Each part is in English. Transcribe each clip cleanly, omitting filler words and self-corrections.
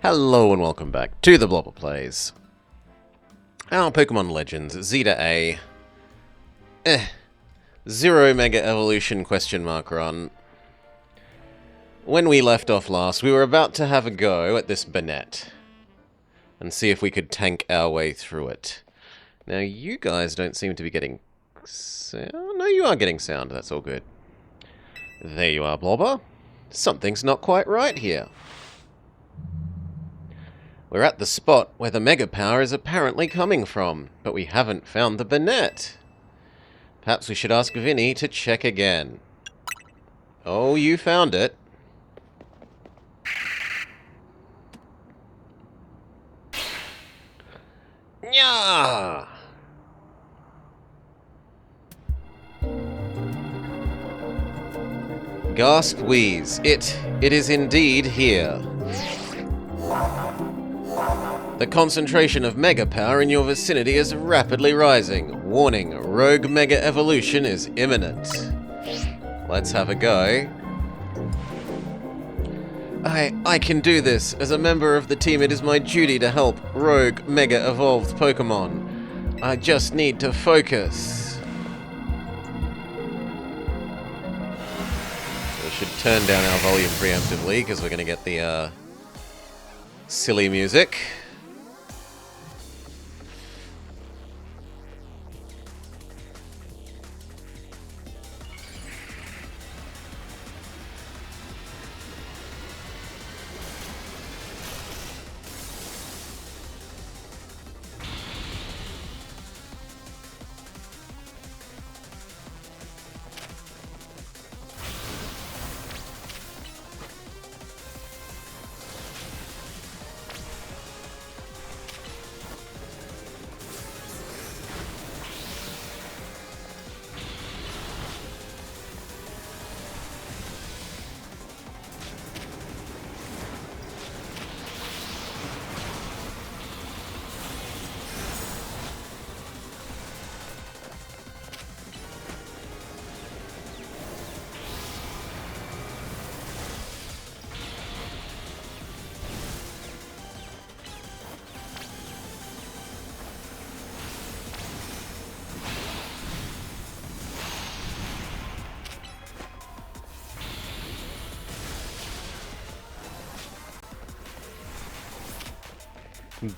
Hello and welcome back to the Blobber Plays. Our Pokemon Legends Zeta A Zero Mega Evolution question mark run. When we left off last, we were about to have a go at this Banette and see if we could tank our way through it. Now, you guys don't seem to be getting sound. No, you are getting sound. That's all good. There you are, Blobber. Something's not quite right here. We're at the spot where the Mega Power is apparently coming from, but we haven't found the Banette. Perhaps we should ask Vinny to check again. Oh, you found it. Nya! Gasp wheeze. It is indeed here. The concentration of Mega Power in your vicinity is rapidly rising. Warning, Rogue Mega Evolution is imminent. Let's have a go. I can do this. As a member of the team, it is my duty to help Rogue Mega Evolved Pokemon. I just need to focus. We should turn down our volume preemptively, because we're going to get the silly music.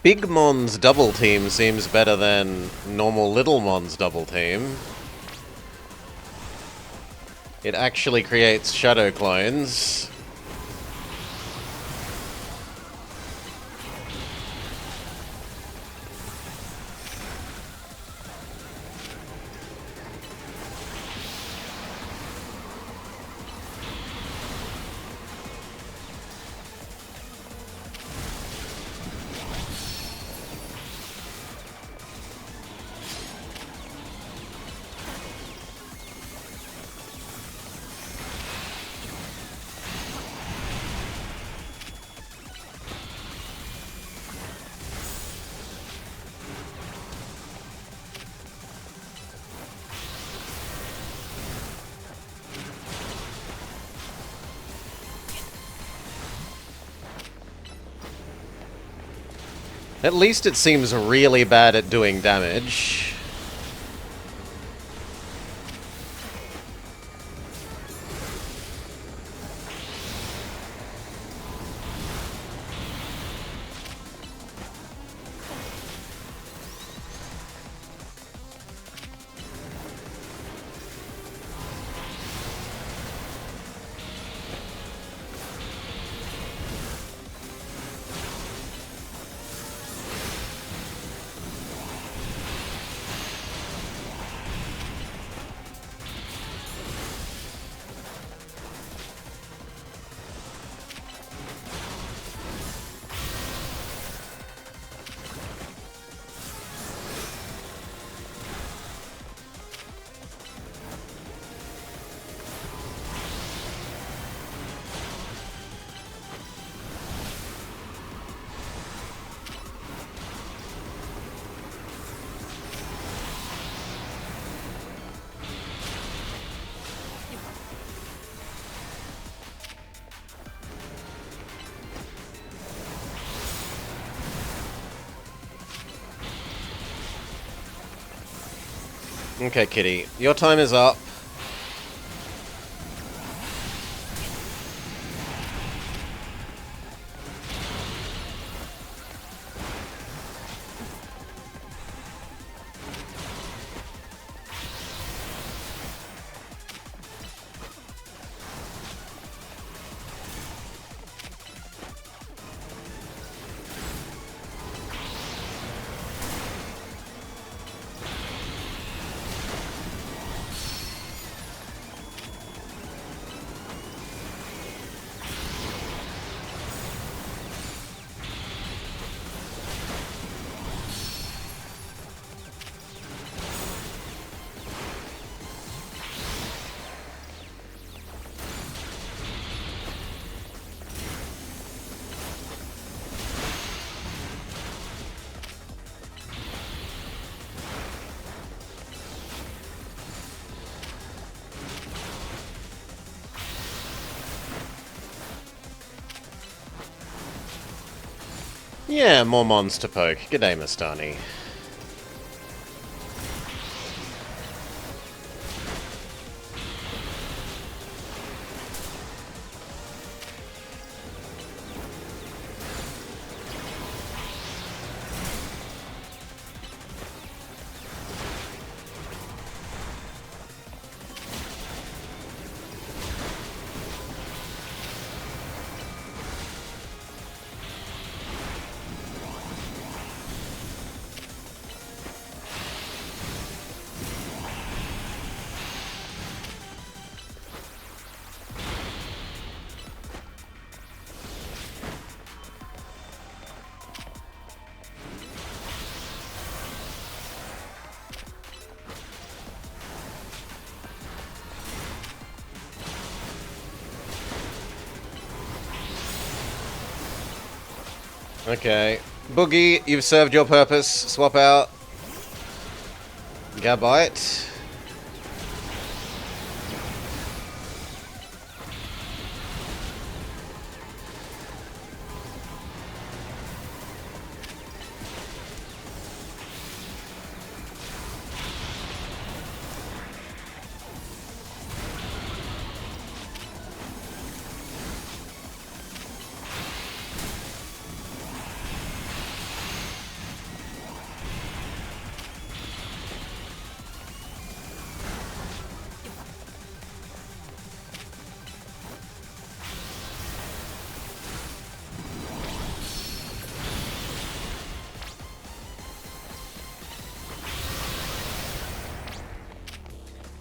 Big Mon's double team seems better than normal Little Mon's double team. It actually creates shadow clones. At least it seems really bad at doing damage. Okay, kitty. Your time is up. Yeah, more mons to poke. G'day, Mastani. Okay. Boogie, you've served your purpose. Swap out. Gabite.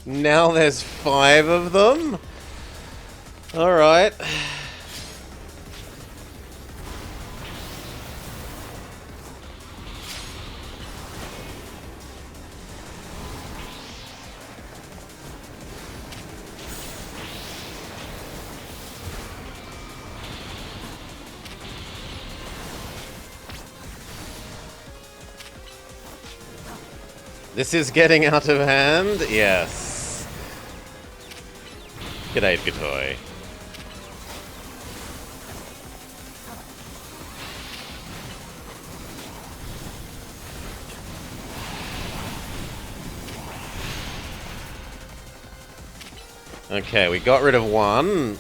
Now there's 5 of them? Alright. This is getting out of hand? Yes. G'day, Gatoy. Okay, we got rid of one.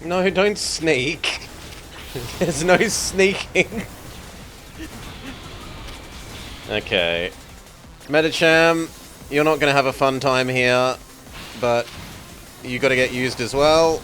No, don't sneak. There's no sneaking. Okay. Medicham, you're not going to have a fun time here, but you got to get used as well.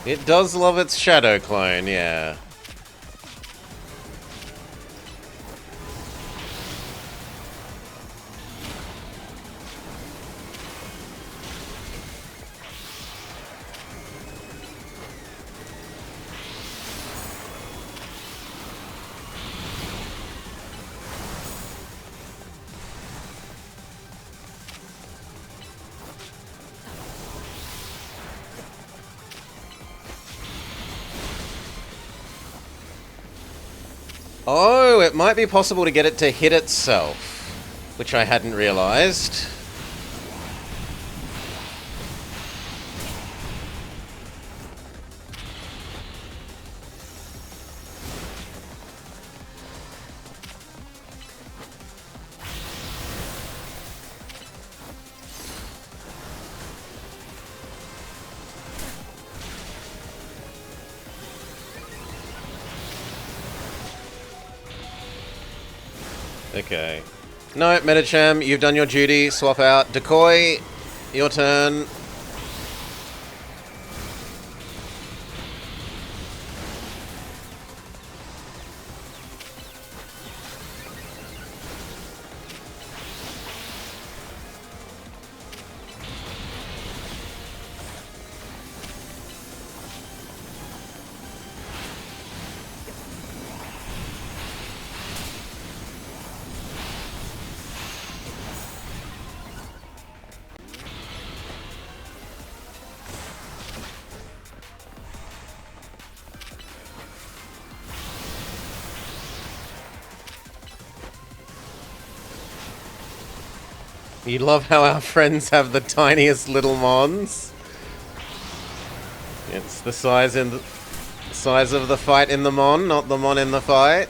It does love its shadow clone, yeah. Oh, it might be possible to get it to hit itself, which I hadn't realized. Okay. No, Medicham, you've done your duty. Swap out. Decoy, your turn. You love how our friends have the tiniest little mons. It's the size of the fight in the mon, not the mon in the fight.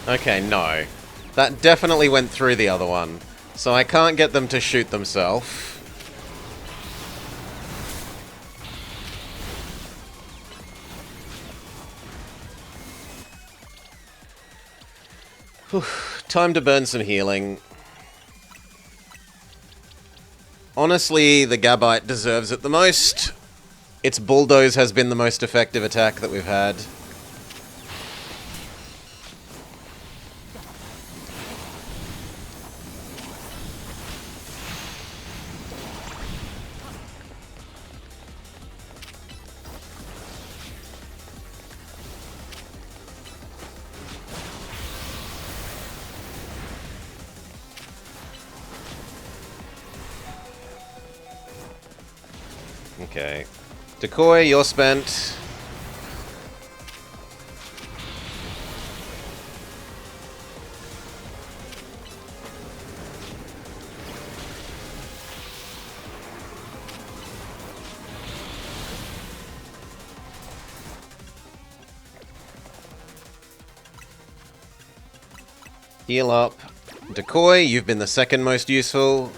Okay, no. That definitely went through the other one. So I can't get them to shoot themselves. Time to burn some healing. Honestly, the Gabite deserves it the most. Its Bulldoze has been the most effective attack that we've had. Okay. Decoy, you're spent. Heal up. Decoy, you've been the second most useful.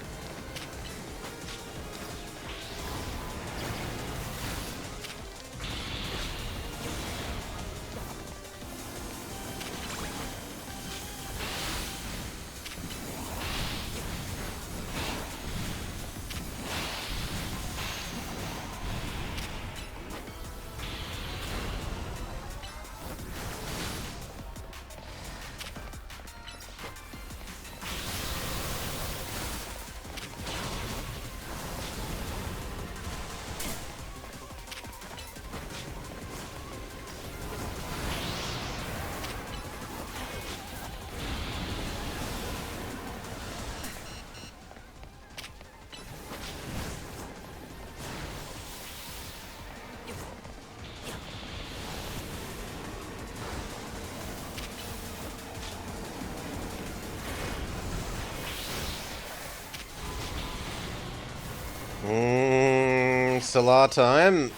Stellar time.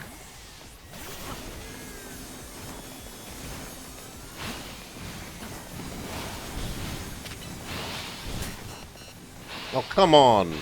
Oh, come on.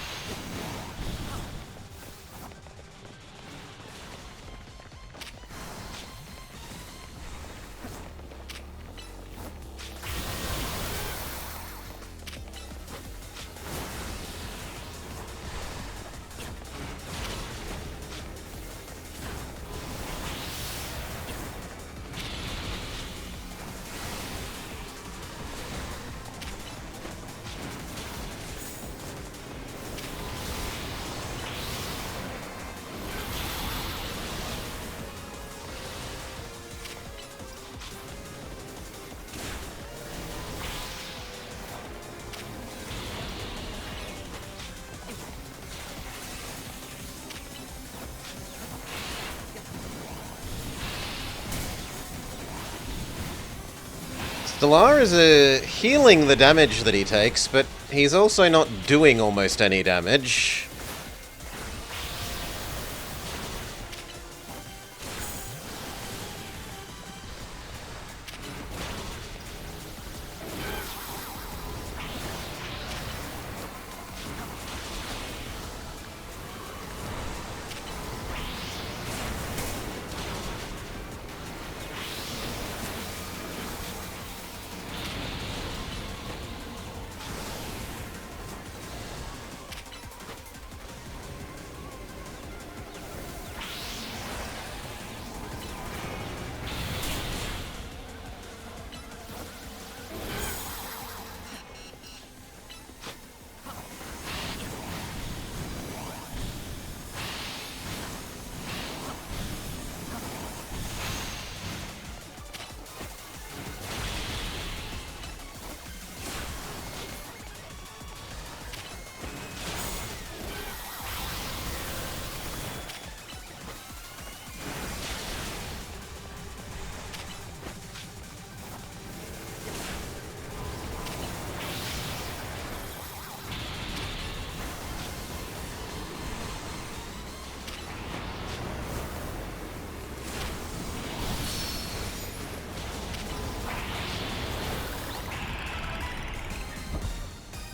Stellar is healing the damage that he takes, but he's also not doing almost any damage.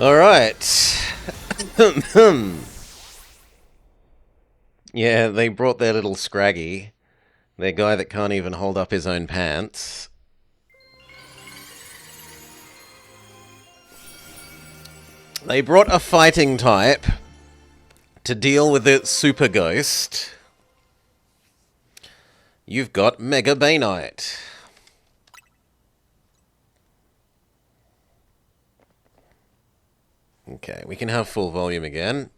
Alright. Yeah, they brought their little Scraggy. Their guy that can't even hold up his own pants. They brought a fighting type to deal with the Super Ghost. You've got Mega Bainite. Okay, we can have full volume again.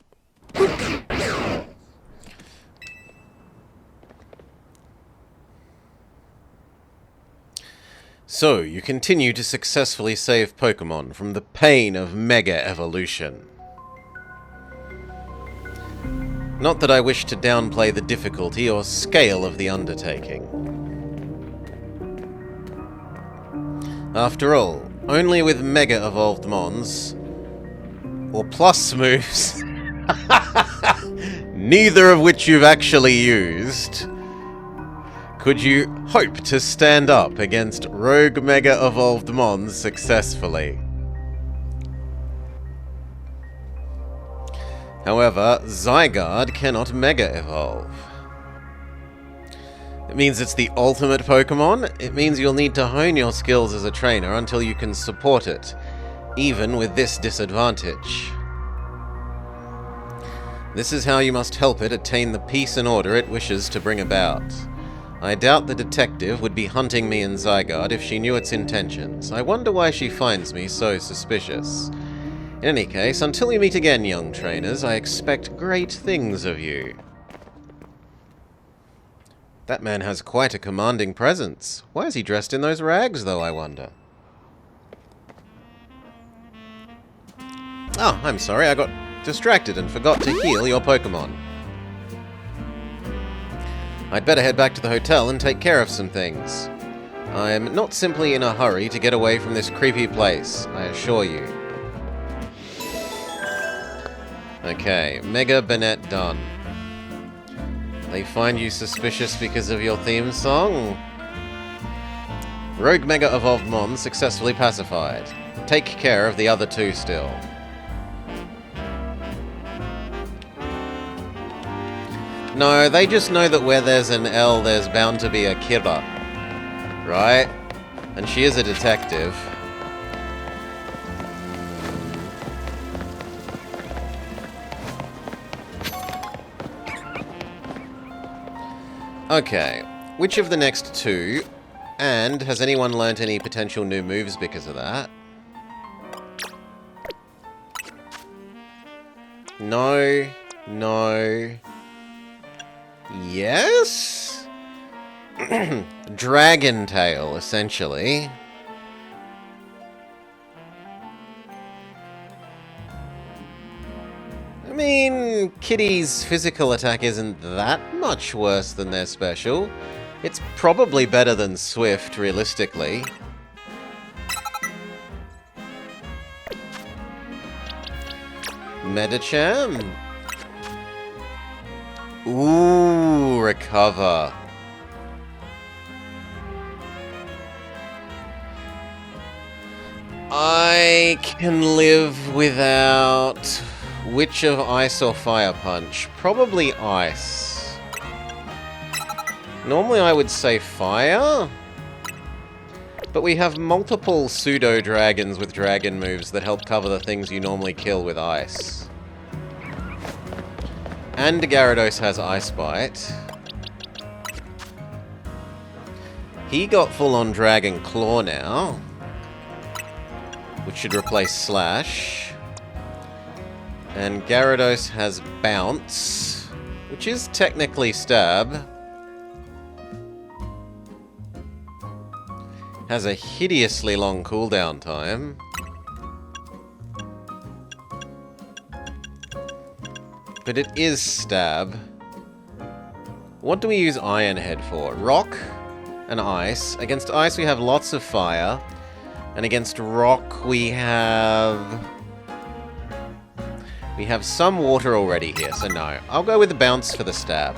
So, you continue to successfully save Pokemon from the pain of Mega Evolution. Not that I wish to downplay the difficulty or scale of the undertaking. After all, only with Mega Evolved Mons, or Plus moves, neither of which you've actually used, could you hope to stand up against Rogue Mega Evolved Mons successfully. However, Zygarde cannot Mega Evolve. It means it's the ultimate Pokemon. It means you'll need to hone your skills as a trainer until you can support it, even with this disadvantage. This is how you must help it attain the peace and order it wishes to bring about. I doubt the detective would be hunting me in Zygarde if she knew its intentions. I wonder why she finds me so suspicious. In any case, until we meet again, young trainers, I expect great things of you. That man has quite a commanding presence. Why is he dressed in those rags, though, I wonder? Oh, I'm sorry, I got distracted and forgot to heal your Pokemon. I'd better head back to the hotel and take care of some things. I'm not simply in a hurry to get away from this creepy place, I assure you. Okay, Mega Banette done. They find you suspicious because of your theme song? Rogue Mega Evolved Mon successfully pacified. Take care of the other two still. No, they just know that where there's an L, there's bound to be a Kira. Right? And she is a detective. Okay. Which of the next two? And has anyone learnt any potential new moves because of that? No. No. Yes? Dragon Tail, essentially. I mean, Kitty's physical attack isn't that much worse than their special. It's probably better than Swift, realistically. Medicham. Ooh, recover. I can live without... Which of Ice or Fire Punch? Probably Ice. Normally I would say Fire. But we have multiple pseudo-dragons with dragon moves that help cover the things you normally kill with Ice. And Gyarados has Ice Bite. He got full-on Dragon Claw now, which should replace Slash. And Gyarados has Bounce, which is technically Stab. Has a hideously long cooldown time. But it is Stab. What do we use Iron Head for? Rock and Ice. Against Ice we have lots of Fire. And against Rock we have... some Water already here, so no. I'll go with the Bounce for the Stab.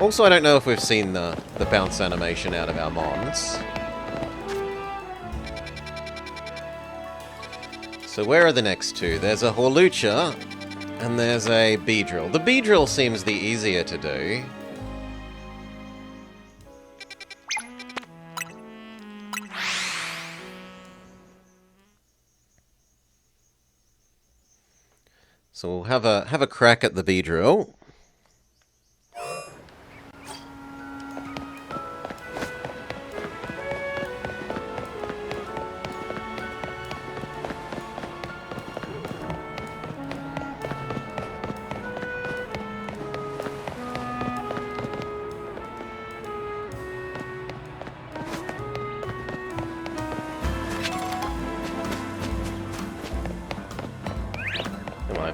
Also, I don't know if we've seen the Bounce animation out of our Mons. So where are the next two? There's a Hawlucha. And there's a Beedrill. The Beedrill seems the easier to do. So we'll have a crack at the Beedrill.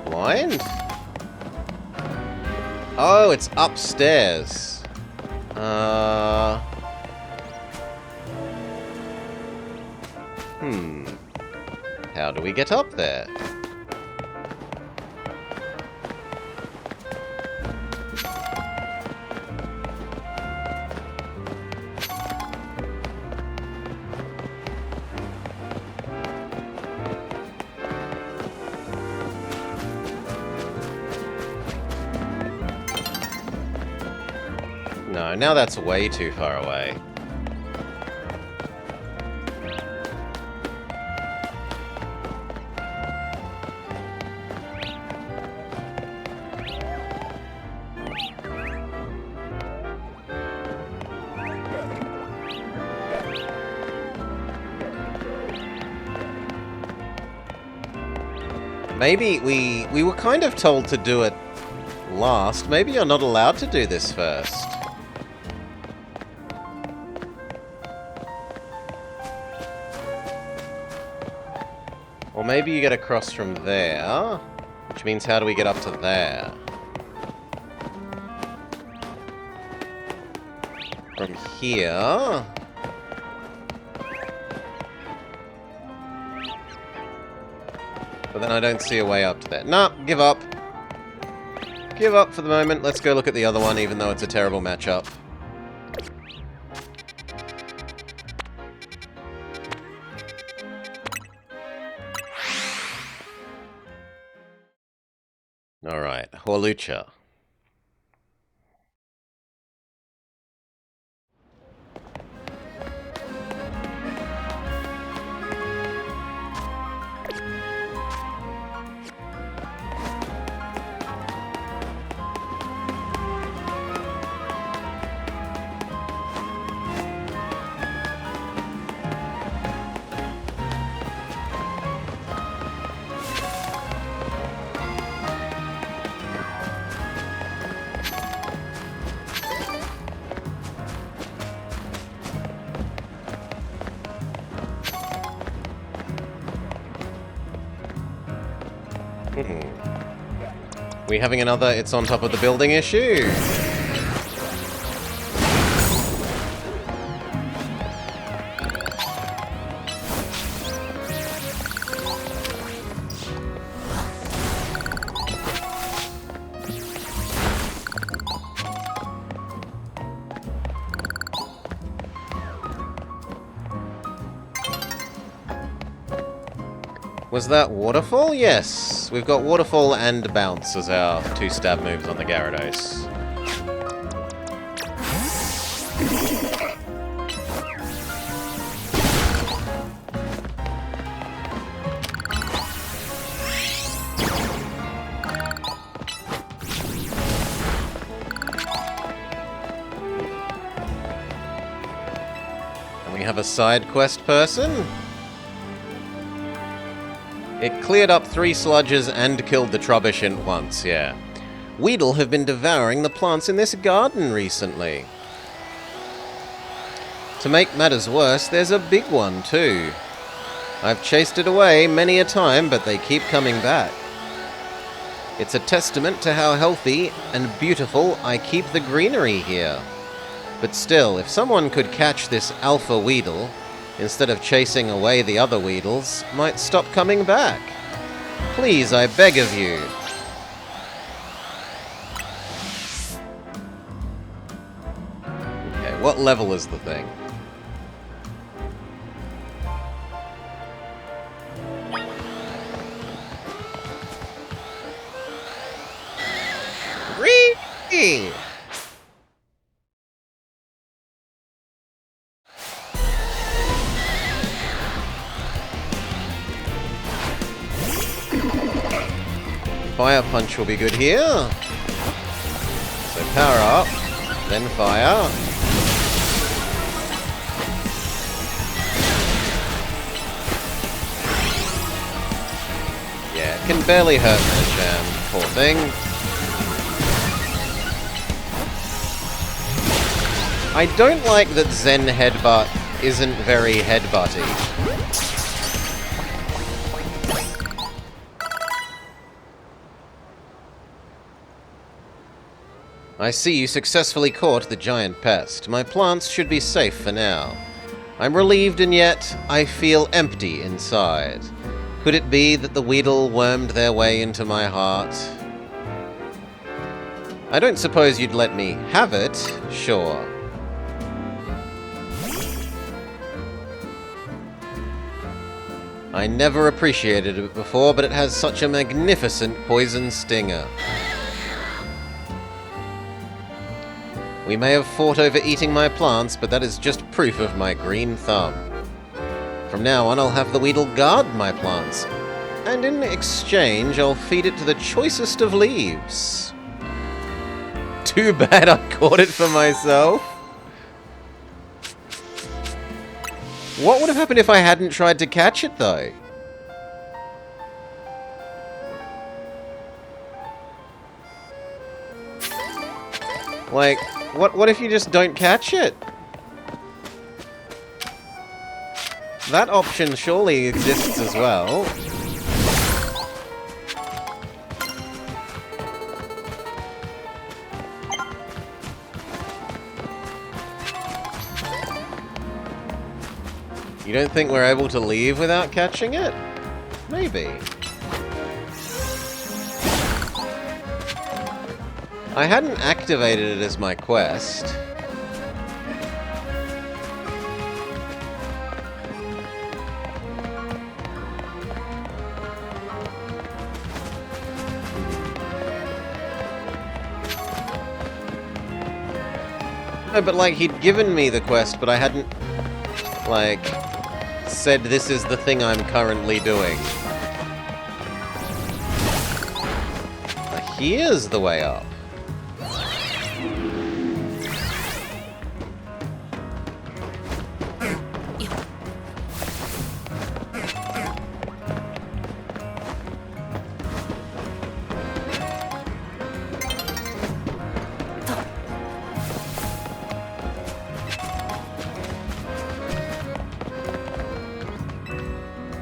Blind? Oh, it's upstairs. How do we get up there? No, now that's way too far away. Maybe we were kind of told to do it last. Maybe you're not allowed to do this first. Or maybe you get across from there, which means how do we get up to there? From here... But then I don't see a way up to there. Nah, give up. Give up for the moment. Let's go look at the other one, even though it's a terrible matchup. Alright, Horlucha. We having another it's on top of the building issue? Was that Waterfall? Yes. We've got Waterfall and Bounce as our two stab moves on the Gyarados. And we have a side quest person. It cleared up 3 sludges and killed the Trubbish once, yeah. Weedle have been devouring the plants in this garden recently. To make matters worse, there's a big one too. I've chased it away many a time, but they keep coming back. It's a testament to how healthy and beautiful I keep the greenery here. But still, if someone could catch this alpha Weedle, instead of chasing away the other Weedles, might stop coming back. Please, I beg of you. Okay, what level is the thing? Really? Fire Punch will be good here. So power up, then fire. Yeah, it can barely hurt Machamp, poor thing. I don't like that Zen Headbutt isn't very headbutty. I see you successfully caught the giant pest. My plants should be safe for now. I'm relieved, and yet I feel empty inside. Could it be that the Weedle wormed their way into my heart? I don't suppose you'd let me have it, sure. I never appreciated it before, but it has such a magnificent poison stinger. We may have fought over eating my plants, but that is just proof of my green thumb. From now on, I'll have the Weedle guard my plants, and in exchange, I'll feed it to the choicest of leaves. Too bad I caught it for myself. What would have happened if I hadn't tried to catch it, though? Like, what if you just don't catch it? That option surely exists as well. You don't think we're able to leave without catching it? Maybe. I hadn't activated it as my quest. No, but like, he'd given me the quest, but I hadn't, like, said this is the thing I'm currently doing. Here's the way up.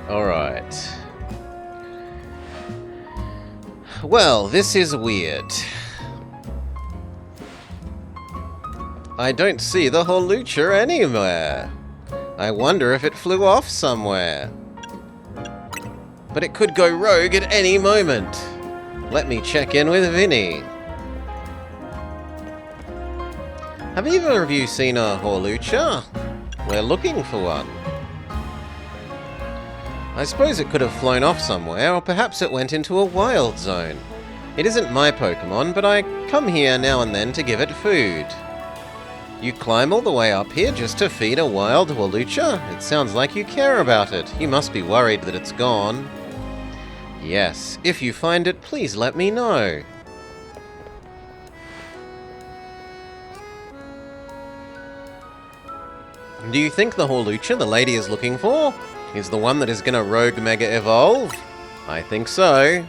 Alright. Well, this is weird. I don't see the Holucha anywhere. I wonder if it flew off somewhere. But it could go rogue at any moment. Let me check in with Vinny. Have either of you seen a Holucha? We're looking for one. I suppose it could have flown off somewhere, or perhaps it went into a wild zone. It isn't my Pokemon, but I come here now and then to give it food. You climb all the way up here just to feed a wild Holucha? It sounds like you care about it. You must be worried that it's gone. Yes, if you find it, please let me know. Do you think the Holucha the lady is looking for is the one that is going to rogue Mega Evolve? I think so.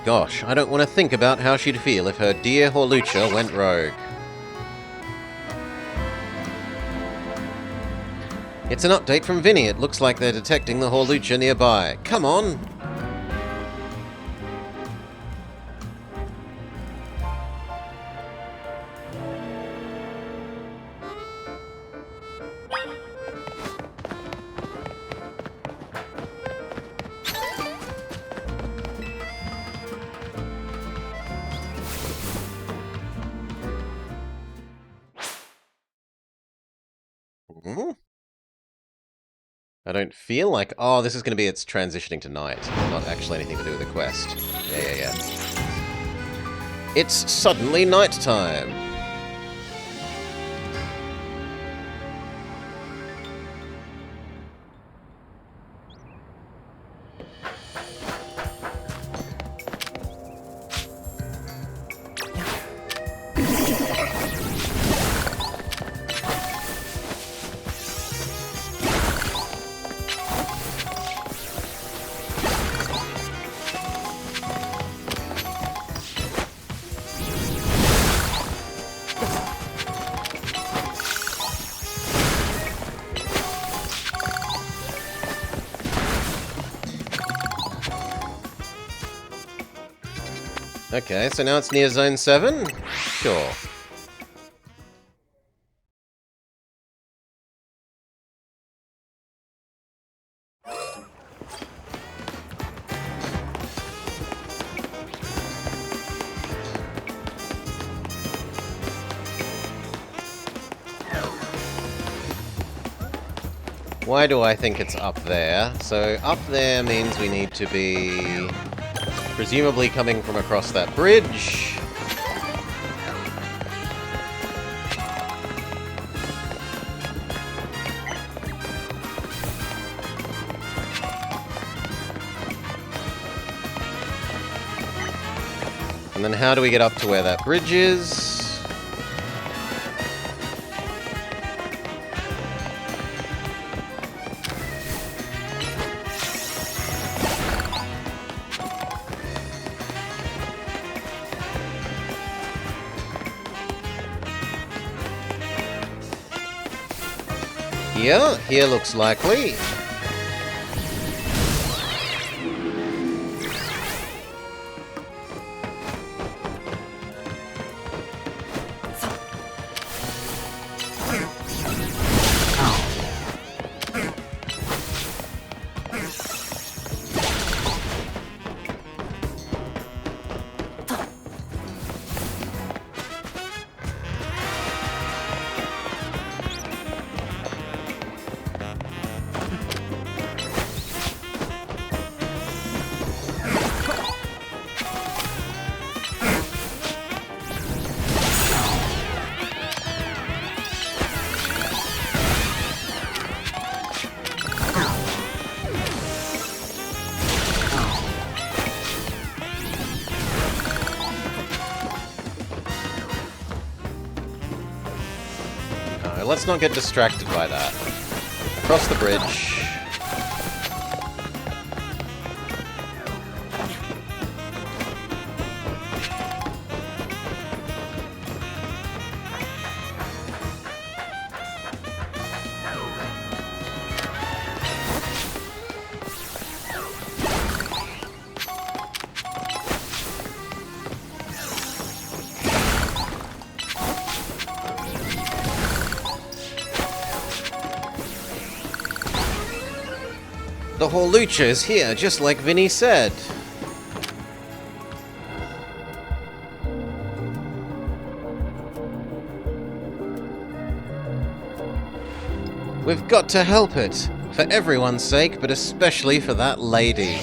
Gosh, I don't want to think about how she'd feel if her dear Holucha went rogue. It's an update from Vinny. It looks like they're detecting the Holucha nearby. Come on! I don't feel like... Oh, this is going to be its transitioning to night. Not actually anything to do with the quest. Yeah. It's suddenly nighttime. Okay, so now it's near Zone 7? Sure. Why do I think it's up there? So up there means we need to be presumably coming from across that bridge. And then how do we get up to where that bridge is? Here looks likely. let's not get distracted by that. Across the bridge. The Horlucha is here, just like Vinny said. We've got to help it, for everyone's sake, but especially for that lady.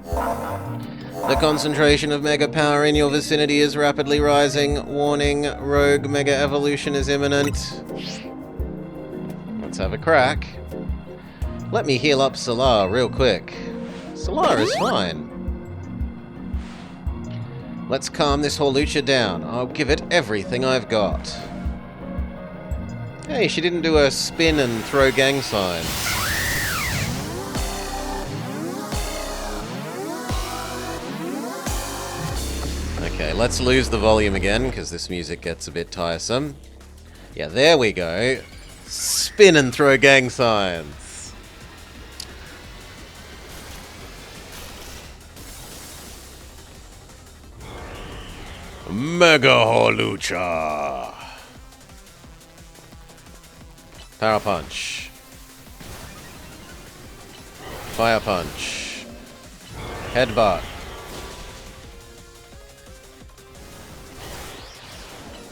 The concentration of mega power in your vicinity is rapidly rising. Warning, rogue mega evolution is imminent. Let's have a crack. Let me heal up Solar real quick. Solar is fine. Let's calm this Horlucha down. I'll give it everything I've got. Hey, she didn't do a spin and throw gang signs. Okay, let's lose the volume again, because this music gets a bit tiresome. Yeah, there we go. Spin and throw gang signs. Mega Horlucha. Power Punch. Fire Punch. Headbutt.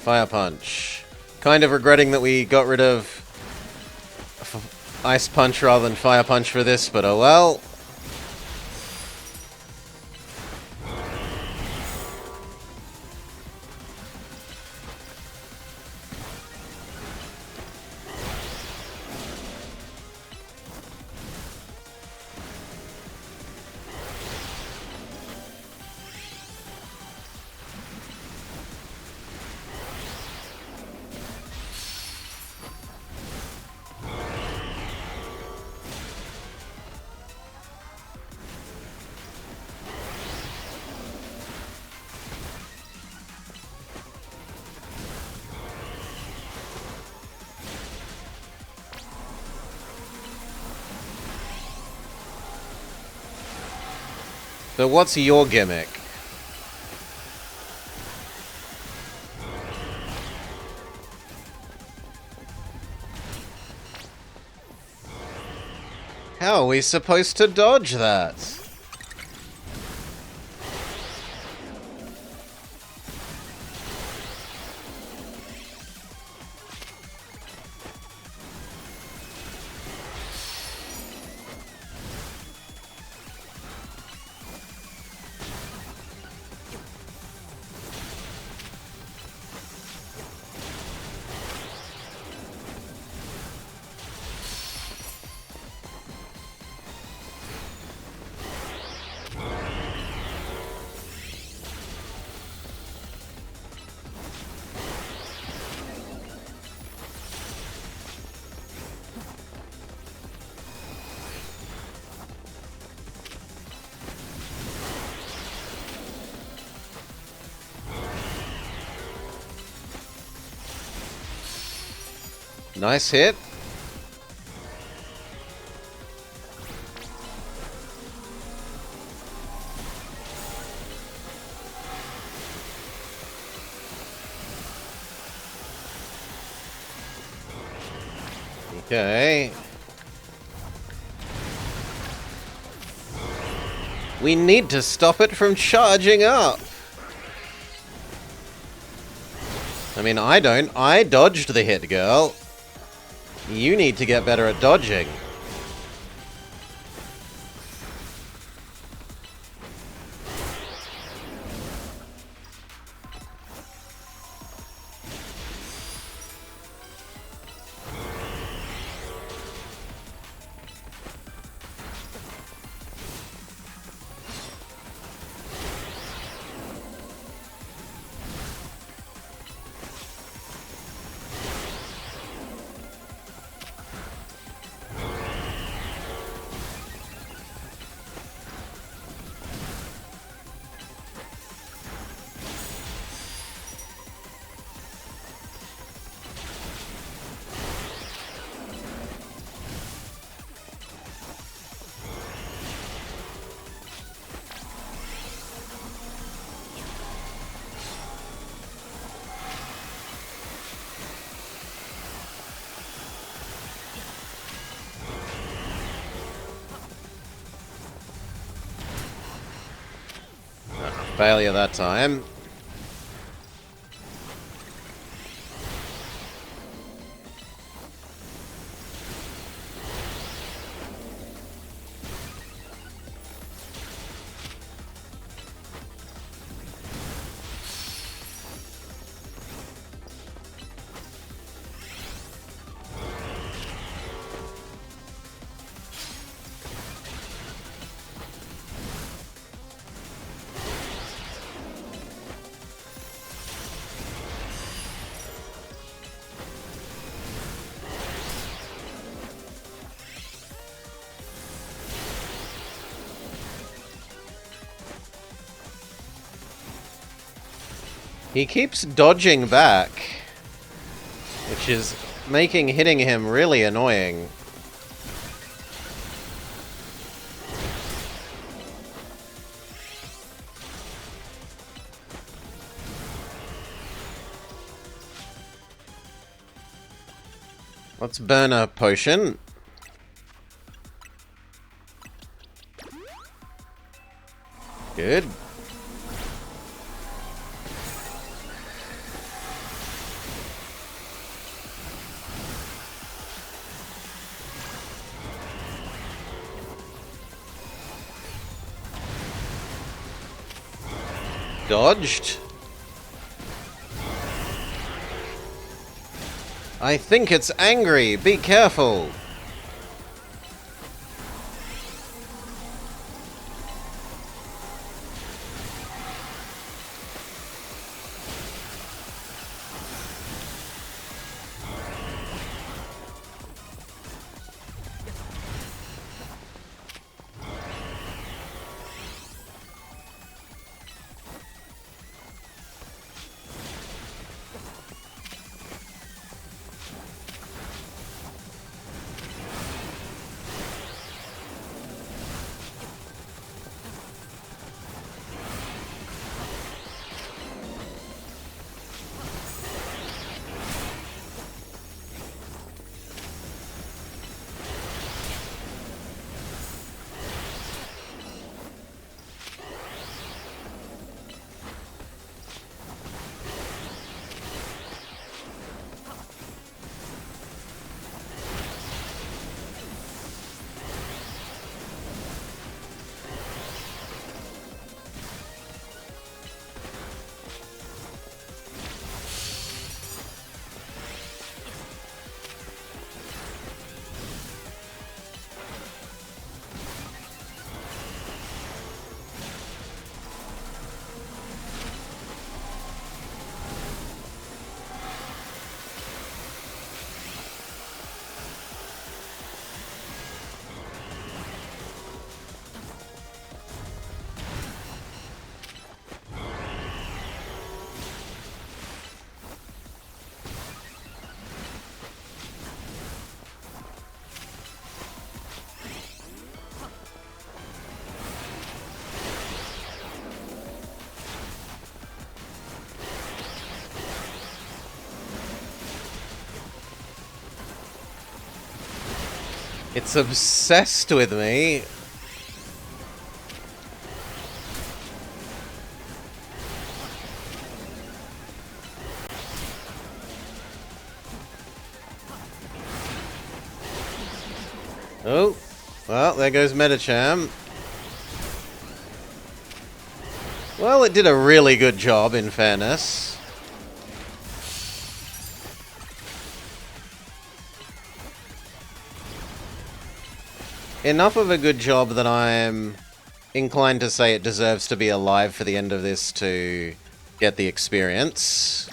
Fire Punch. Kind of regretting that we got rid of Ice Punch rather than Fire Punch for this, but oh well. So what's your gimmick? How are we supposed to dodge that? Nice hit. Okay. We need to stop it from charging up. I mean, I don't. I dodged the hit, girl. You need to get better at dodging. Failure that time. He keeps dodging back, which is making hitting him really annoying. Let's burn a potion. Good. Dodged. I think it's angry. Be careful. It's obsessed with me. Oh, well, there goes Metacham. Well, it did a really good job, in fairness. Enough of a good job that I'm inclined to say it deserves to be alive for the end of this to get the experience.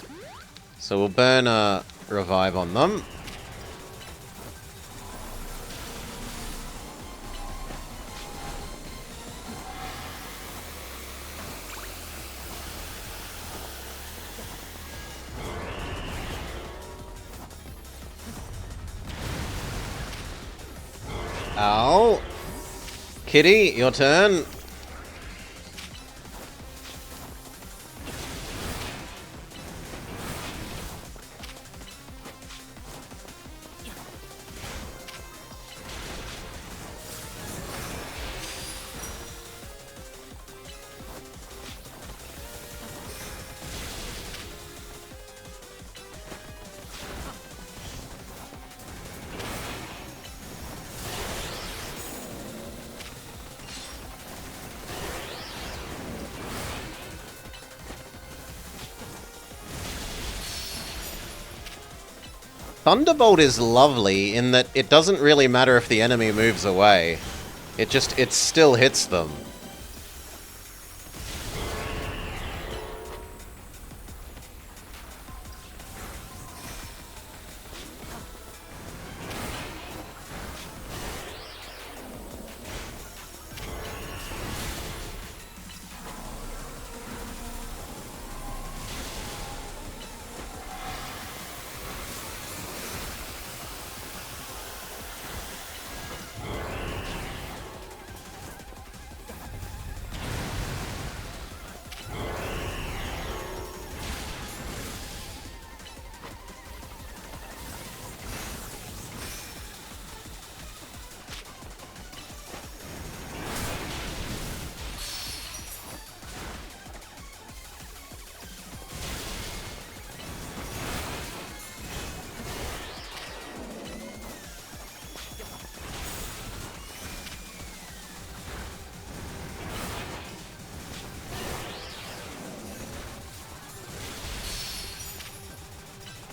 So we'll burn a revive on them. Ow. Kitty, your turn. Thunderbolt is lovely in that it doesn't really matter if the enemy moves away. It still hits them.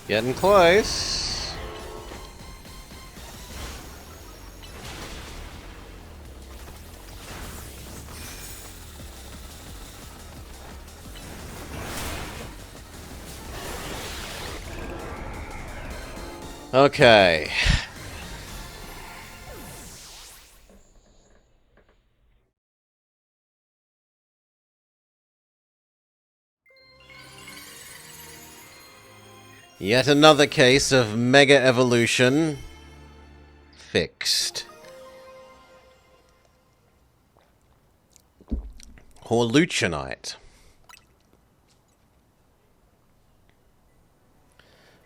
Getting close. Okay. Yet another case of Mega Evolution fixed. Horluchanite.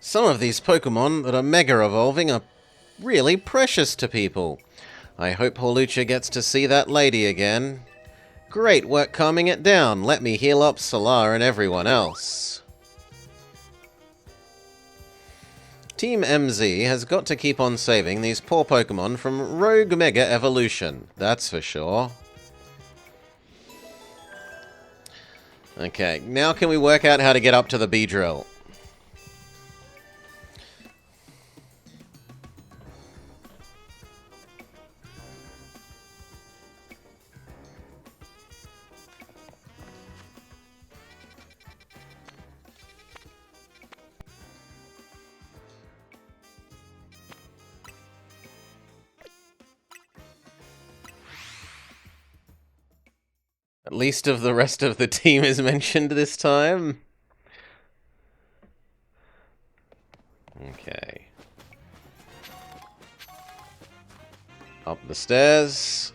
Some of these Pokemon that are Mega Evolving are really precious to people. I hope Horlucha gets to see that lady again. Great work calming it down. Let me heal up Solar and everyone else. Team MZ has got to keep on saving these poor Pokemon from rogue Mega Evolution. That's for sure. Okay, now can we work out how to get up to the Beedrill? At least of the rest of the team is mentioned this time. Okay. Up the stairs.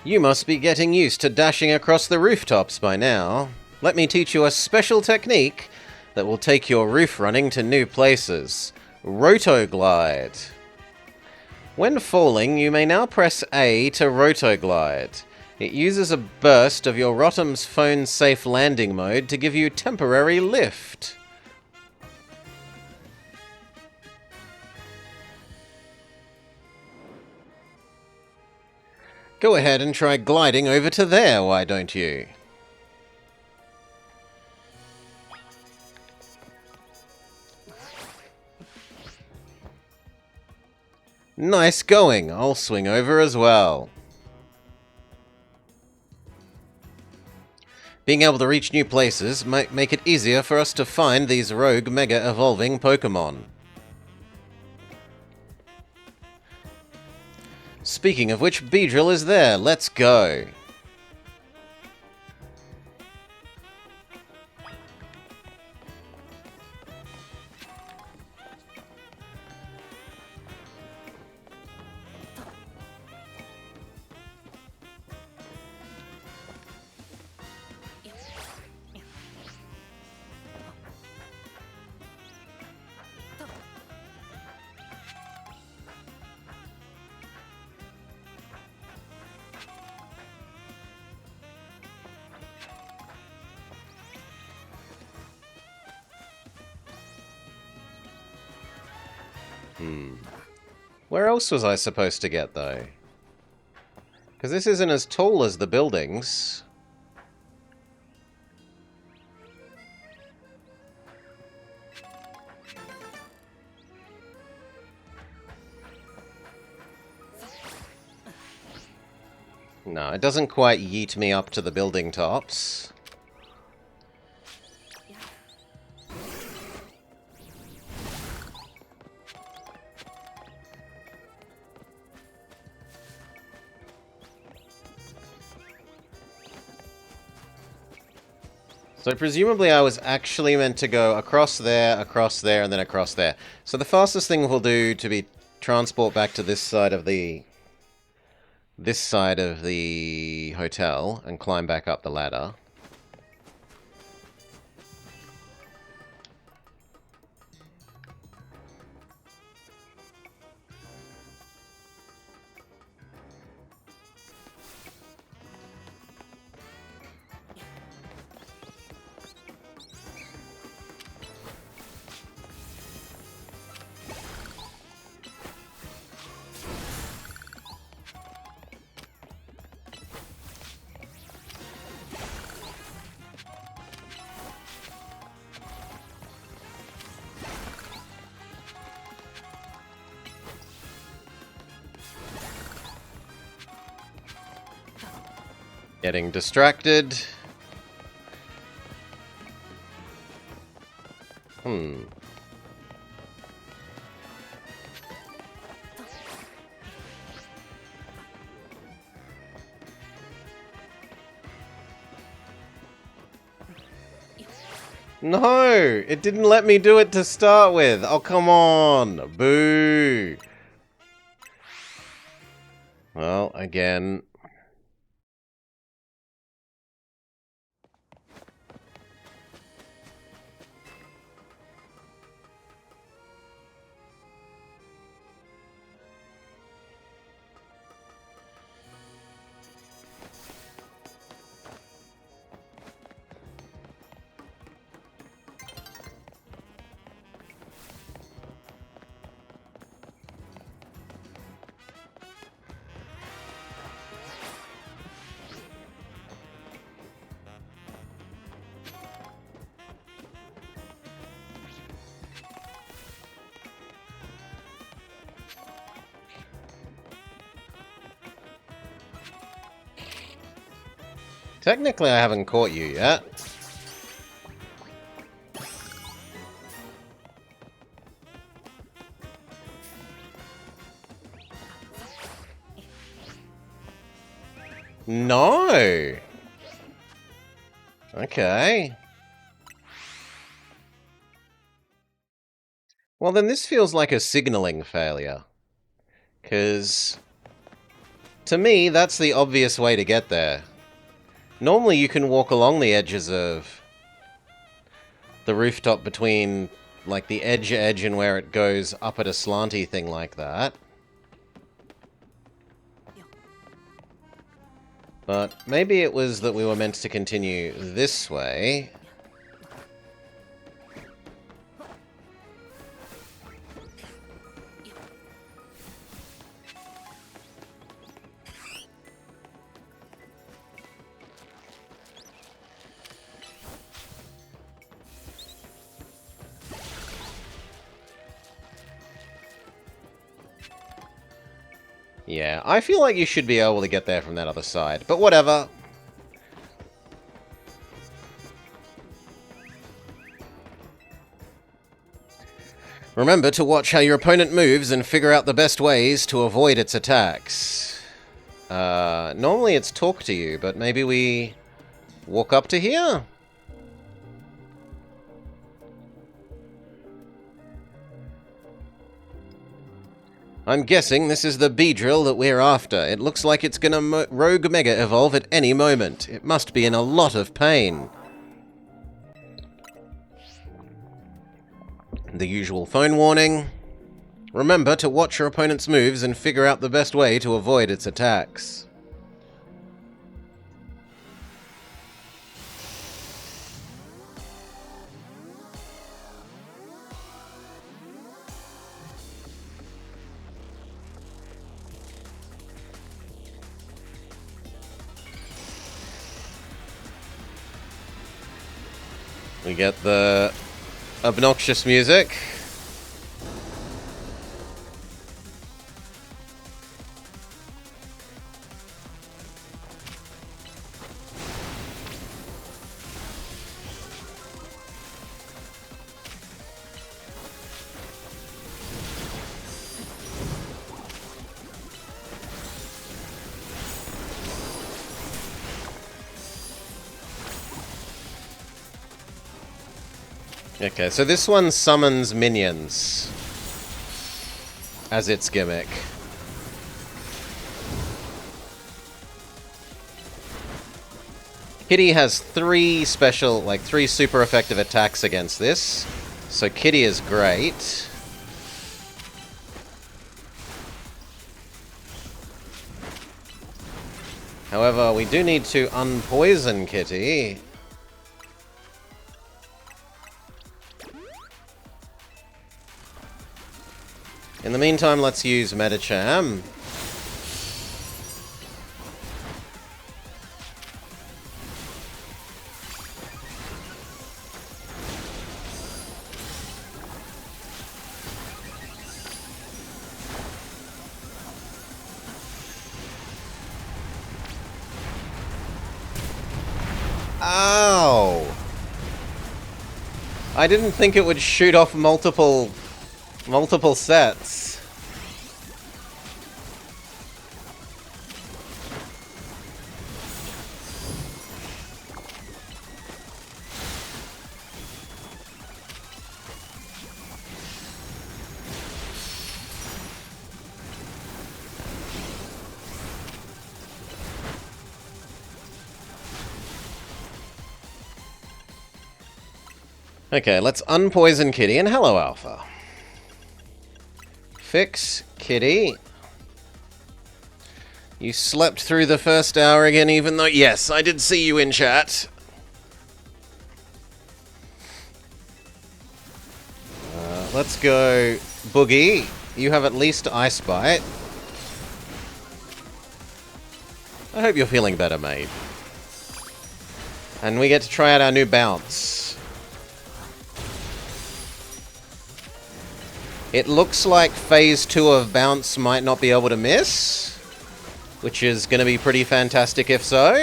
You must be getting used to dashing across the rooftops by now. Let me teach you a special technique that will take your roof running to new places. Rotoglide. When falling, you may now press A to rotoglide. It uses a burst of your Rotom's phone safe landing mode to give you temporary lift. Go ahead and try gliding over to there, why don't you? Nice going, I'll swing over as well. Being able to reach new places might make it easier for us to find these rogue Mega Evolving Pokemon. Speaking of which, Beedrill is there. Let's go. Where else was I supposed to get, though? Because this isn't as tall as the buildings. No, it doesn't quite yeet me up to the building tops. So presumably I was actually meant to go across there, and then across there. So the fastest thing we'll do to be transport back to this side of the hotel and climb back up the ladder. Getting distracted. No! It didn't let me do it to start with! Oh, come on! Boo! Well, again... Technically, I haven't caught you yet. No! Okay. Well, then this feels like a signaling failure. Because... to me, that's the obvious way to get there. Normally you can walk along the edges of the rooftop between, like, the edge and where it goes up at a slanty thing like that. But maybe it was that we were meant to continue this way. Yeah, I feel like you should be able to get there from that other side, but whatever. Remember to watch how your opponent moves and figure out the best ways to avoid its attacks. Normally it's talk to you, but maybe we walk up to here? I'm guessing this is the B-drill that we're after. It looks like it's gonna rogue mega evolve at any moment. It must be in a lot of pain. The usual phone warning. Remember to watch your opponent's moves and figure out the best way to avoid its attacks. We get the obnoxious music. Okay, so this one summons minions as its gimmick. Kitty has three super effective attacks against this, so Kitty is great. However, we do need to unpoison Kitty. In the meantime, let's use Metacham. Ow! I didn't think it would shoot off multiple sets. Okay, let's unpoison Kitty, and hello, Alpha. Fix Kitty. You slept through the first hour again, even though... Yes, I did see you in chat. Let's go Boogie. You have at least Ice Bite. I hope you're feeling better, mate. And we get to try out our new bounce. It looks like Phase 2 of Bounce might not be able to miss, which is going to be pretty fantastic if so.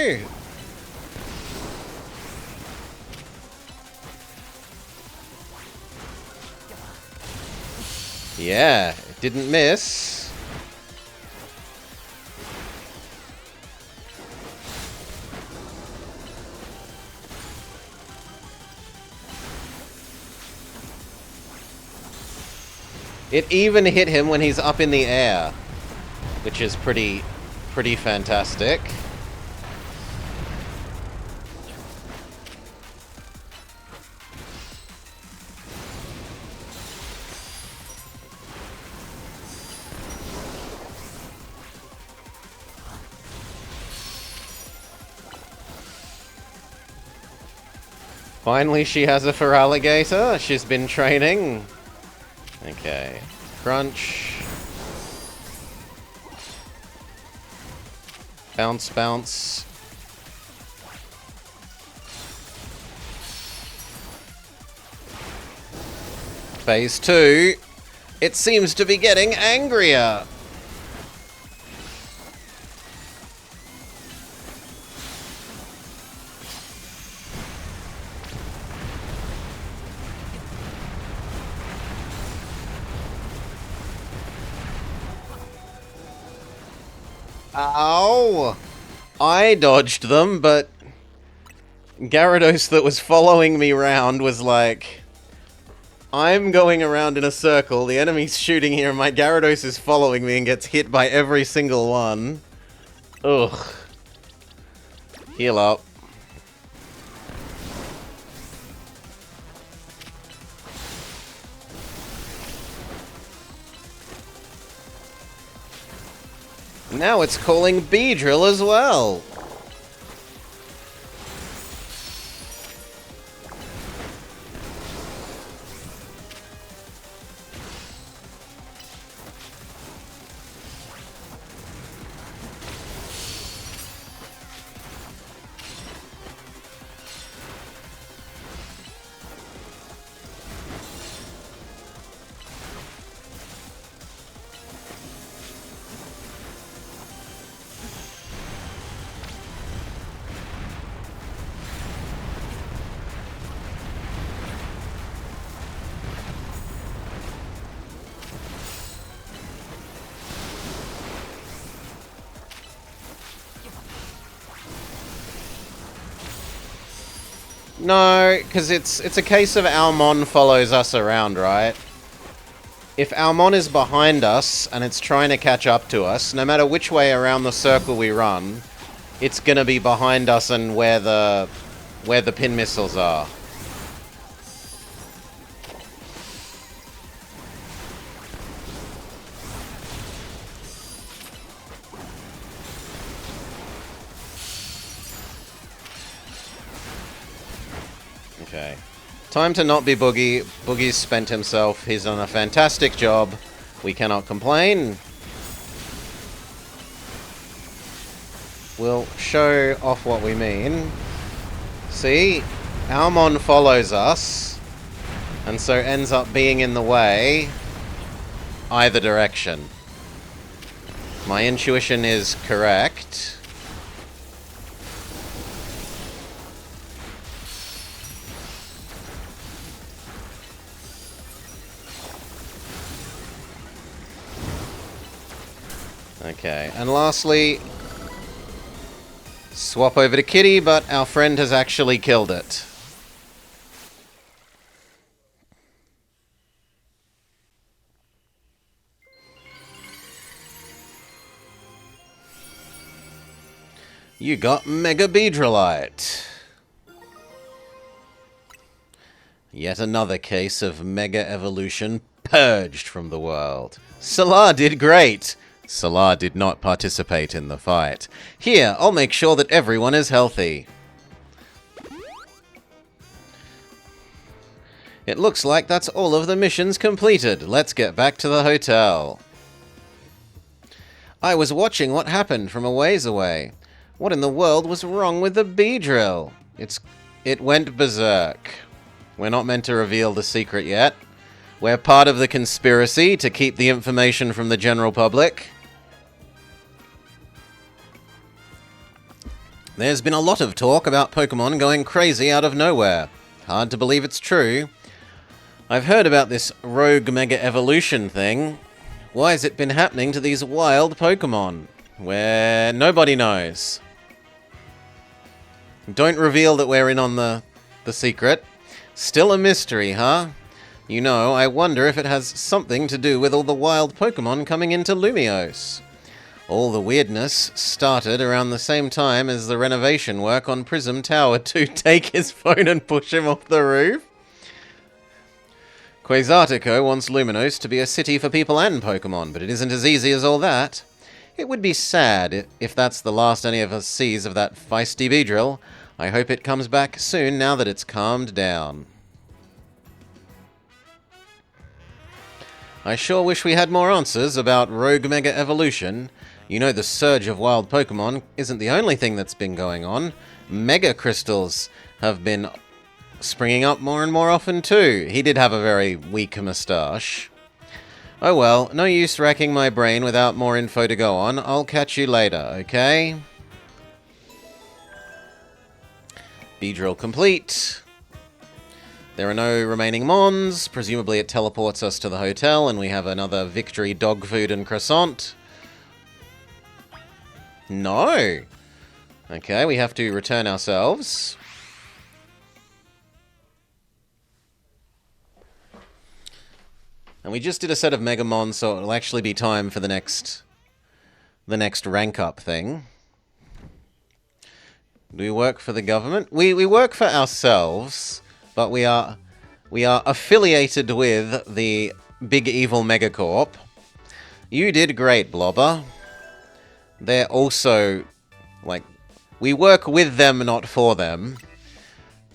Yeah, it didn't miss. It even hit him when he's up in the air, which is pretty fantastic. Finally, she has a Feraligatr. She's been training. Okay. Crunch. Bounce, bounce. Phase 2. It seems to be getting angrier. Ow! I dodged them, but Gyarados that was following me round was like, I'm going around in a circle, the enemy's shooting here, and my Gyarados is following me and gets hit by every single one. Ugh. Heal up. Now it's calling Beedrill as well. No, because it's a case of our Mon follows us around, right? If our Mon is behind us and it's trying to catch up to us, no matter which way around the circle we run, it's gonna be behind us and where the pin missiles are. Okay. Time to not be Boogie. Boogie's spent himself. He's done a fantastic job. We cannot complain. We'll show off what we mean. See? Our Mon follows us, and so ends up being in the way either direction. My intuition is correct. Okay, and lastly, swap over to Kitty, but our friend has actually killed it. You got Mega Beedrillite. Yet another case of Mega Evolution purged from the world. Salah did great. Salah did not participate in the fight. Here, I'll make sure that everyone is healthy. It looks like that's all of the missions completed. Let's get back to the hotel. I was watching what happened from a ways away. What in the world was wrong with the Beedrill? It went berserk. We're not meant to reveal the secret yet. We're part of the conspiracy to keep the information from the general public. There's been a lot of talk about Pokemon going crazy out of nowhere. Hard to believe it's true. I've heard about this rogue Mega Evolution thing. Why has it been happening to these wild Pokemon? Where nobody knows. Don't reveal that we're in on the secret. Still a mystery, huh? You know, I wonder if it has something to do with all the wild Pokemon coming into Lumiose. All the weirdness started around the same time as the renovation work on Prism Tower to take his phone and push him off the roof. Quasartico wants Luminos to be a city for people and Pokemon, but it isn't as easy as all that. It would be sad if that's the last any of us sees of that feisty Beedrill. I hope it comes back soon now that it's calmed down. I sure wish we had more answers about Rogue Mega Evolution. You know, the surge of wild Pokemon isn't the only thing that's been going on. Mega Crystals have been springing up more and more often too. He did have a very weak moustache. Oh well, no use racking my brain without more info to go on. I'll catch you later, okay? Beedrill complete. There are no remaining Mons. Presumably it teleports us to the hotel and we have another victory dog food and croissant. No! Okay, we have to return ourselves. And we just did a set of Megamon, so it'll actually be time for the next rank up thing. Do we work for the government? We work for ourselves, but we are affiliated with the big evil Megacorp. You did great, Blobber. They're also, like, we work with them, not for them.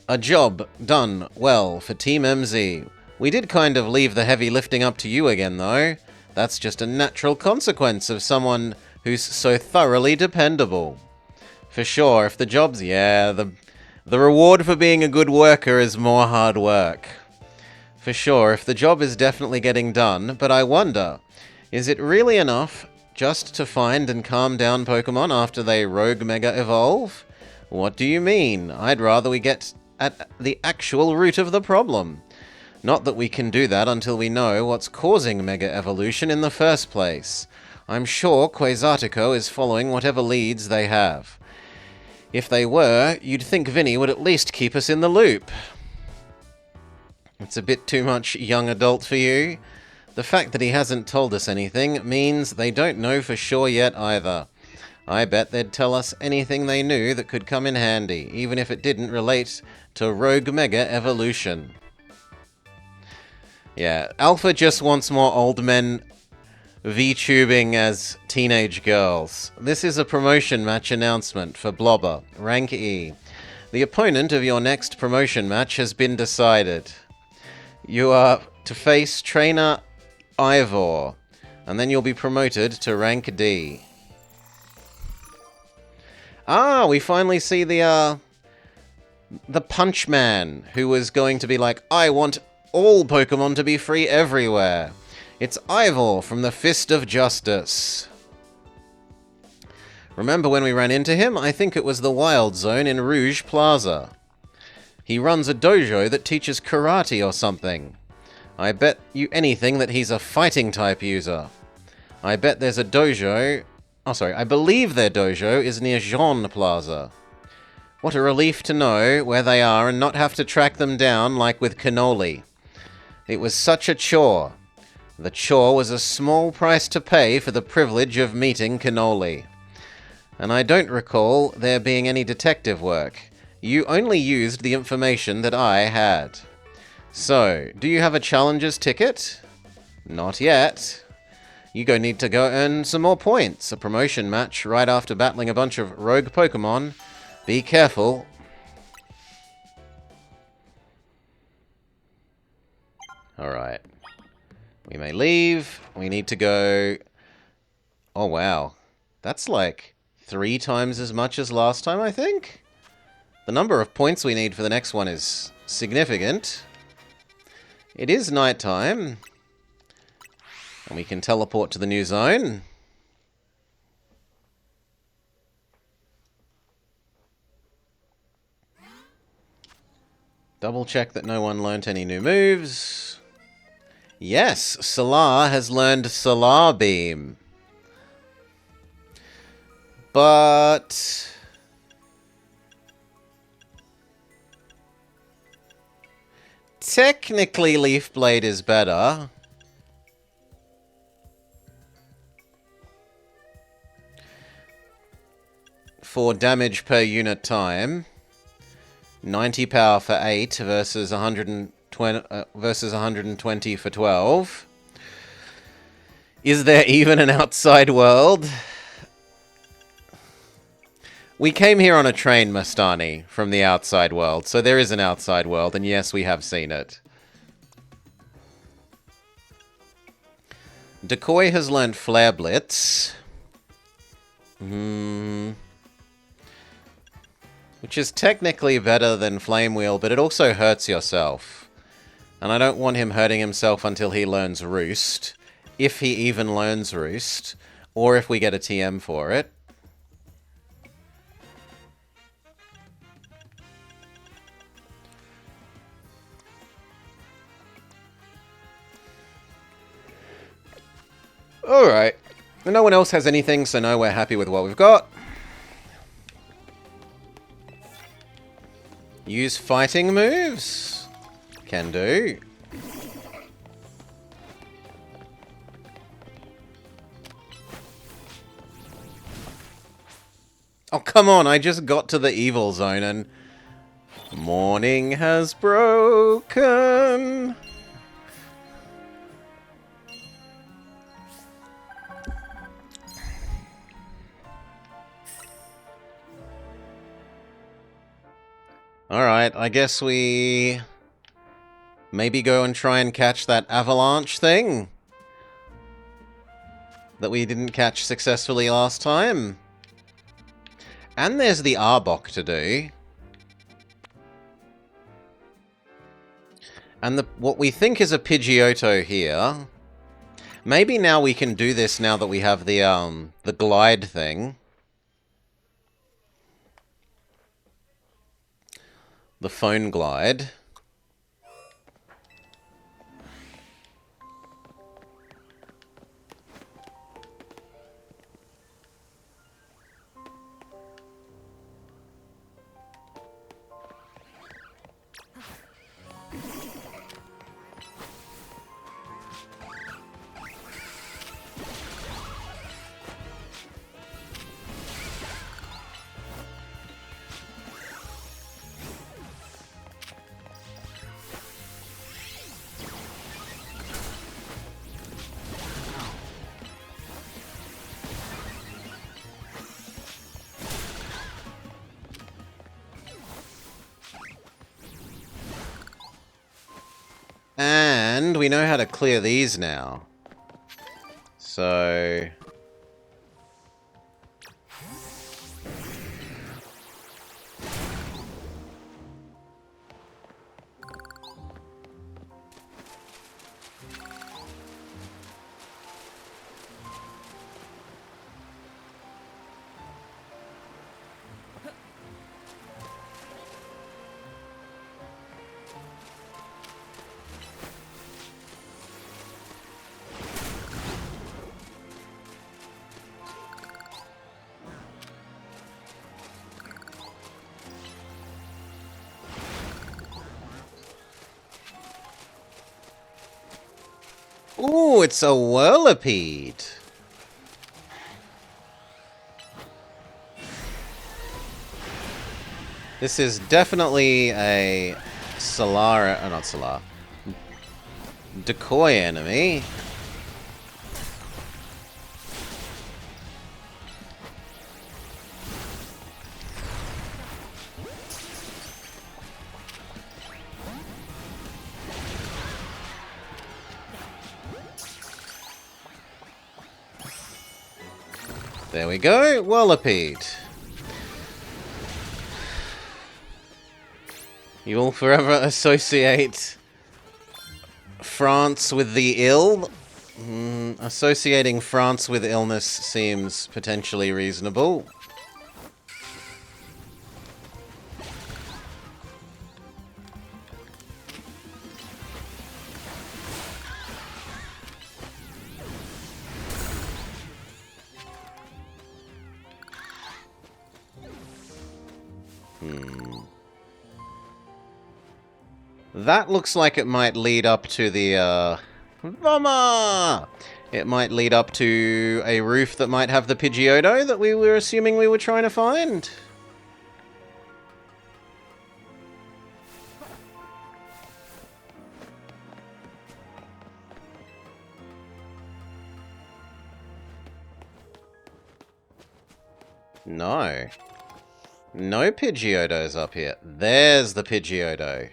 A job done well for Team MZ. We did kind of leave the heavy lifting up to you again, though. That's just a natural consequence of someone who's so thoroughly dependable. For sure, if the job's... yeah, the reward for being a good worker is more hard work. For sure, if the job is definitely getting done, but I wonder, is it really enough just to find and calm down Pokemon after they rogue mega evolve? What do you mean? I'd rather we get at the actual root of the problem. Not that we can do that until we know what's causing Mega Evolution in the first place. I'm sure Quasartico is following whatever leads they have. If they were, you'd think Vinny would at least keep us in the loop. It's a bit too much young adult for you. The fact that he hasn't told us anything means they don't know for sure yet either. I bet they'd tell us anything they knew that could come in handy, even if it didn't relate to Rogue Mega Evolution. Yeah, Alpha just wants more old men VTubing as teenage girls. This is a promotion match announcement for Blobber, rank E. The opponent of your next promotion match has been decided. You are to face trainer Ivor, and then you'll be promoted to rank D. Ah, we finally see the Punch Man, who was going to be like, I want all Pokemon to be free everywhere. It's Ivor from the Fist of Justice. Remember when we ran into him? I think it was the Wild Zone in Rouge Plaza. He runs a dojo that teaches karate or something. I bet you anything that he's a fighting type user. I bet there's a dojo... Oh, sorry. I believe their dojo is near Jean Plaza. What a relief to know where they are and not have to track them down like with Cannoli. It was such a chore. The chore was a small price to pay for the privilege of meeting Cannoli. And I don't recall there being any detective work. You only used the information that I had. So, do you have a challenger's ticket? Not yet. You need to go earn some more points. A promotion match right after battling a bunch of rogue Pokemon. Be careful. Alright. We may leave. We need to go... Oh, wow. That's like 3 times as much as last time, I think? The number of points we need for the next one is significant. It is nighttime. And we can teleport to the new zone. Double check that no one learnt any new moves. Yes, Solar has learned Solar Beam. But... technically, Leaf Blade is better. For damage per unit time. 90 power for 8 versus 120 for 12. Is there even an outside world? We came here on a train, Mastani, from the outside world, so there is an outside world, and yes, we have seen it. Decoy has learned Flare Blitz. Which is technically better than Flame Wheel, but it also hurts yourself. And I don't want him hurting himself until he learns Roost. If he even learns Roost. Or if we get a TM for it. Alright. No one else has anything, so no, we're happy with what we've got. Use fighting moves? Can do. Oh, come on, I just got to the evil zone and... morning has broken. Alright, I guess we... maybe go and try and catch that avalanche thing that we didn't catch successfully last time. And there's the Arbok to do. And what we think is a Pidgeotto here. Maybe now we can do this now that we have the glide thing. The phone glide. And we know how to clear these now. So... Ooh, it's a whirlipede. This is definitely a Solar... Oh, not Solar. Decoy enemy. There we go, Whirlipede. You will forever associate France with the ill. Associating France with illness seems potentially reasonable. That looks like it might lead up to the, Mama! It might lead up to a roof that might have the Pidgeotto that we were assuming we were trying to find. No. No Pidgeottos up here. There's the Pidgeotto.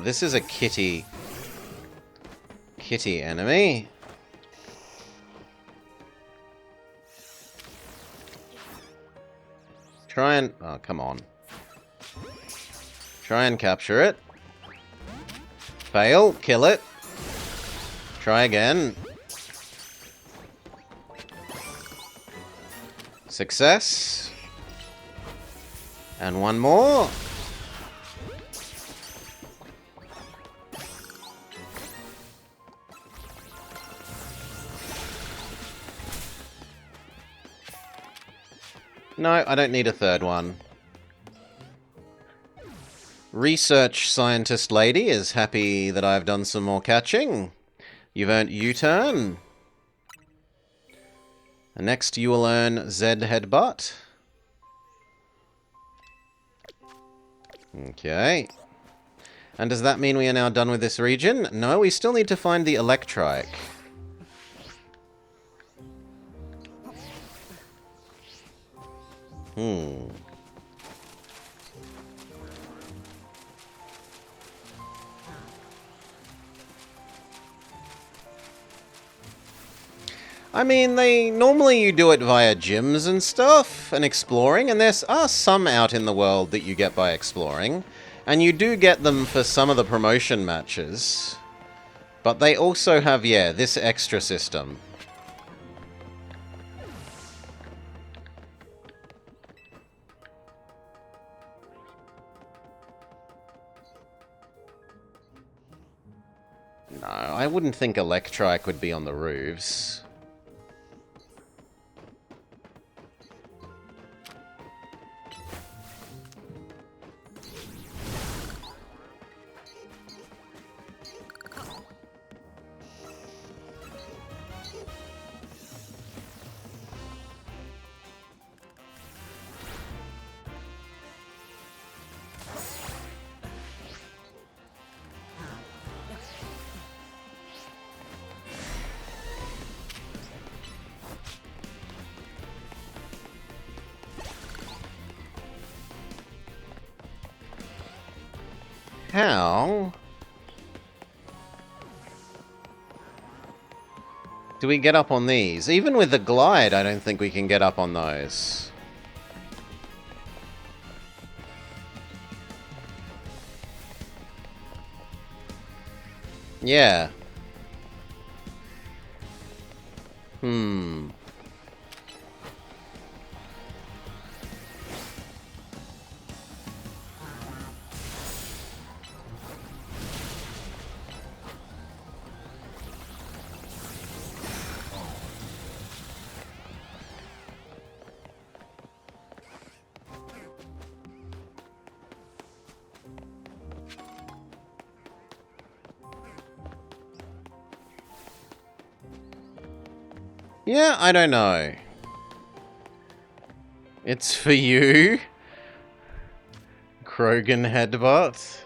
This is a kitty enemy. Try and... Oh, come on. Try and capture it. Fail. Kill it. Try again. Success. And one more. No, I don't need a third one. Research scientist lady is happy that I've done some more catching. You've earned U-turn. And next you will earn Z headbutt. Okay. And does that mean we are now done with this region? No, we still need to find the Electrike. I mean, normally you do it via gyms and stuff, and exploring, and there are some out in the world that you get by exploring, and you do get them for some of the promotion matches, but they also have, yeah, this extra system. No, I wouldn't think Electrike would be on the roofs. How do we get up on these? Even with the glide, I don't think we can get up on those. Yeah. Yeah, I don't know. It's for you? Krogan headbutt?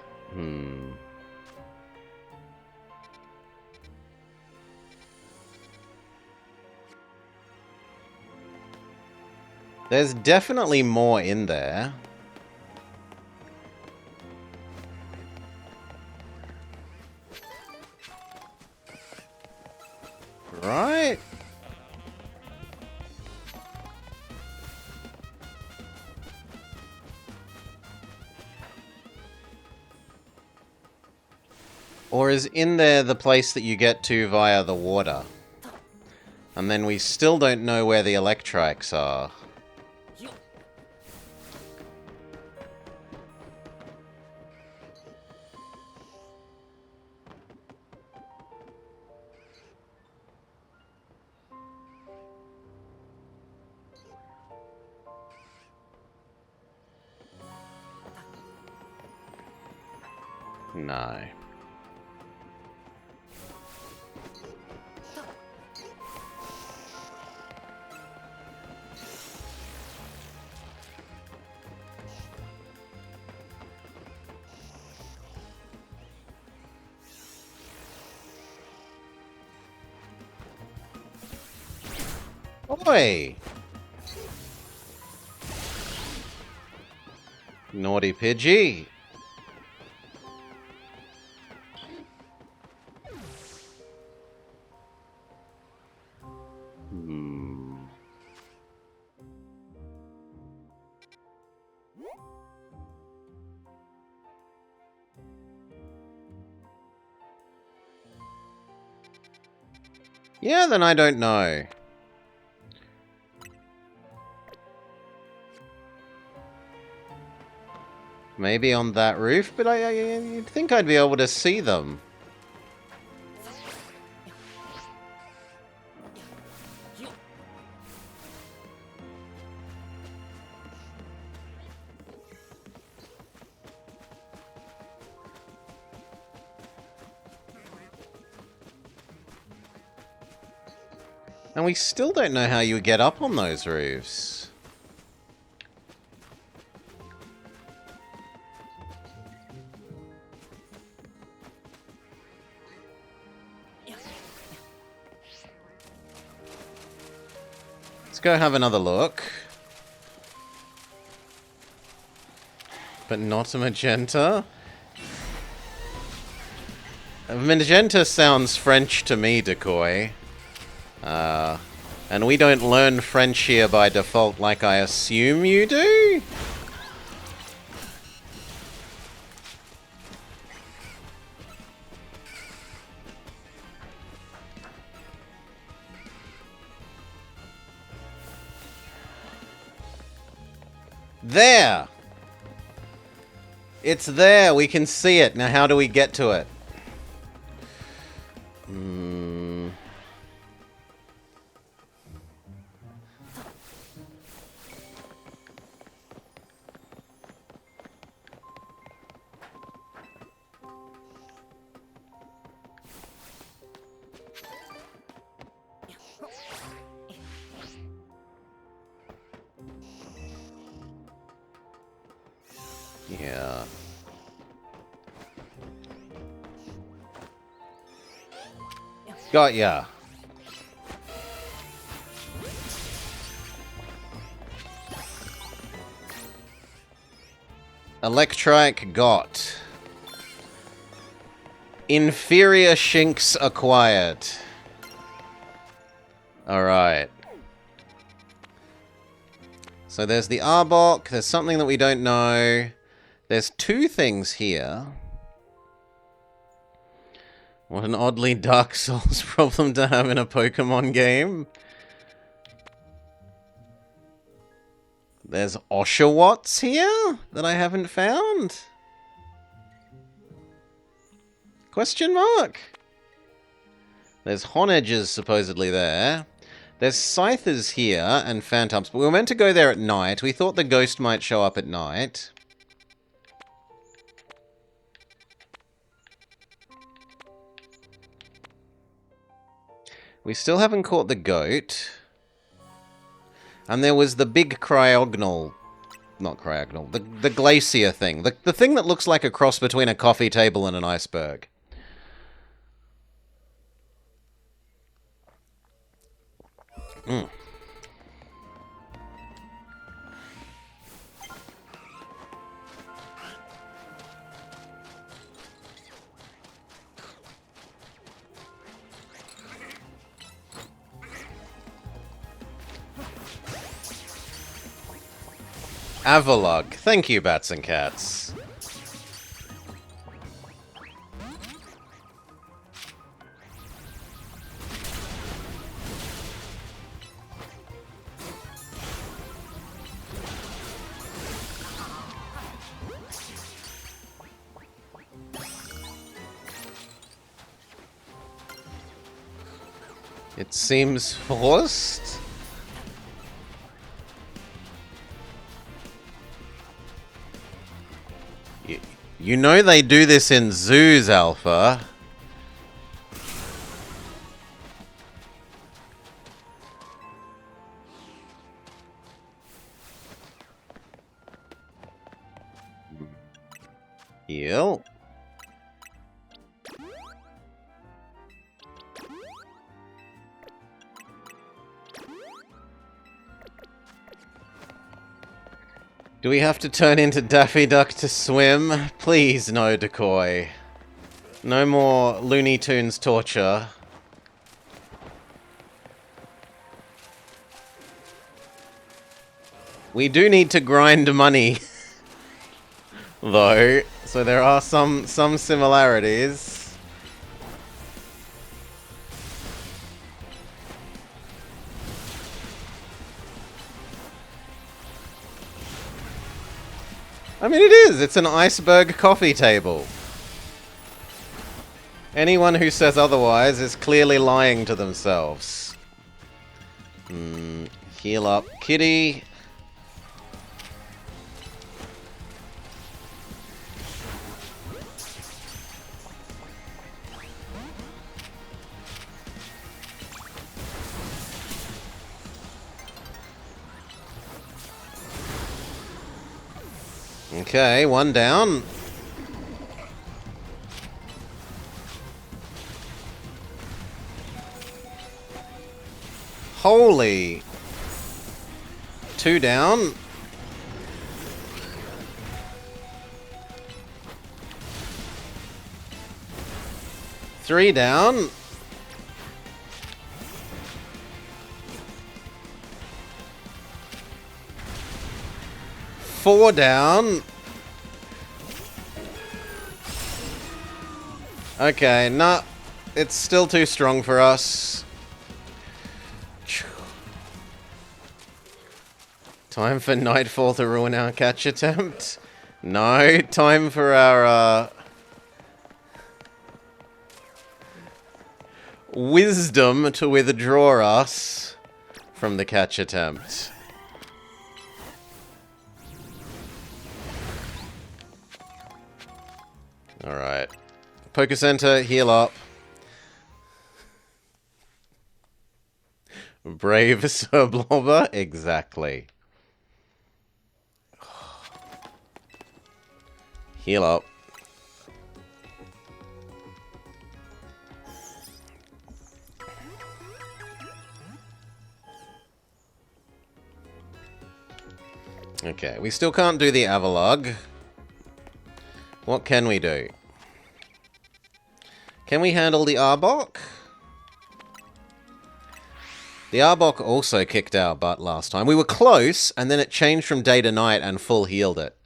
There's definitely more in there. Right? Or is in there the place that you get to via the water? And then we still don't know where the electrics are. No. Oi! Naughty Pidgey. Yeah, then I don't know. Maybe on that roof, but you'd think I'd be able to see them. And we still don't know how you get up on those roofs. Let's go have another look. But not a magenta? A magenta sounds French to me, Decoy. And we don't learn French here by default like I assume you do? There! It's there, we can see it. Now how do we get to it? Yeah. Got ya. Electric got. Inferior Shinks acquired. Alright. So there's the Arbok. There's something that we don't know. There's two things here. What an oddly Dark Souls problem to have in a Pokemon game. There's Oshawotts here that I haven't found? Question mark? There's Honedges supposedly there. There's Scythers here and Phantoms, but we were meant to go there at night. We thought the ghost might show up at night. We still haven't caught the goat. And there was the big cryogonal... Not cryogonal. The glacier thing. The thing that looks like a cross between a coffee table and an iceberg. Mm. Avalog. Thank you, Bats and Cats. It seems forced. You know they do this in zoos, Alpha. Heal. Do we have to turn into Daffy Duck to swim? Please, no, Decoy. No more Looney Tunes torture. We do need to grind money, though, so there are some similarities. I mean, it is. It's an iceberg coffee table. Anyone who says otherwise is clearly lying to themselves. Heal up, kitty. Okay, one down. Holy. Two down. Three down. Four down. Okay, nah. It's still too strong for us. Time for Nightfall to ruin our catch attempt? No, time for our, wisdom to withdraw us from the catch attempt. Alright. Poker Center, heal up. Brave Sir Blobber? Exactly. Heal up. Okay, we still can't do the Avalog. What can we do? Can we handle the Arbok? The Arbok also kicked our butt last time. We were close, and then it changed from day to night and full healed it.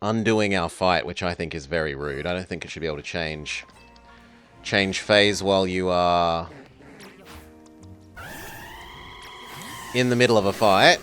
Undoing our fight, which I think is very rude. I don't think it should be able to change phase while you are in the middle of a fight.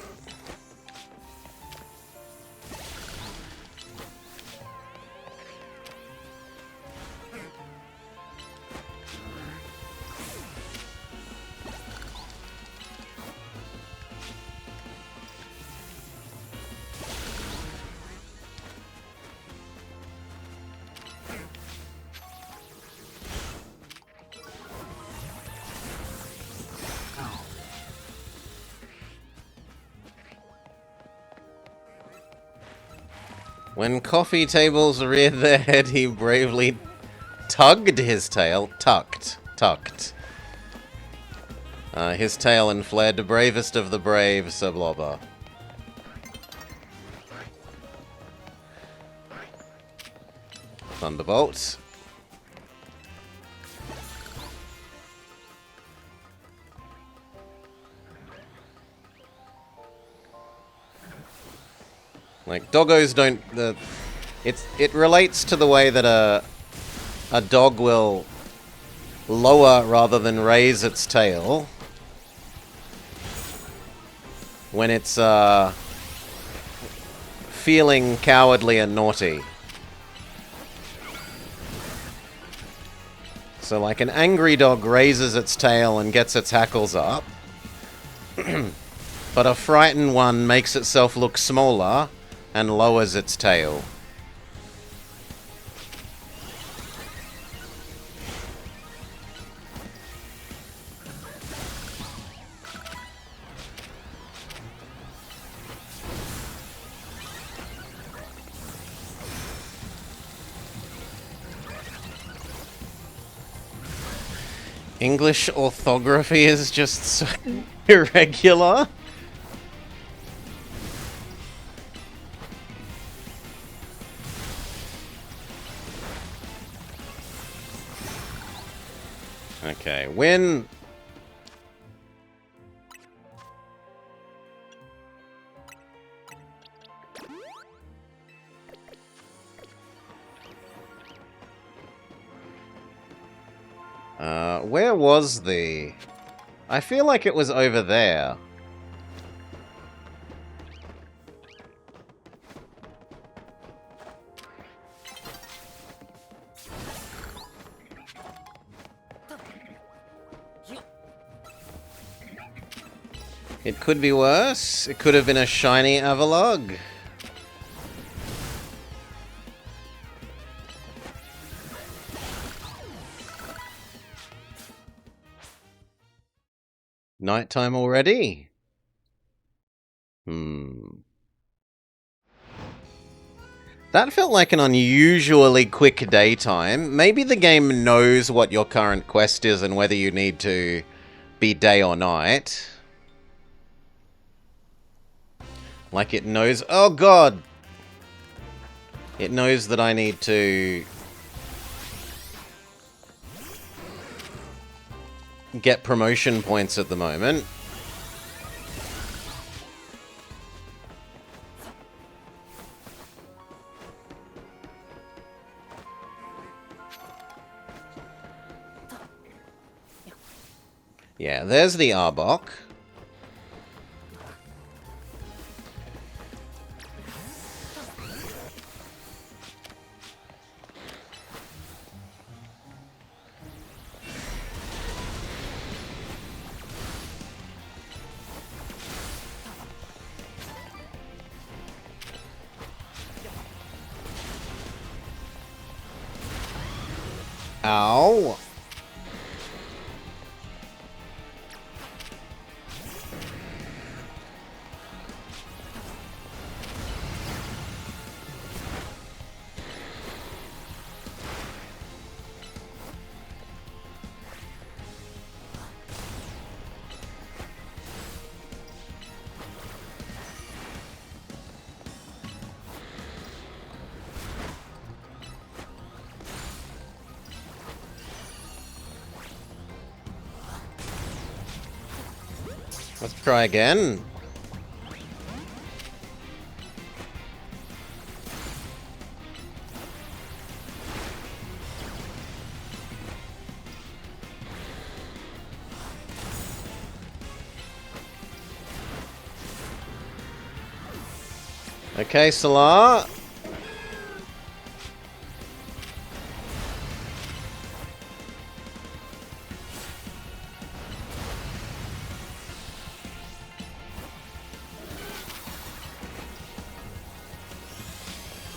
When coffee tables reared their head, he bravely tugged his tail. Tucked. His tail and fled, bravest of the brave, Sir Blobber. Thunderbolt. Like, doggos don't... It relates to the way that a dog will lower rather than raise its tail when it's feeling cowardly and naughty. So like an angry dog raises its tail and gets its hackles up, but a frightened one makes itself look smaller and lowers its tail. English orthography is just so irregular. Okay, when... where was the... I feel like it was over there. It could be worse. It could have been a shiny Avalog. Nighttime already? That felt like an unusually quick daytime. Maybe the game knows what your current quest is and whether you need to be day or night. Like it knows... Oh god! It knows that I need to... get promotion points at the moment. Yeah, there's the Arbok. Ow. Let's try again. Okay, Salar.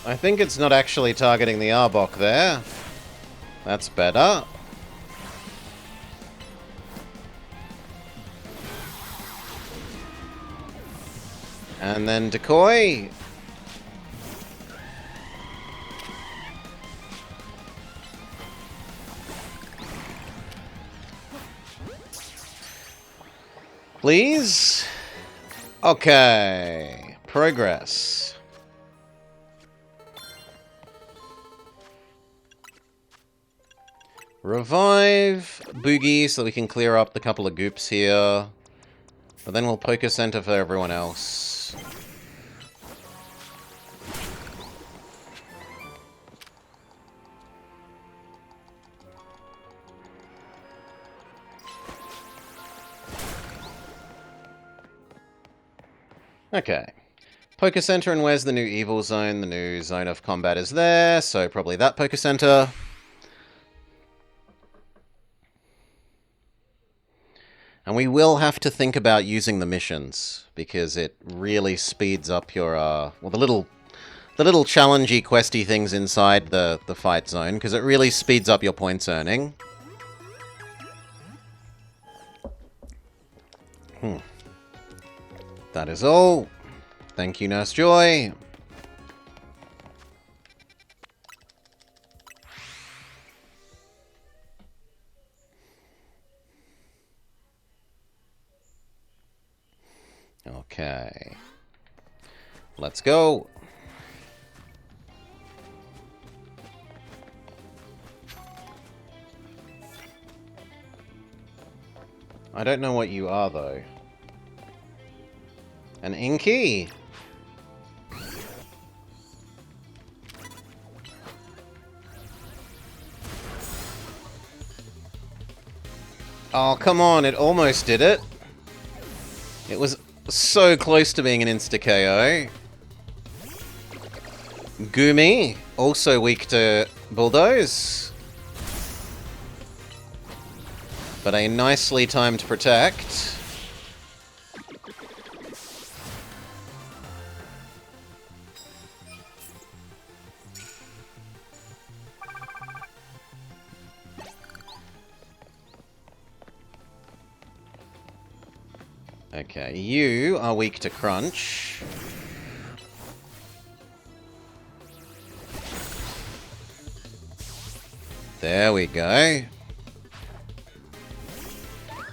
I think it's not actually targeting the Arbok there. That's better. And then Decoy. Please? Okay. Progress. Revive Boogie so we can clear up the couple of goops here. But then we'll Poker Center for everyone else. Okay. Poker Center, and where's the new Evil Zone? The new Zone of Combat is there, so probably that Poker Center. And we will have to think about using the missions, because it really speeds up your, well, the little challengey, questy things inside the fight zone, because it really speeds up your points earning. That is all. Thank you, Nurse Joy. Okay. Let's go. I don't know what you are, though. An Inky? Oh, come on, it almost did it. It was so close to being an insta-KO. Gumi, also weak to Bulldoze. But a nicely timed protect. Okay, you are weak to Crunch. There we go.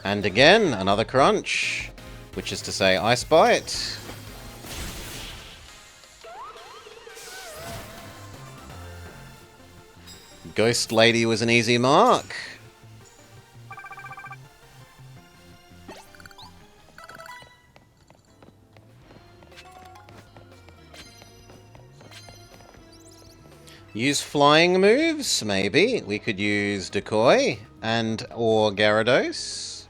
And again, another Crunch, which is to say Ice Bite. Ghost Lady was an easy mark. Use flying moves, maybe. We could use Decoy and or Gyarados.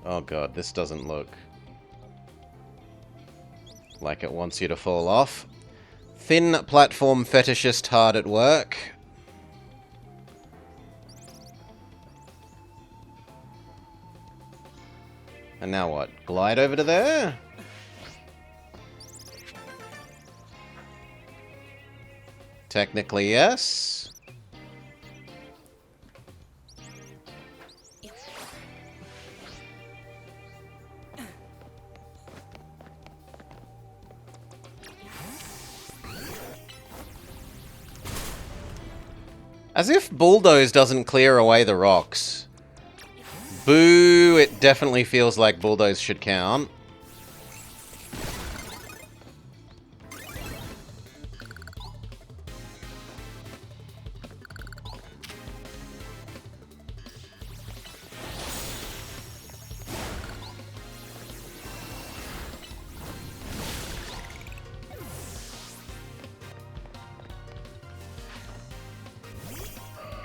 Oh god, this doesn't look like it wants you to fall off. Thin platform fetishist hard at work. And now what? Glide over to there? Technically, yes. As if Bulldoze doesn't clear away the rocks. Boo, it definitely feels like Bulldoze should count.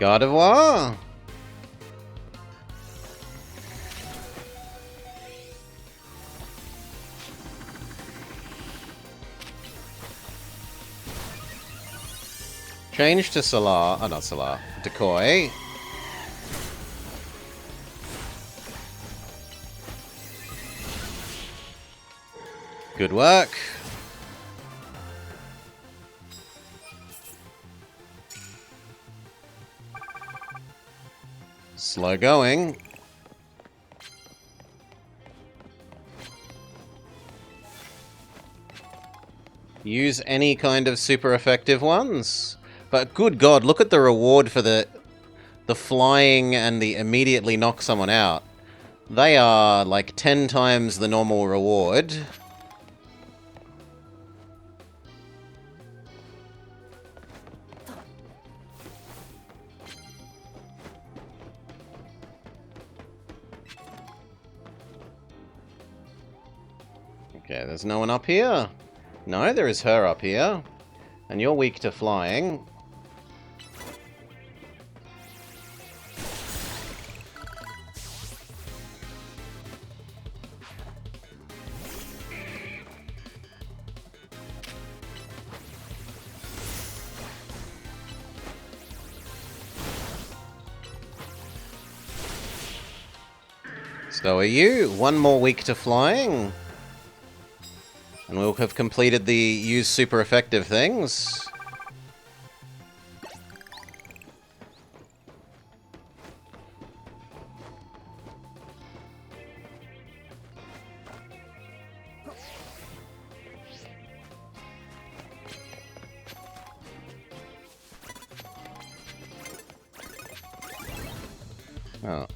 Gardevoir! Change to Solar. Oh, not Solar. Decoy. Good work. Slow going. Use any kind of super effective ones. But good God, look at the reward for the flying and the immediately knock someone out. They are like 10 times the normal reward. Okay, there's no one up here. No, there is her up here. And you're weak to flying. So are you. One more week to flying. And we'll have completed the use super effective things. Oh.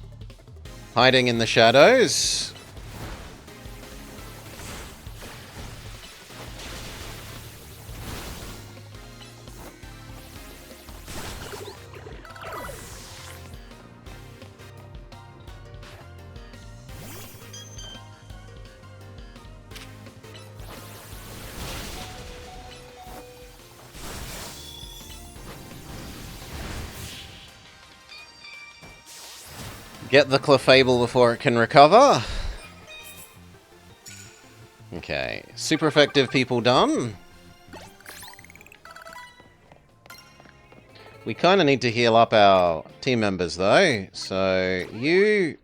Hiding in the shadows. Get the Clefable before it can recover. Okay, super effective people done. We kind of need to heal up our team members though. So you,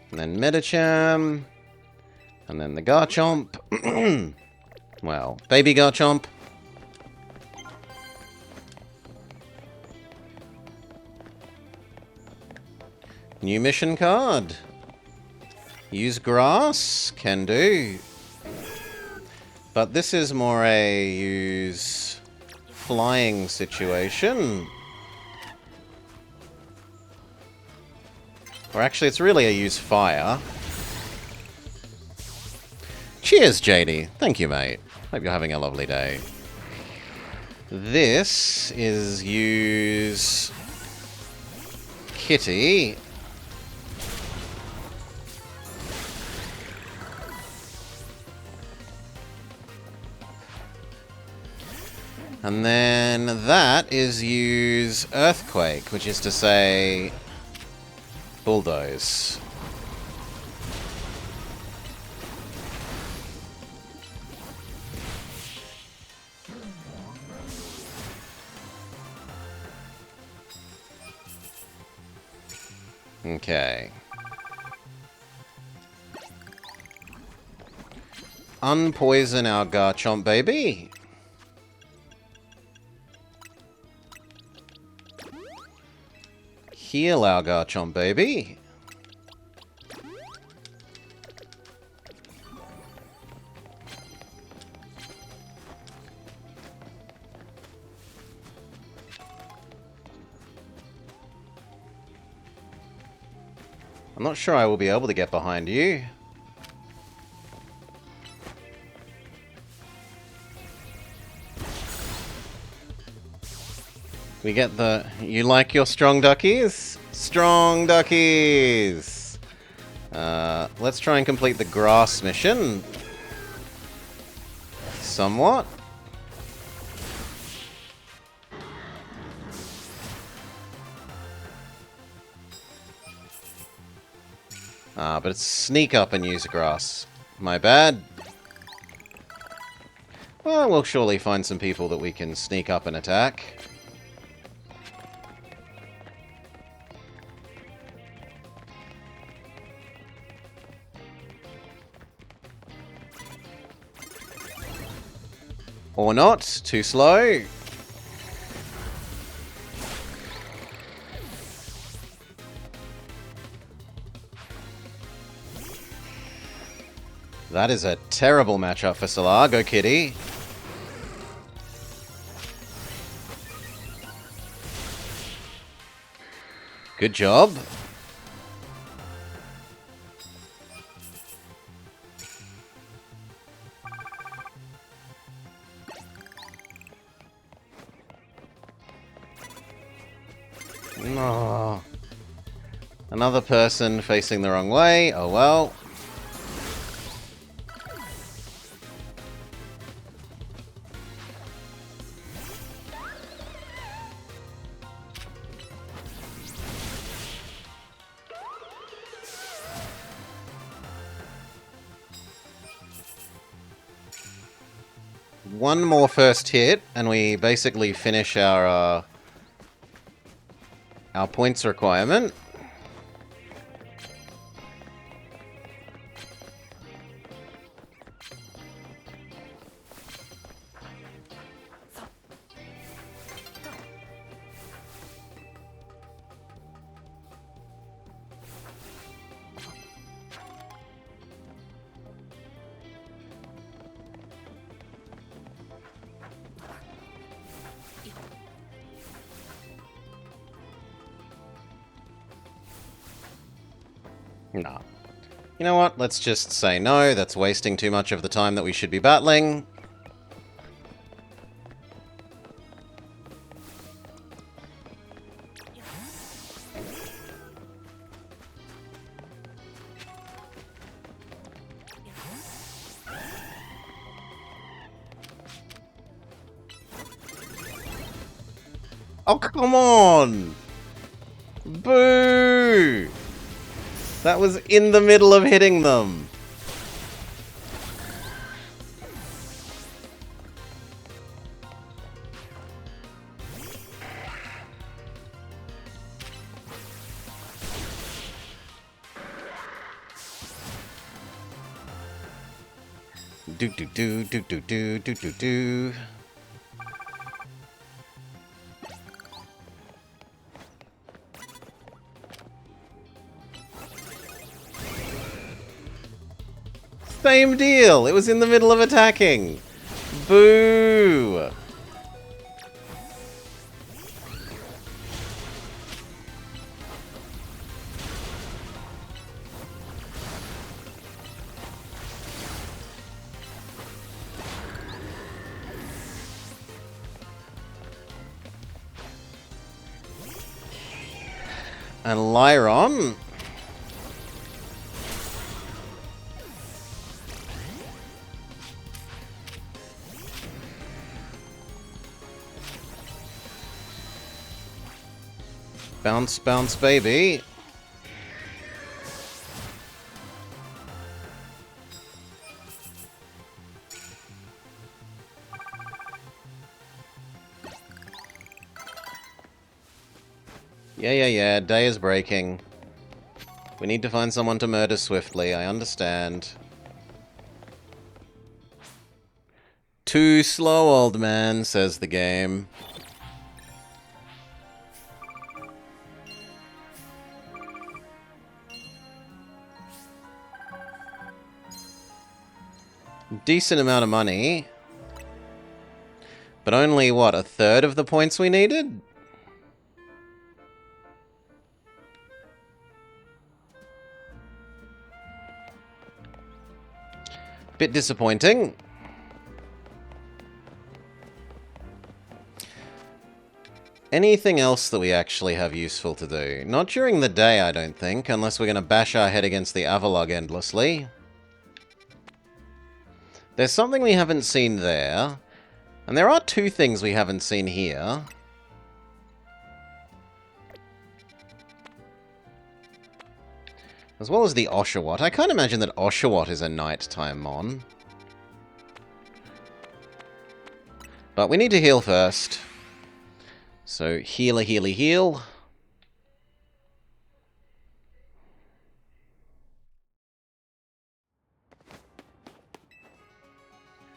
and then Medicham, and then the Garchomp. Well, baby Garchomp. New mission card. Use grass. Can do. But this is more a use flying situation. Or actually, it's really a use fire. Cheers, JD. Thank you, mate. Hope you're having a lovely day. This is use Kitty. And then that is use Earthquake, which is to say Bulldoze. Okay. Unpoison our Garchomp baby. Heal our Garchomp baby. I'm not sure I will be able to get behind you. We get the... You like your strong duckies? Strong duckies! Let's try and complete the grass mission. Somewhat. but it's sneak up and use grass. My bad. Well, we'll surely find some people that we can sneak up and attack. Or not. Too slow. That is a terrible matchup for Solar. Go Kitty. Good job. Oh. Another person facing the wrong way. Oh well. One more first hit, and we basically finish our points requirement. Nah. You know what? Let's just say no. That's wasting too much of the time that we should be battling. Oh, come on! Boo! That was in the middle of hitting them. Do do do do do do do do do. Same deal. It was in the middle of attacking. Boo. And Lyron. Bounce, bounce, baby. Yeah. Day is breaking. We need to find someone to murder swiftly, I understand. Too slow, old man, says the game. Decent amount of money. But only, what, a third of the points we needed? Bit disappointing. Anything else that we actually have useful to do? Not during the day, I don't think, unless we're going to bash our head against the Avalog endlessly. There's something we haven't seen there. And there are two things we haven't seen here. As well as the Oshawott. I can't imagine that Oshawott is a nighttime mon. But we need to heal first. So, healer, healer, heal.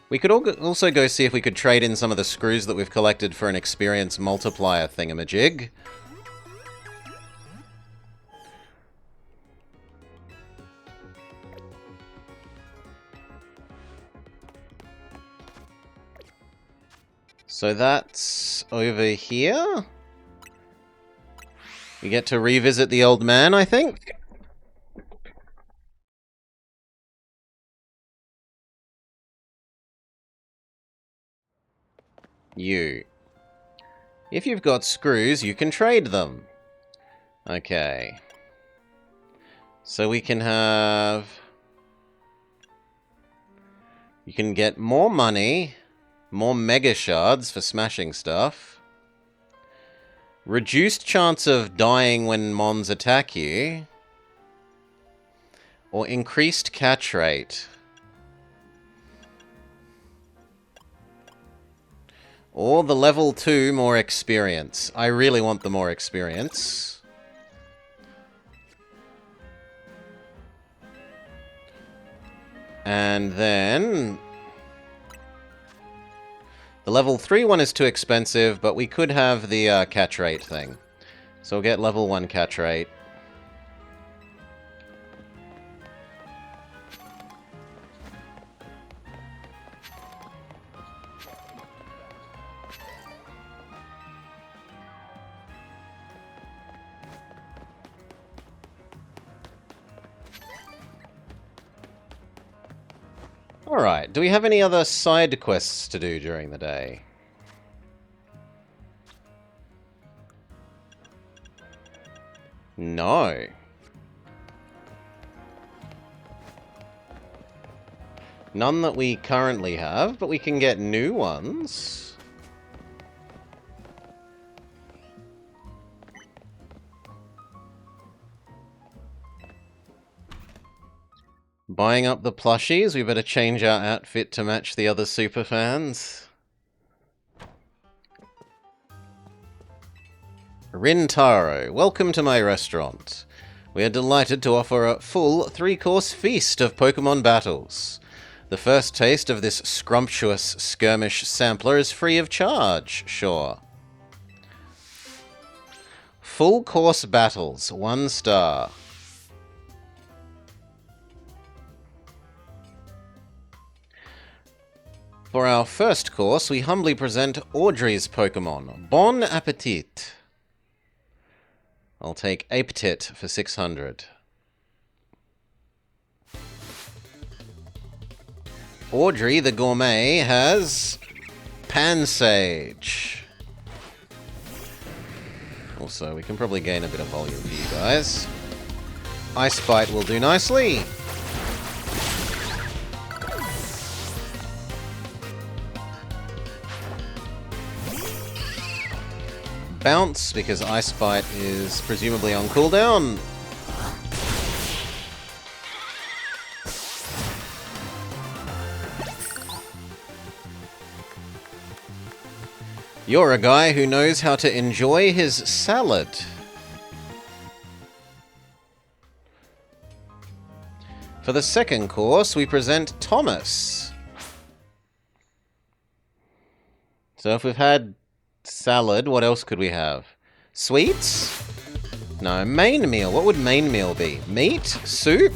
We could also go see if we could trade in some of the screws that we've collected for an experience multiplier thingamajig. So that's over here. We get to revisit the old man, I think. You. If you've got screws, you can trade them. Okay. So we can have... You can get more money, more mega shards for smashing stuff, reduced chance of dying when mons attack you, or increased catch rate. Or the level 2 more experience. I really want the more experience. And then... the level 3 one is too expensive, but we could have the catch rate thing. So we'll get level 1 catch rate. Alright, do we have any other side quests to do during the day? No. None that we currently have, but we can get new ones. Buying up the plushies, we better change our outfit to match the other superfans. Rintaro, welcome to my restaurant. We are delighted to offer a full 3-course feast of Pokemon battles. The first taste of this scrumptious skirmish sampler is free of charge, sure. Full course battles, 1 star. For our first course, we humbly present Audrey's Pokemon. Bon appetit. I'll take Apetit for 600. Audrey, the gourmet, has Pansage. Also, we can probably gain a bit of volume for you guys. Ice Bite will do nicely. Bounce, because Ice Bite is presumably on cooldown. You're a guy who knows how to enjoy his salad. For the second course, we present Thomas. So if we've had salad, what else could we have? Sweets? No, main meal. What would main meal be? Meat? Soup?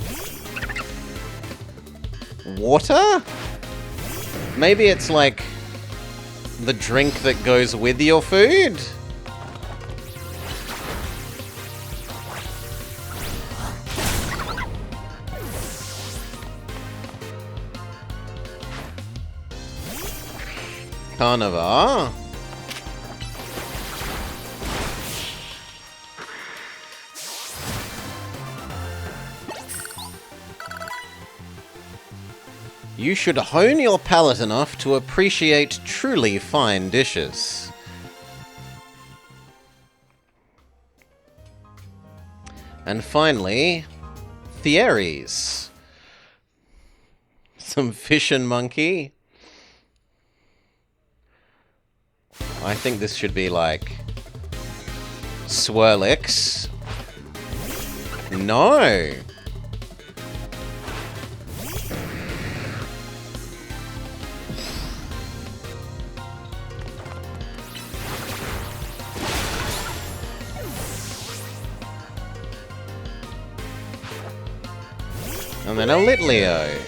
Water? Maybe it's like the drink that goes with your food? Carnivore? You should hone your palate enough to appreciate truly fine dishes. And finally, Thieries. Some fish and monkey. I think this should be like Swirlix. No. And then a Litleo.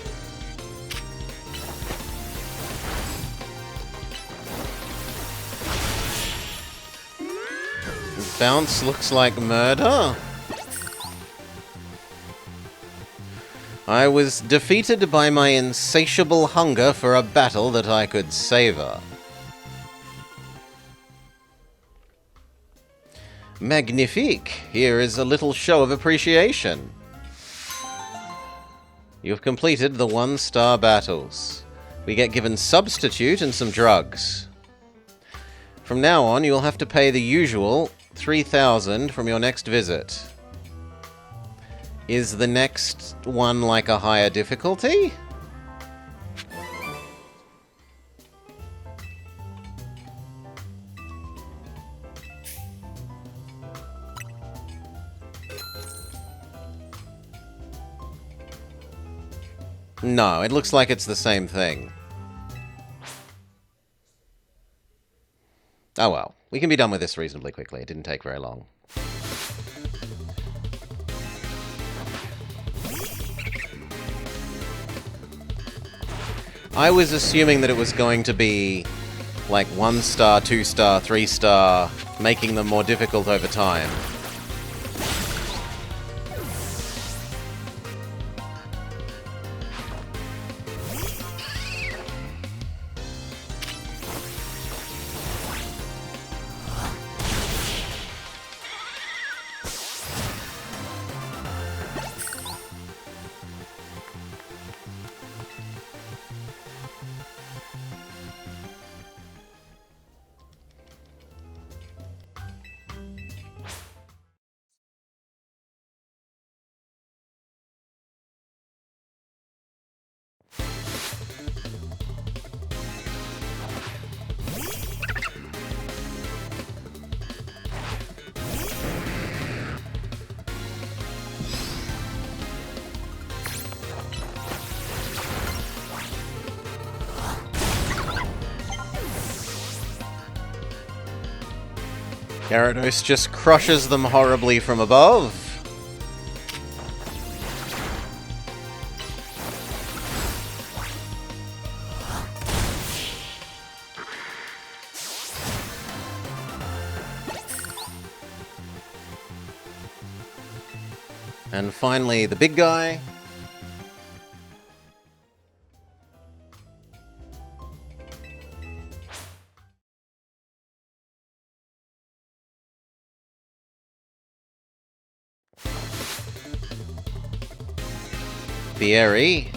Bounce looks like murder. I was defeated by my insatiable hunger for a battle that I could savor. Magnifique! Here is a little show of appreciation. You've completed the 1-star battles. We get given substitute and some drugs. From now on, you'll have to pay the usual 3,000 from your next visit. Is the next one like a higher difficulty? No, it looks like it's the same thing. Oh well, we can be done with this reasonably quickly. It didn't take very long. I was assuming that it was going to be like 1-star, 2-star, 3-star, making them more difficult over time. Gyarados just crushes them horribly from above. And finally, the big guy. Fieri.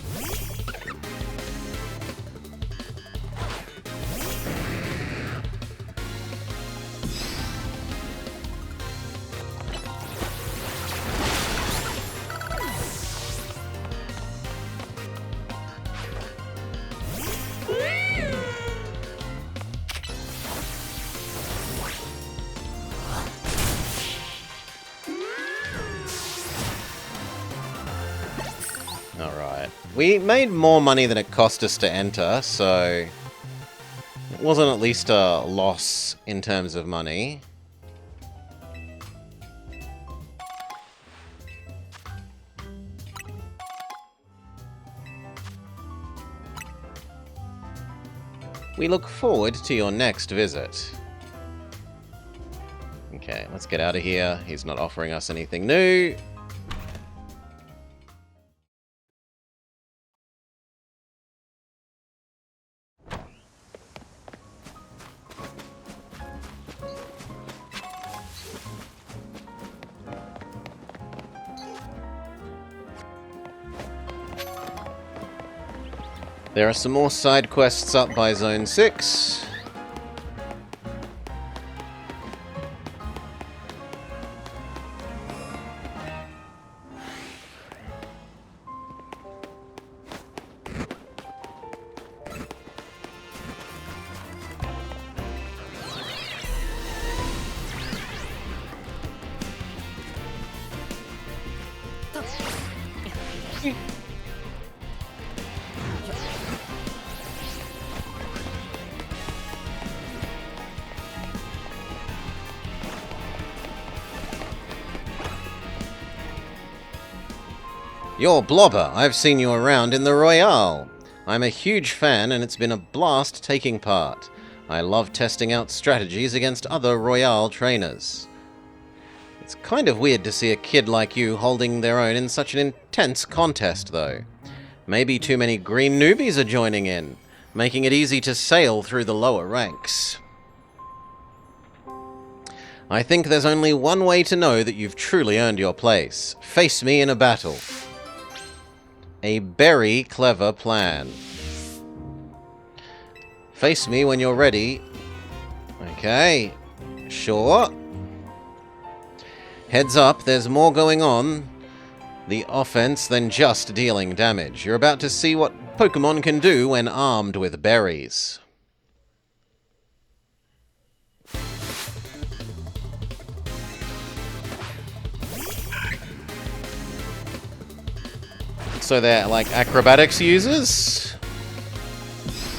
Alright. We made more money than it cost us to enter, so it wasn't at least a loss in terms of money. We look forward to your next visit. Okay, let's get out of here. He's not offering us anything new. There are some more side quests up by Zone 6. You're Blobber. I've seen you around in the Royale. I'm a huge fan and it's been a blast taking part. I love testing out strategies against other Royale trainers. It's kind of weird to see a kid like you holding their own in such an intense contest, though. Maybe too many green newbies are joining in, making it easy to sail through the lower ranks. I think there's only one way to know that you've truly earned your place. Face me in a battle. A very clever plan. Face me when you're ready. Okay. Sure. Heads up, there's more going on. The offense than just dealing damage. You're about to see what Pokemon can do when armed with berries. So they're like acrobatics users?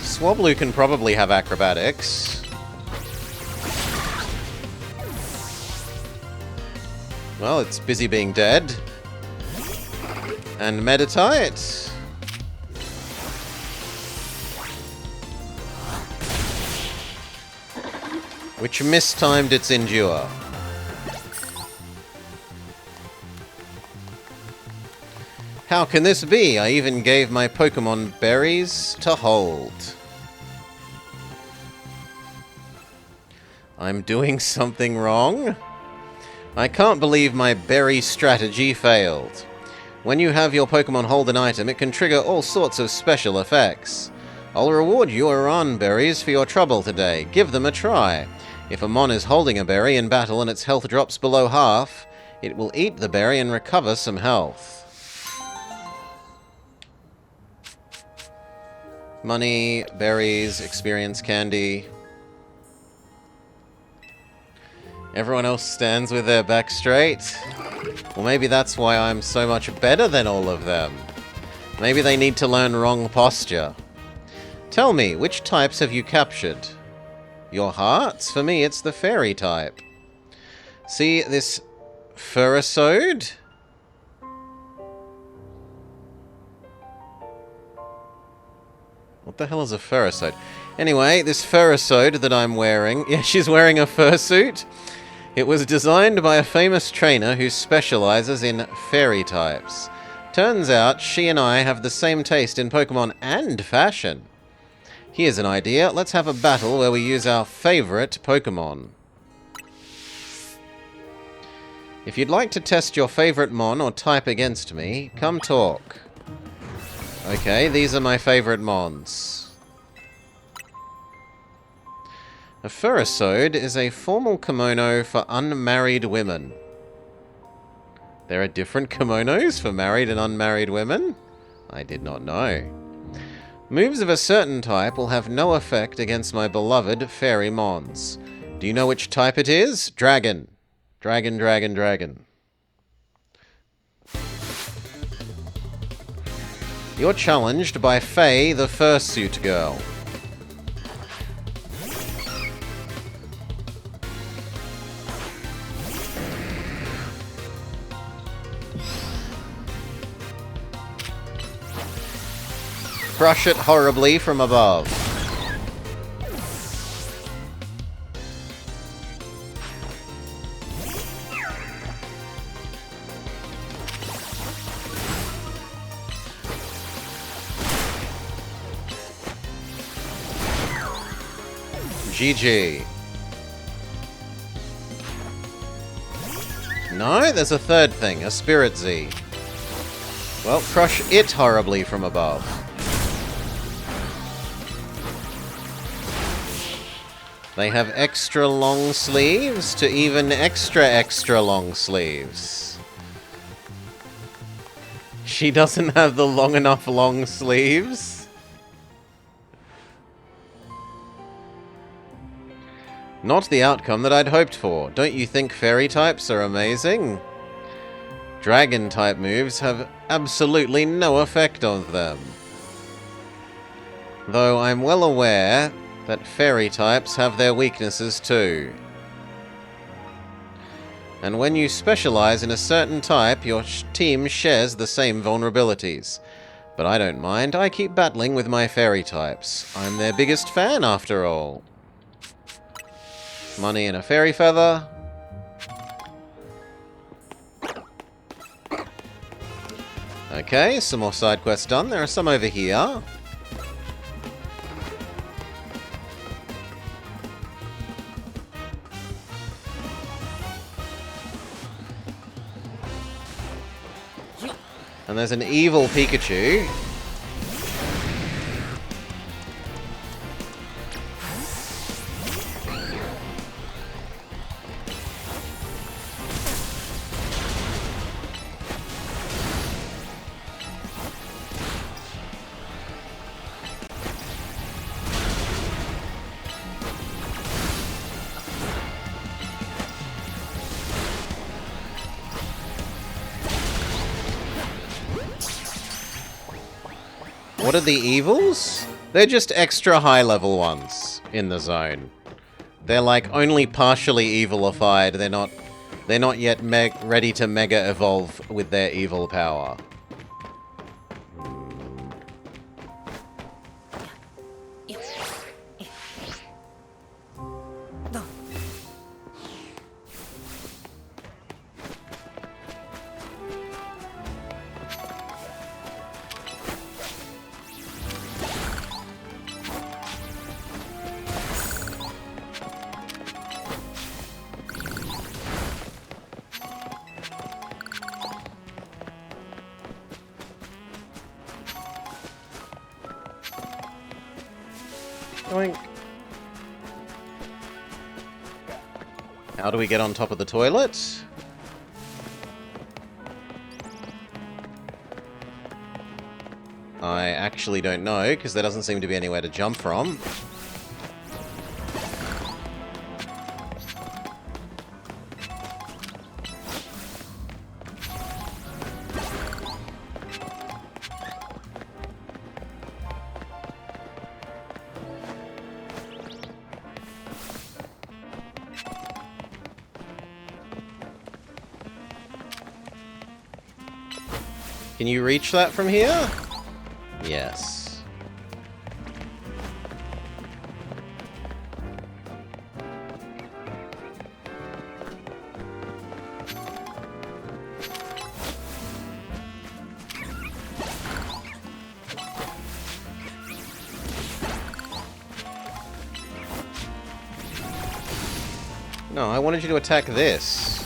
Swablu can probably have acrobatics. Well, it's busy being dead. And Meditite. Which mistimed its Endure. How can this be? I even gave my Pokemon berries to hold. I'm doing something wrong? I can't believe my berry strategy failed. When you have your Pokemon hold an item, it can trigger all sorts of special effects. I'll reward you Aran berries for your trouble today. Give them a try. If a Mon is holding a berry in battle and its health drops below half, it will eat the berry and recover some health. Money, berries, experience candy. Everyone else stands with their back straight. Well, maybe that's why I'm so much better than all of them. Maybe they need to learn wrong posture. Tell me, which types have you captured? Your hearts? For me, it's the fairy type. See this Furisode? What the hell is a Furisode? Anyway, this Furisode that I'm wearing... Yeah, she's wearing a fursuit. It was designed by a famous trainer who specializes in fairy types. Turns out she and I have the same taste in Pokemon and fashion. Here's an idea. Let's have a battle where we use our favorite Pokemon. If you'd like to test your favorite Mon or type against me, come talk. Okay, these are my favorite Mons. A Furisode is a formal kimono for unmarried women. There are different kimonos for married and unmarried women? I did not know. Moves of a certain type will have no effect against my beloved fairy Mons. Do you know which type it is? Dragon. Dragon, dragon, dragon. You're challenged by Faye, the fursuit girl. Crush it horribly from above. GG. No, there's a third thing, a Spirit Z. Well, crush it horribly from above. They have extra long sleeves to even extra long sleeves. She doesn't have the long enough long sleeves. Not the outcome that I'd hoped for. Don't you think fairy types are amazing? Dragon type moves have absolutely no effect on them. Though I'm well aware that fairy types have their weaknesses too. And when you specialize in a certain type, your team shares the same vulnerabilities. But I don't mind. I keep battling with my fairy types. I'm their biggest fan, after all. Money and a fairy feather. Okay, some more side quests done. There are some over here. And there's an evil Pikachu. What are the evils? They're just extra high-level ones in the zone. They're like only partially evilified. They're not yet ready to mega evolve with their evil power. Oink. How do we get on top of the toilet? I actually don't know, because there doesn't seem to be anywhere to jump from. Can you reach that from here? Yes. No, I wanted you to attack this.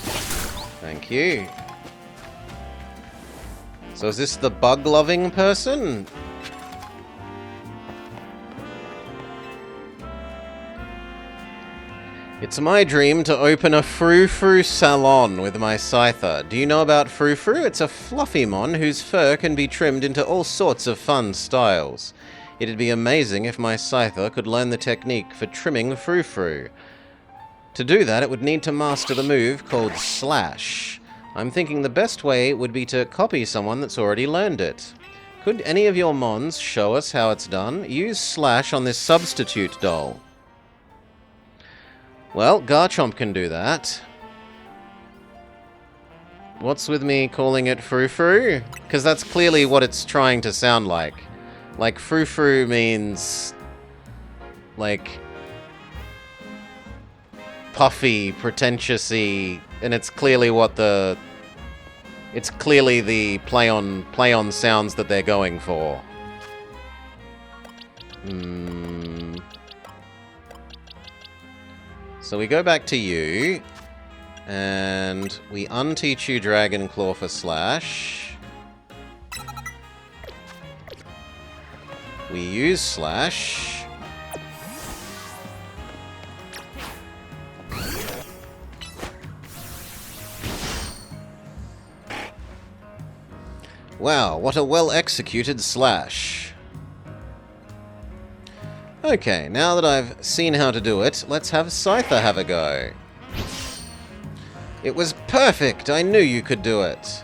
Thank you. So is this the bug-loving person? It's my dream to open a frou-frou salon with my Scyther. Do you know about frou-frou? It's a fluffy mon whose fur can be trimmed into all sorts of fun styles. It'd be amazing if my Scyther could learn the technique for trimming frou-frou. To do that, it would need to master the move called Slash. I'm thinking the best way would be to copy someone that's already learned it. Could any of your mons show us how it's done? Use Slash on this substitute doll. Well, Garchomp can do that. What's with me calling it frou-frou? Because that's clearly what it's trying to sound like. Like, frou-frou means... like... puffy, pretentious-y, and it's clearly what the... it's clearly the play on sounds that they're going for. So we go back to you, and we unteach you Dragon Claw for Slash. We use Slash. Wow, what a well-executed Slash. Okay, now that I've seen how to do it, let's have Scyther have a go. It was perfect! I knew you could do it.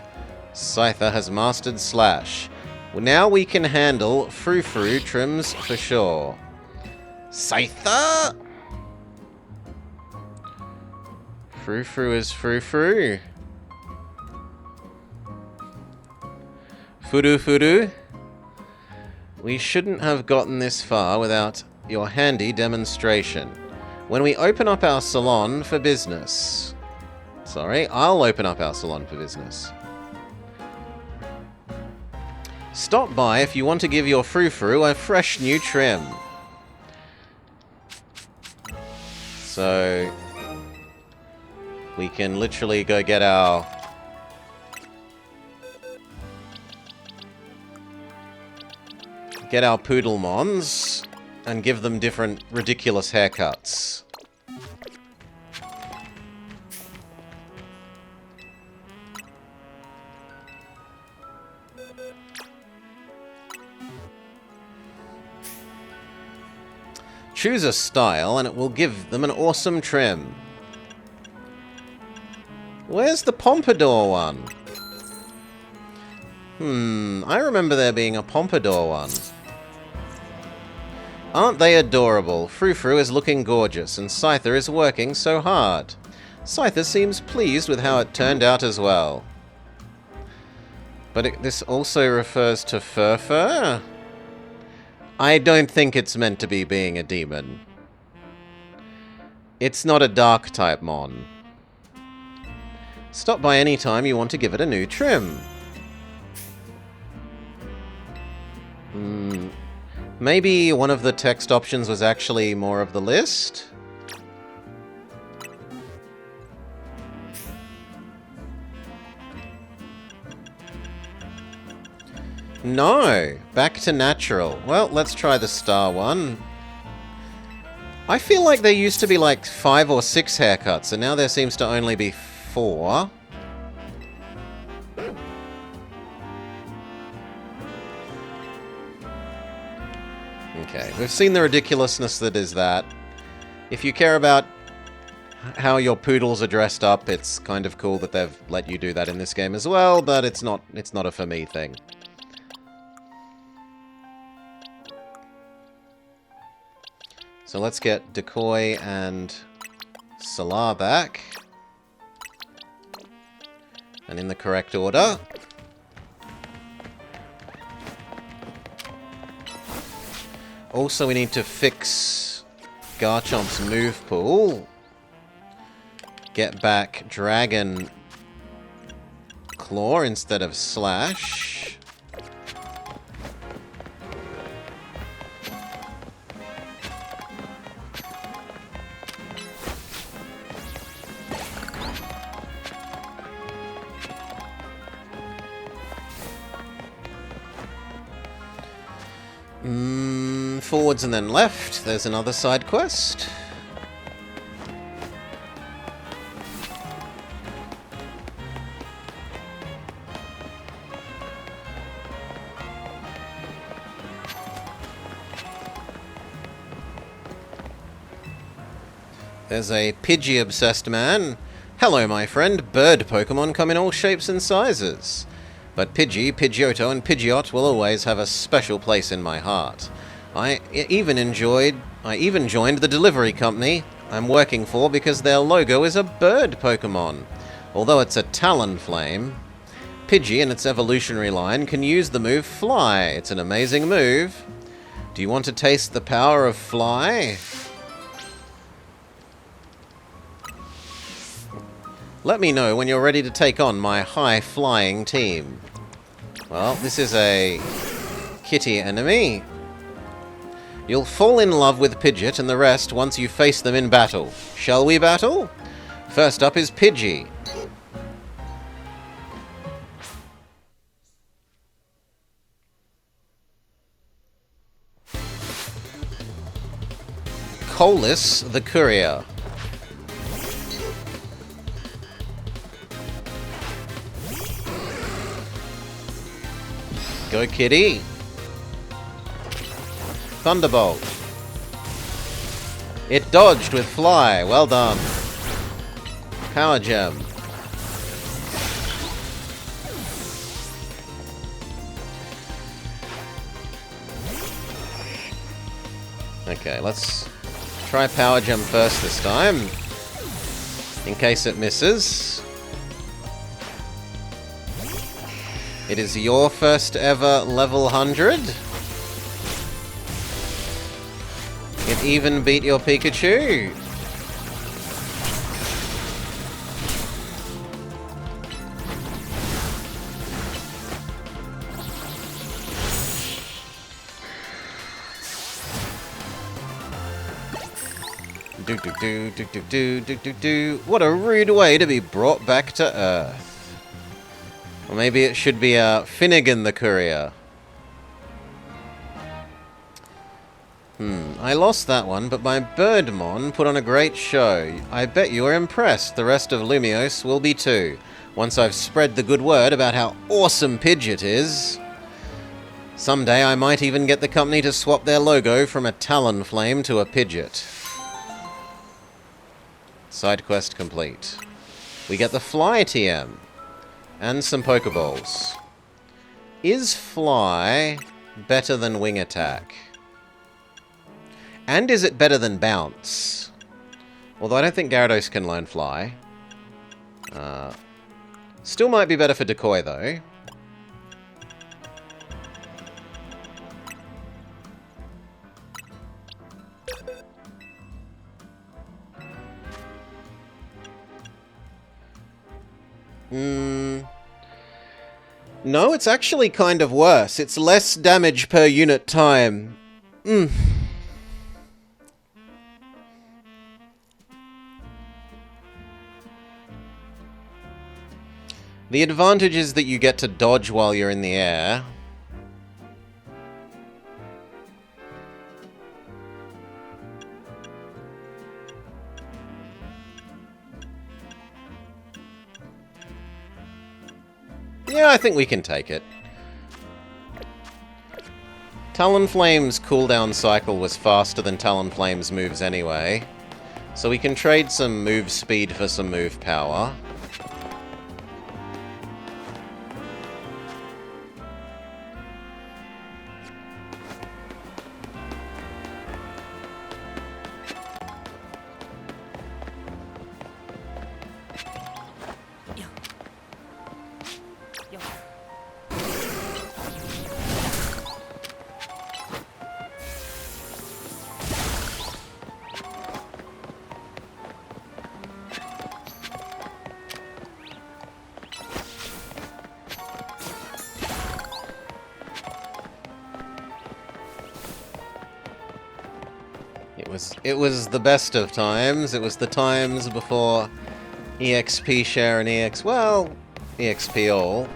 Scyther has mastered Slash. Well, now we can handle frou-frou trims for sure. Scyther! Frou-frou is frou-frou. Furu-furu. We shouldn't have gotten this far without your handy demonstration. When we open up our salon for business. Sorry, I'll open up our salon for business. Stop by if you want to give your frou-frou a fresh new trim. So we can literally go get our Poodlemons and give them different ridiculous haircuts. Choose a style and it will give them an awesome trim. Where's the pompadour one? I remember there being a pompadour one. Aren't they adorable? Frou-frou is looking gorgeous, and Scyther is working so hard. Scyther seems pleased with how it turned out as well. But this also refers to Fur-Fur? I don't think it's meant to be being a demon. It's not a dark type mon. Stop by any time you want to give it a new trim. Maybe one of the text options was actually more of the list? No! Back to natural. Well, let's try the star one. I feel like there used to be like 5 or 6 haircuts, and now there seems to only be 4. Okay, we've seen the ridiculousness that is that. If you care about how your poodles are dressed up, it's kind of cool that they've let you do that in this game as well, but it's not a for me thing. So let's get Decoy and Salar back. And in the correct order. Also, we need to fix Garchomp's move pool. Get back Dragon Claw instead of Slash. Forwards and then left. There's another side quest. There's a Pidgey-obsessed man. Hello, my friend. Bird Pokemon come in all shapes and sizes. But Pidgey, Pidgeotto, and Pidgeot will always have a special place in my heart. I even joined the delivery company I'm working for because their logo is a bird Pokemon. Although it's a Talonflame, Pidgey in its evolutionary line can use the move Fly. It's an amazing move. Do you want to taste the power of Fly? Let me know when you're ready to take on my high-flying team. Well, this is a kitty enemy. You'll fall in love with Pidgeot and the rest once you face them in battle. Shall we battle? First up is Pidgey. Colis the Courier. Go kitty. Thunderbolt. It dodged with Fly. Well done. Power Gem. Okay, let's try Power Gem first this time. In case it misses. It is your first ever level 100. It even beat your Pikachu. What a rude way to be brought back to Earth. Or maybe it should be Finnegan the Courier. I lost that one, but my Birdmon put on a great show. I bet you were impressed. The rest of Lumiose will be too, once I've spread the good word about how awesome Pidgeot is. Someday I might even get the company to swap their logo from a Talonflame to a Pidgeot. Side quest complete. We get the Fly TM. And some Pokeballs. Is Fly better than Wing Attack? And is it better than Bounce? Although I don't think Gyarados can learn Fly. Still might be better for Decoy, though. No, it's actually kind of worse. It's less damage per unit time. The advantage is that you get to dodge while you're in the air. Yeah, I think we can take it. Talonflame's cooldown cycle was faster than Talonflame's moves anyway, so we can trade some move speed for some move power. It was the best of times. It was the times before EXP share and EXP all.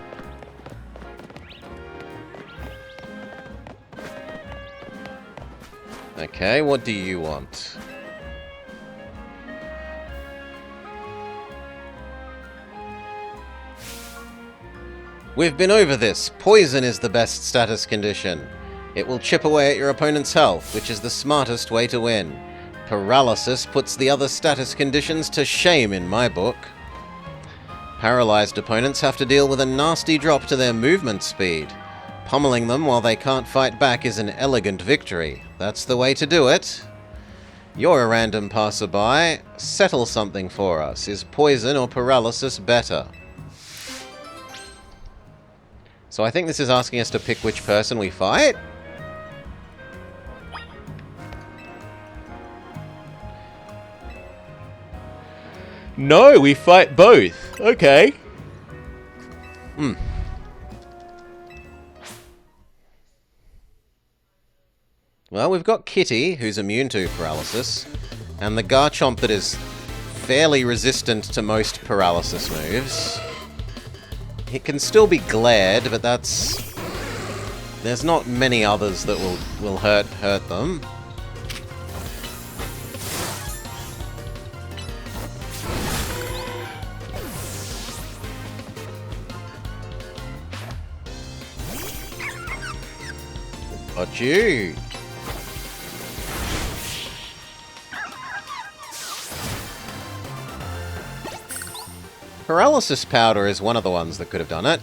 Okay, what do you want? We've been over this. Poison is the best status condition. It will chip away at your opponent's health, which is the smartest way to win. Paralysis puts the other status conditions to shame in my book. Paralyzed opponents have to deal with a nasty drop to their movement speed. Pummeling them while they can't fight back is an elegant victory. That's the way to do it. You're a random passerby. Settle something for us. Is poison or paralysis better? So I think this is asking us to pick which person we fight. No, we fight both. Okay. Well, we've got Kitty, who's immune to paralysis, and the Garchomp that is fairly resistant to most paralysis moves. It can still be glared, but there's not many others that will hurt them. Got you. Paralysis powder is one of the ones that could have done it,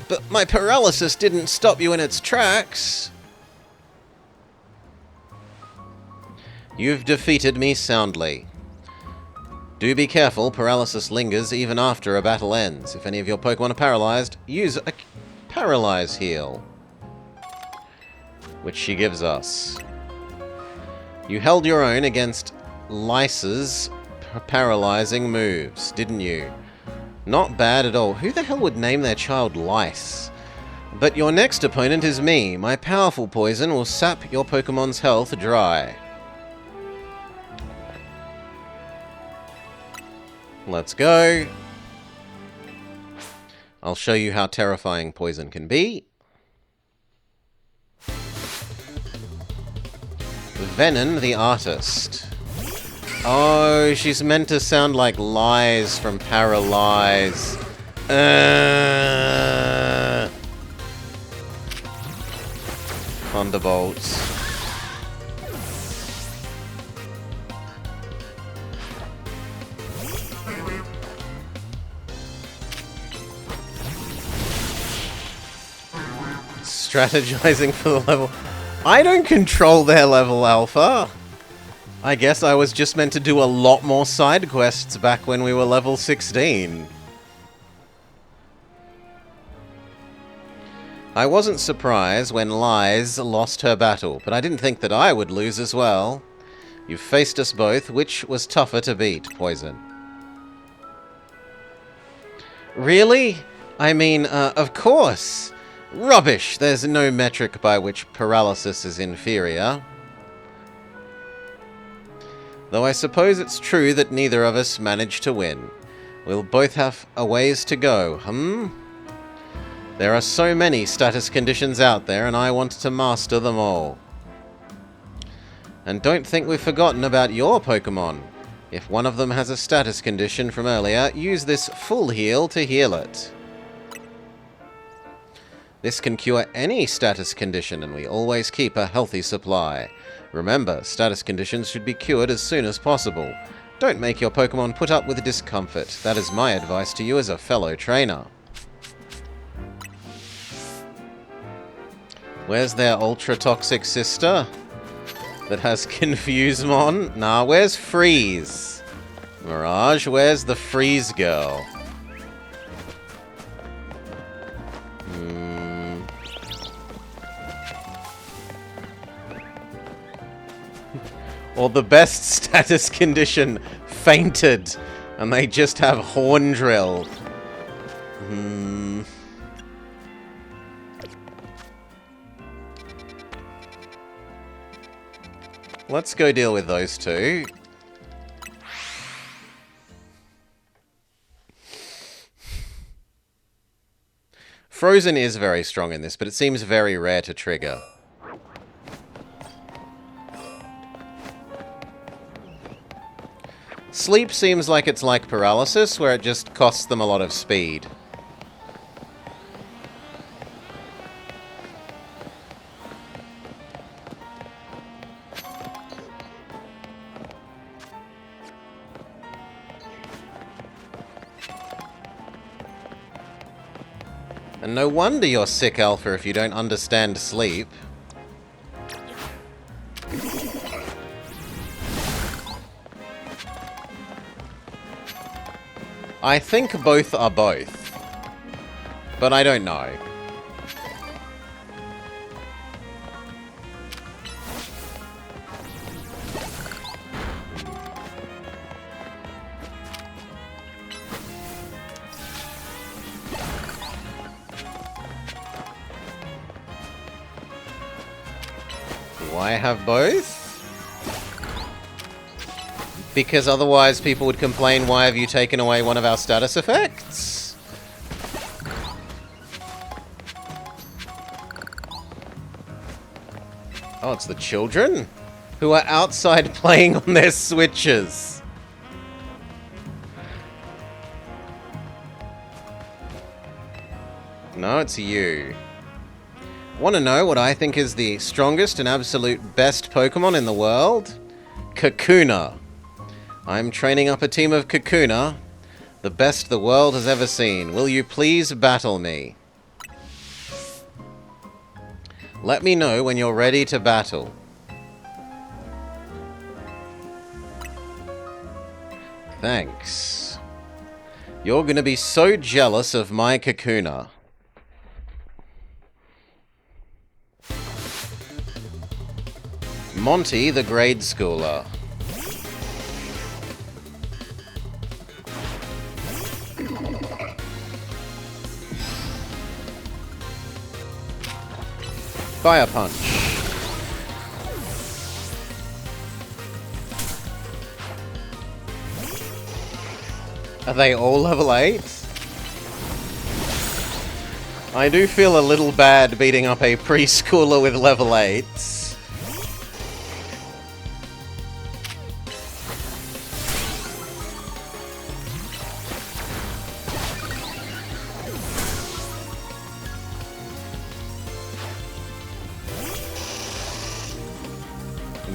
but my paralysis didn't stop you in its tracks. You've defeated me soundly. Do be careful, paralysis lingers even after a battle ends. If any of your Pokemon are paralyzed, use a Paralyze Heal, which she gives us. You held your own against Lysa's paralyzing moves, didn't you? Not bad at all. Who the hell would name their child Lice? But your next opponent is me. My powerful poison will sap your Pokemon's health dry. Let's go. I'll show you how terrifying poison can be. Venom the Artist. Oh, she's meant to sound like Lies from Paralyze. Thunderbolts. Strategizing for the level. I don't control their level, Alpha. I guess I was just meant to do a lot more side quests back when we were level 16. I wasn't surprised when Lies lost her battle, but I didn't think that I would lose as well. You faced us both. Which was tougher to beat, Poison? Really? I mean, of course. Rubbish! There's no metric by which paralysis is inferior. Though I suppose it's true that neither of us managed to win. We'll both have a ways to go, There are so many status conditions out there, and I want to master them all. And don't think we've forgotten about your Pokemon. If one of them has a status condition from earlier, use this full heal to heal it. This can cure any status condition, and we always keep a healthy supply. Remember, status conditions should be cured as soon as possible. Don't make your Pokemon put up with discomfort. That is my advice to you as a fellow trainer. Where's their ultra-toxic sister that has Confusemon? Nah, where's Freeze? Mirage, where's the Freeze girl? Or the best status condition, fainted, and they just have Horn Drill. Let's go deal with those two. Frozen is very strong in this, but it seems very rare to trigger. Sleep seems like it's like paralysis, where it just costs them a lot of speed. And no wonder you're sick, Alpha, if you don't understand sleep. I think both are both, but I don't know. Why have both? Because otherwise people would complain, why have you taken away one of our status effects? Oh, it's the children who are outside playing on their Switches. No, it's you. Want to know what I think is the strongest and absolute best Pokemon in the world? Kakuna. I'm training up a team of Kakuna, the best the world has ever seen. Will you please battle me? Let me know when you're ready to battle. Thanks. You're gonna be so jealous of my Kakuna. Monty the grade schooler. Fire punch. Are they all level 8? I do feel a little bad beating up a preschooler with level 8s.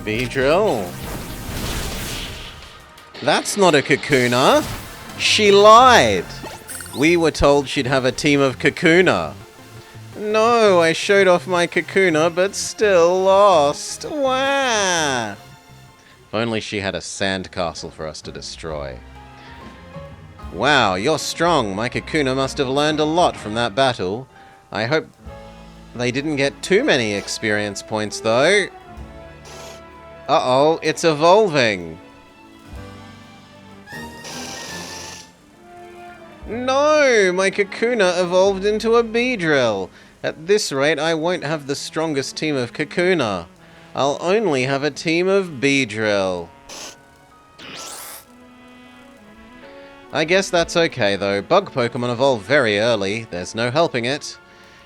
Beedrill. That's not a Kakuna. She lied. We were told she'd have a team of Kakuna. No, I showed off my Kakuna, but still lost. Wah! If only she had a sandcastle for us to destroy. Wow, you're strong. My Kakuna must have learned a lot from that battle. I hope they didn't get too many experience points, though. Uh-oh, it's evolving. No, my Kakuna evolved into a Beedrill. At this rate, I won't have the strongest team of Kakuna. I'll only have a team of Beedrill. I guess that's okay, though. Bug Pokemon evolve very early. There's no helping it.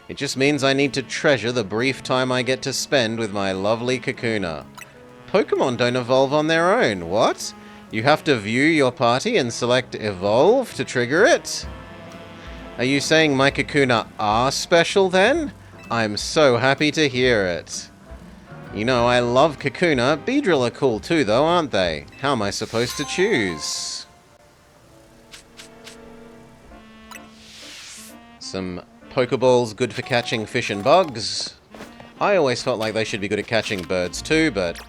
It just means I need to treasure the brief time I get to spend with my lovely Kakuna. Pokemon don't evolve on their own. What? You have to view your party and select Evolve to trigger it? Are you saying my Kakuna are special then? I'm so happy to hear it. You know, I love Kakuna. Beedrill are cool too, though, aren't they? How am I supposed to choose? Some Pokeballs good for catching fish and bugs. I always felt like they should be good at catching birds too, but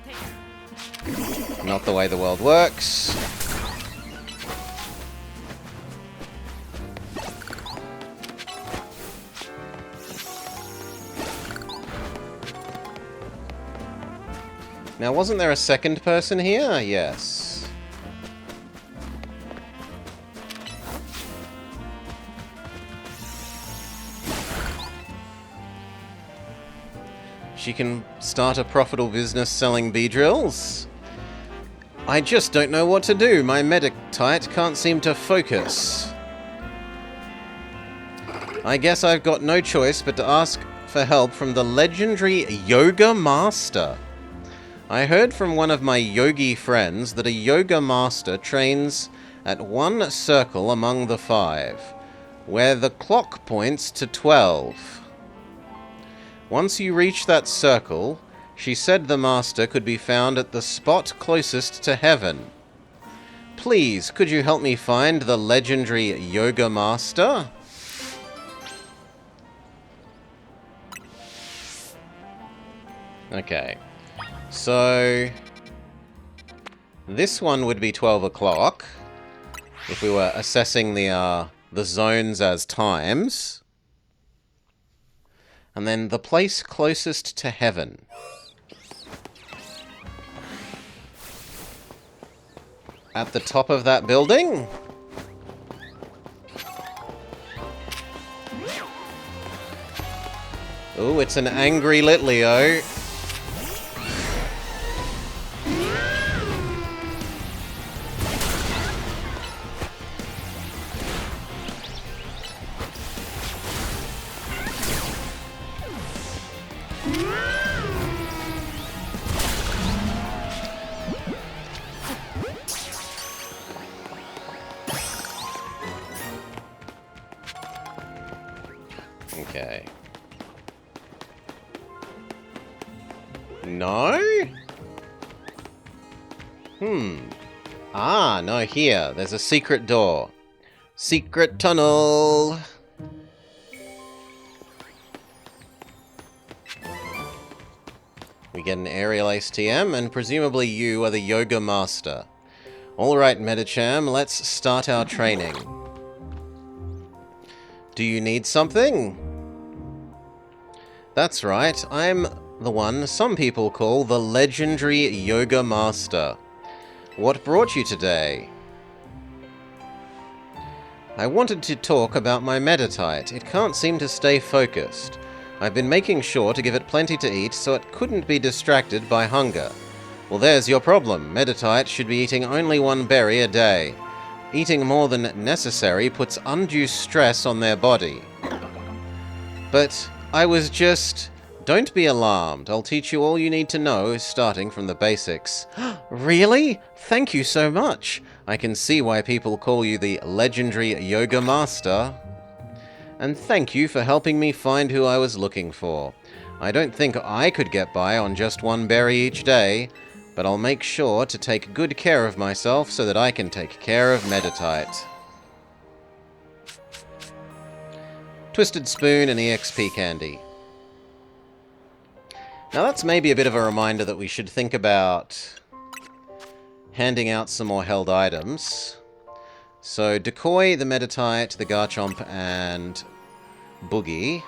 not the way the world works. Now, wasn't there a second person here? Yes. She can start a profitable business selling Beedrills. I just don't know what to do. My Meditite can't seem to focus. I guess I've got no choice but to ask for help from the legendary Yoga Master. I heard from one of my yogi friends that a Yoga Master trains at one circle among the 5, where the clock points to 12. Once you reach that circle, she said the master could be found at the spot closest to heaven. Please, could you help me find the legendary Yoga Master? Okay. So this one would be 12 o'clock if we were assessing the zones as times. And then the place closest to heaven. At the top of that building? Ooh, it's an angry Litleo. Okay. No? Ah, no, here. There's a secret door. Secret tunnel! We get an aerial Ace TM, and presumably you are the Yoga Master. Alright, Medicham, let's start our training. Do you need something? That's right, I'm the one some people call the legendary Yoga Master. What brought you today? I wanted to talk about my Meditite. It can't seem to stay focused. I've been making sure to give it plenty to eat so it couldn't be distracted by hunger. Well, there's your problem. Meditite should be eating only one berry a day. Eating more than necessary puts undue stress on their body. But I was just... Don't be alarmed. I'll teach you all you need to know, starting from the basics. Really? Thank you so much. I can see why people call you the legendary Yoga Master. And thank you for helping me find who I was looking for. I don't think I could get by on just one berry each day, but I'll make sure to take good care of myself so that I can take care of Meditite. Twisted Spoon and EXP Candy. Now that's maybe a bit of a reminder that we should think about handing out some more held items. So Decoy, the Meditite, the Garchomp, and Boogie.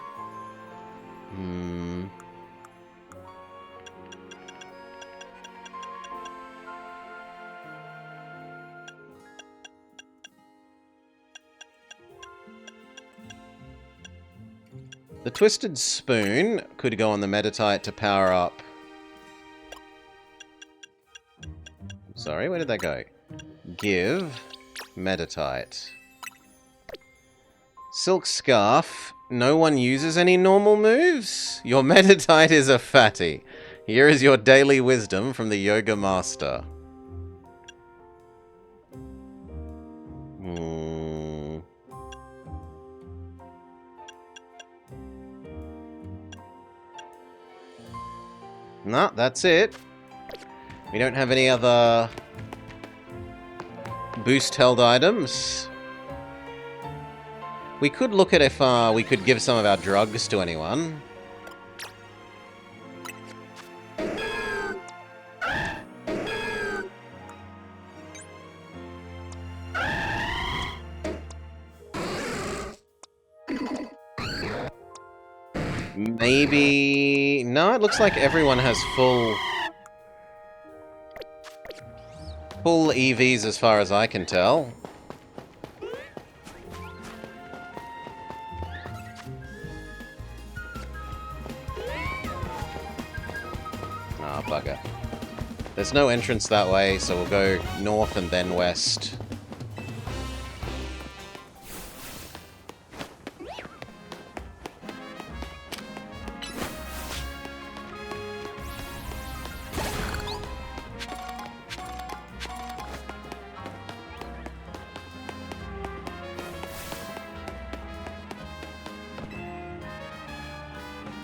The Twisted Spoon could go on the Meditite to power up... Sorry, where did that go? Give Meditite. Silk Scarf. No one uses any normal moves? Your Meditite is a fatty. Here is your daily wisdom from the Yoga Master. No, that's it. We don't have any other boost held items. We could look at if we could give some of our drugs to anyone. Maybe... No, it looks like everyone has full EVs as far as I can tell. Ah, bugger. There's no entrance that way, so we'll go north and then west.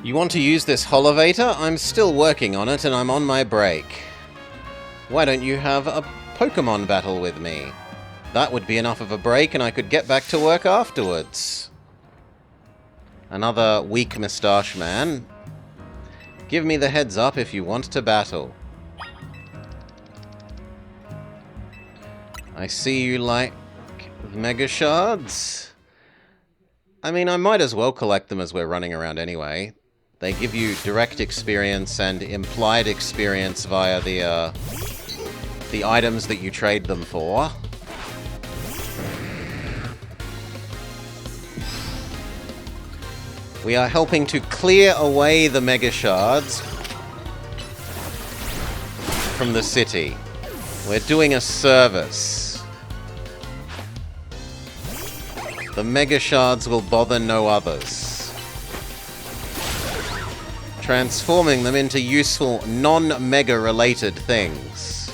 You want to use this Holovator? I'm still working on it and I'm on my break. Why don't you have a Pokemon battle with me? That would be enough of a break and I could get back to work afterwards. Another weak moustache man. Give me the heads up if you want to battle. I see you like Mega Shards. I mean, I might as well collect them as we're running around anyway. They give you direct experience and implied experience via the items that you trade them for. We are helping to clear away the Mega Shards from the city. We're doing a service. The Mega Shards will bother no others. Transforming them into useful, non-Mega related things.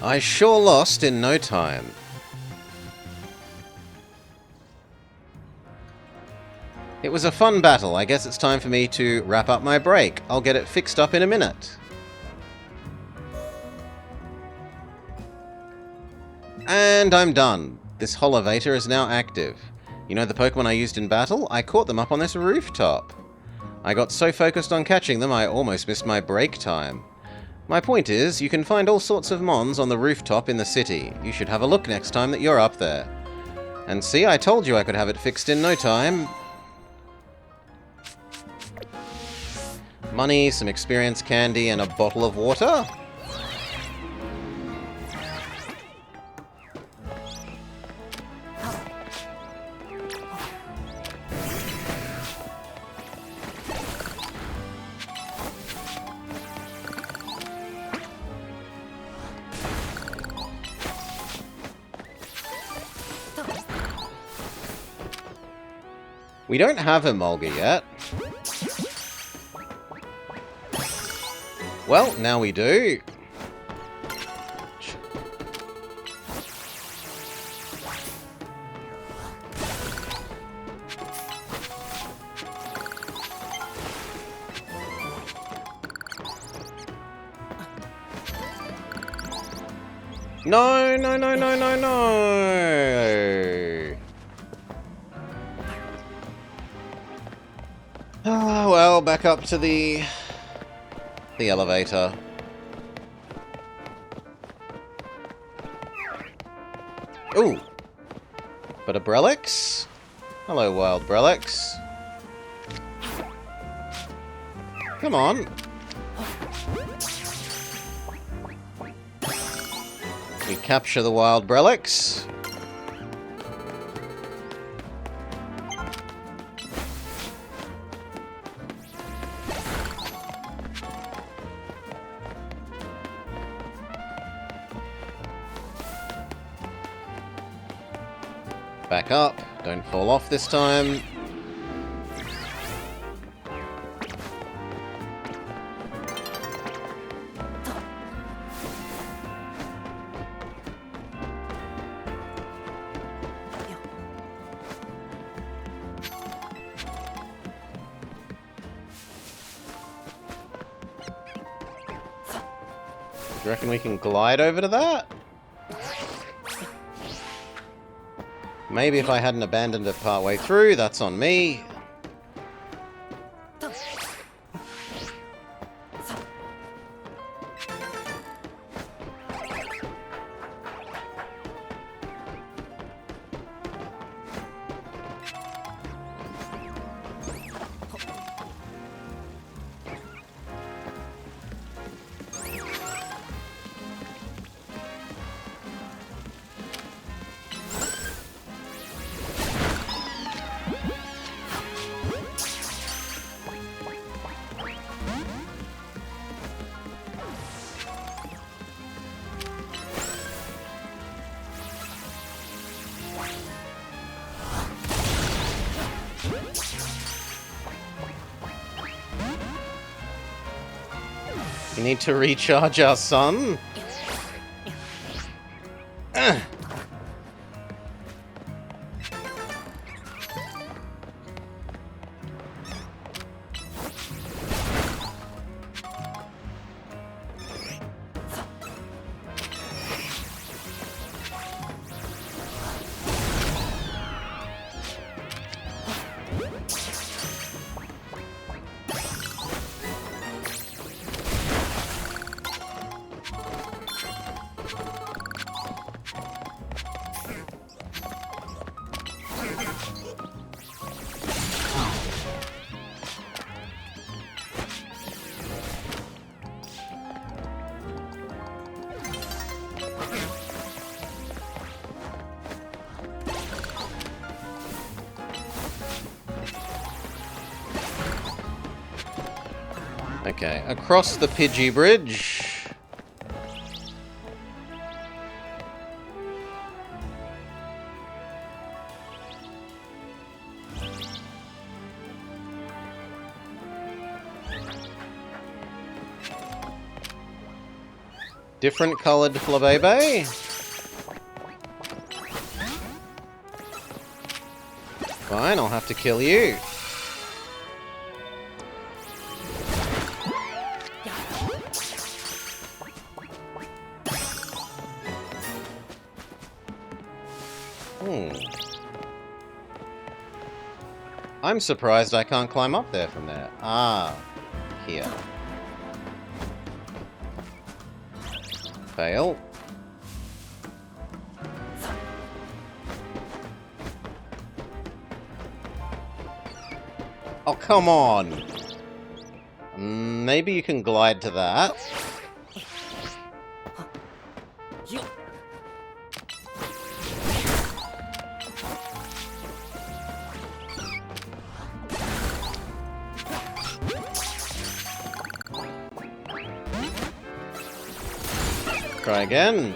I sure lost in no time. It was a fun battle. I guess it's time for me to wrap up my break. I'll get it fixed up in a minute. And I'm done. This Holovator is now active. You know the Pokemon I used in battle? I caught them up on this rooftop. I got so focused on catching them, I almost missed my break time. My point is, you can find all sorts of Mons on the rooftop in the city. You should have a look next time that you're up there. And see, I told you I could have it fixed in no time. Money, some experience candy, and a bottle of water? We don't have a Mulga yet. Well, now we do. No, no, no, no, no, no. Ah, well, back up to the elevator. Ooh. But a Brelix? Hello, wild Brelix. Come on. We capture the wild Brelix. Back up. Don't fall off this time. Do you reckon we can glide over to that? Maybe if I hadn't abandoned it partway through, that's on me. We need to recharge our sun. Okay, across the Pidgey Bridge. Different coloured Flabébé. Fine, I'll have to kill you. I'm surprised I can't climb up there from there. Ah, here. Fail. Oh, come on! Maybe you can glide to that. Try again.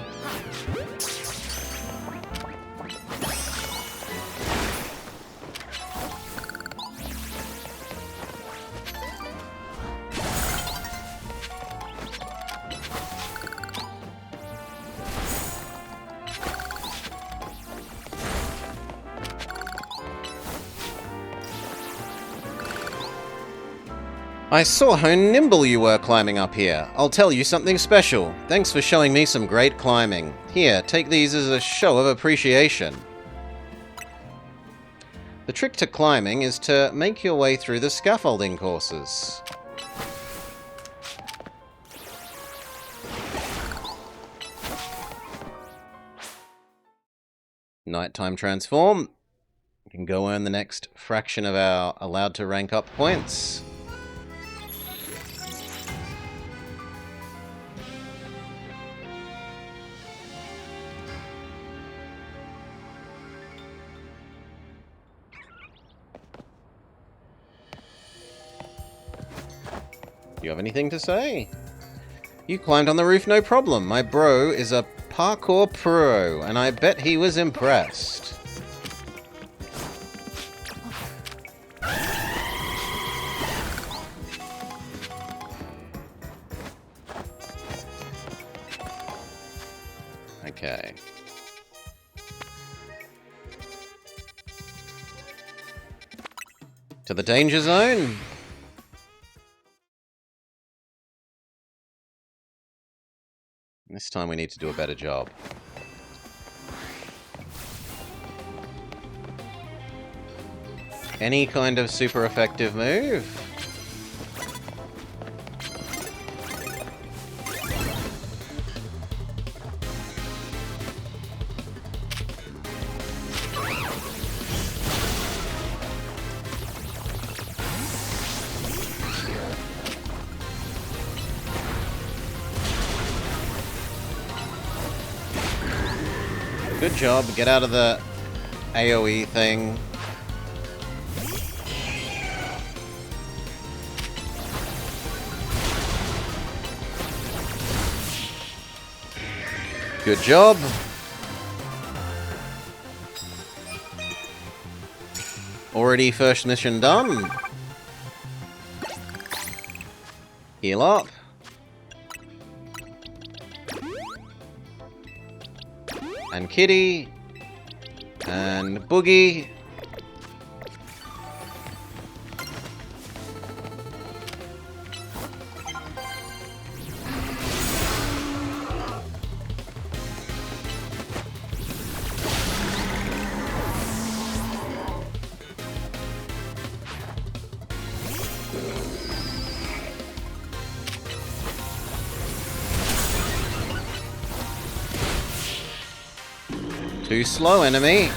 I saw how nimble you were climbing up here. I'll tell you something special. Thanks for showing me some great climbing. Here, take these as a show of appreciation. The trick to climbing is to make your way through the scaffolding courses. Nighttime transform. We can go earn the next fraction of our allowed to rank up points. Do you have anything to say? You climbed on the roof no problem. My bro is a parkour pro, and I bet he was impressed. Okay. To the danger zone. This time we need to do a better job. Any kind of super effective move? Good job. Get out of the AoE thing. Good job. Already first mission done. Heal up. And Kitty. And Boogie. Too slow, enemy.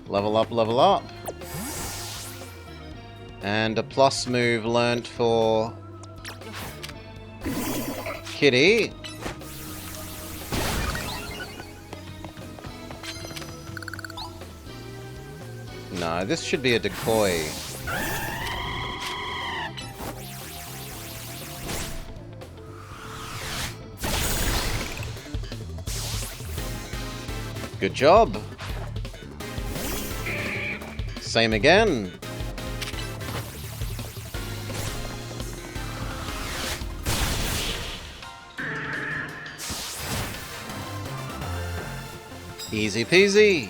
Level up, level up. And a plus move learnt for Kitty. No, this should be a decoy. Good job. Same again. Easy peasy.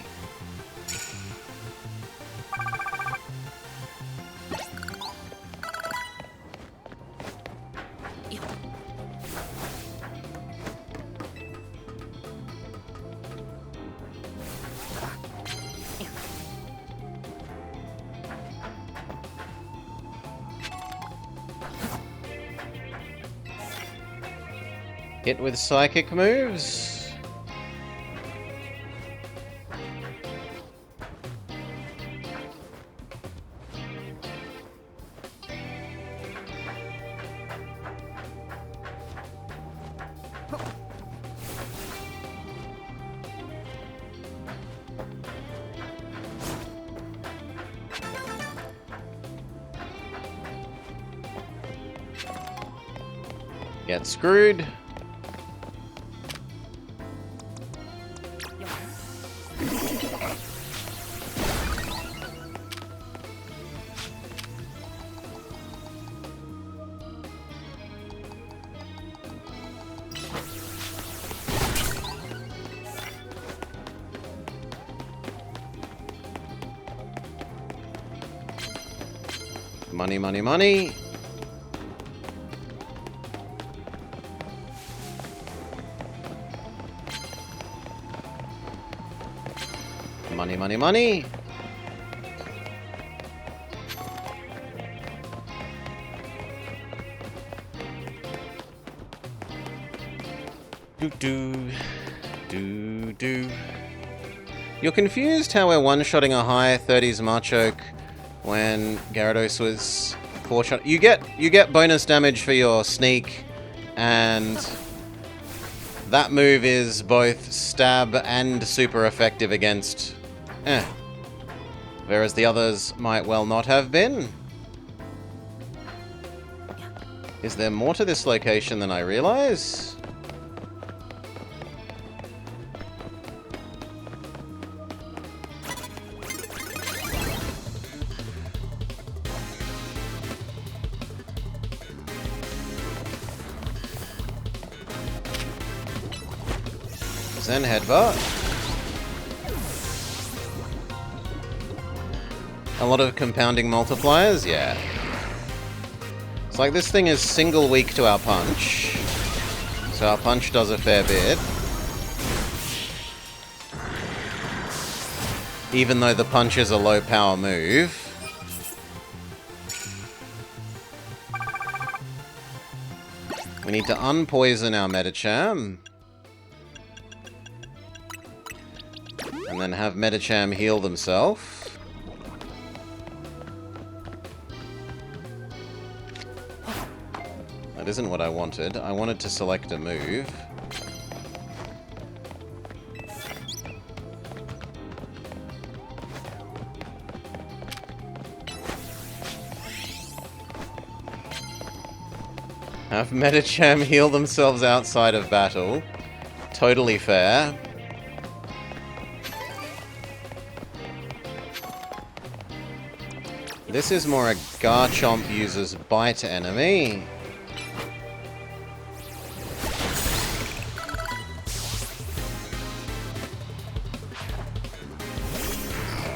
Hit with psychic moves. Get screwed. Money, money, money. Money, money, money. Do. You're confused how we're one-shotting a high 30s Machoke when Gyarados was 4-shot. You get bonus damage for your sneak, and that move is both stab and super effective against whereas the others might well not have been. Is there more to this location than I realize? Zen headbutt. A lot of compounding multipliers, yeah. It's like this thing is single weak to our punch, so our punch does a fair bit. Even though the punch is a low power move. We need to unpoison our Medicham. And then have Medicham heal themselves. That isn't what I wanted. I wanted to select a move. Have Medicham heal themselves outside of battle. Totally fair. This is more a Garchomp uses bite enemy.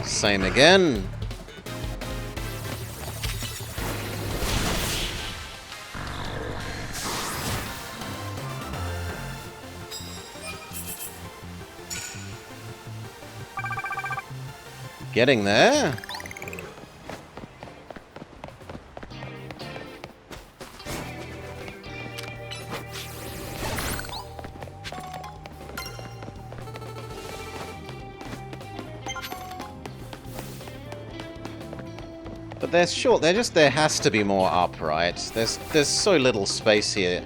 Same again. Getting there. But they're short. There has to be more up, right? There's so little space here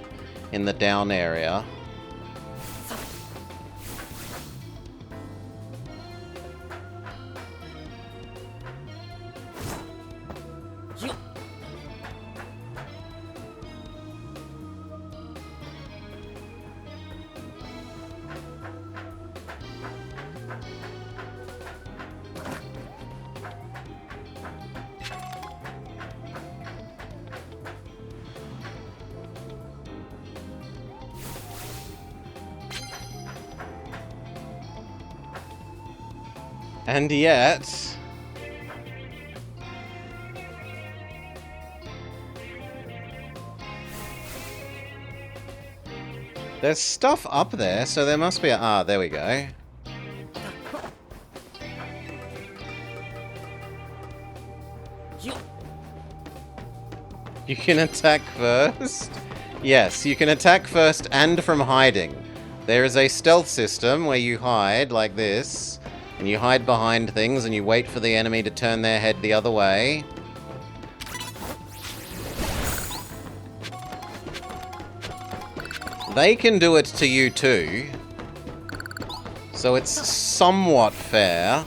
in the down area. And yet... there's stuff up there, so there must be a... ah, there we go. You can attack first? Yes, you can attack first and from hiding. There is a stealth system where you hide like this, and you hide behind things and you wait for the enemy to turn their head the other way. They can do it to you too, so it's somewhat fair.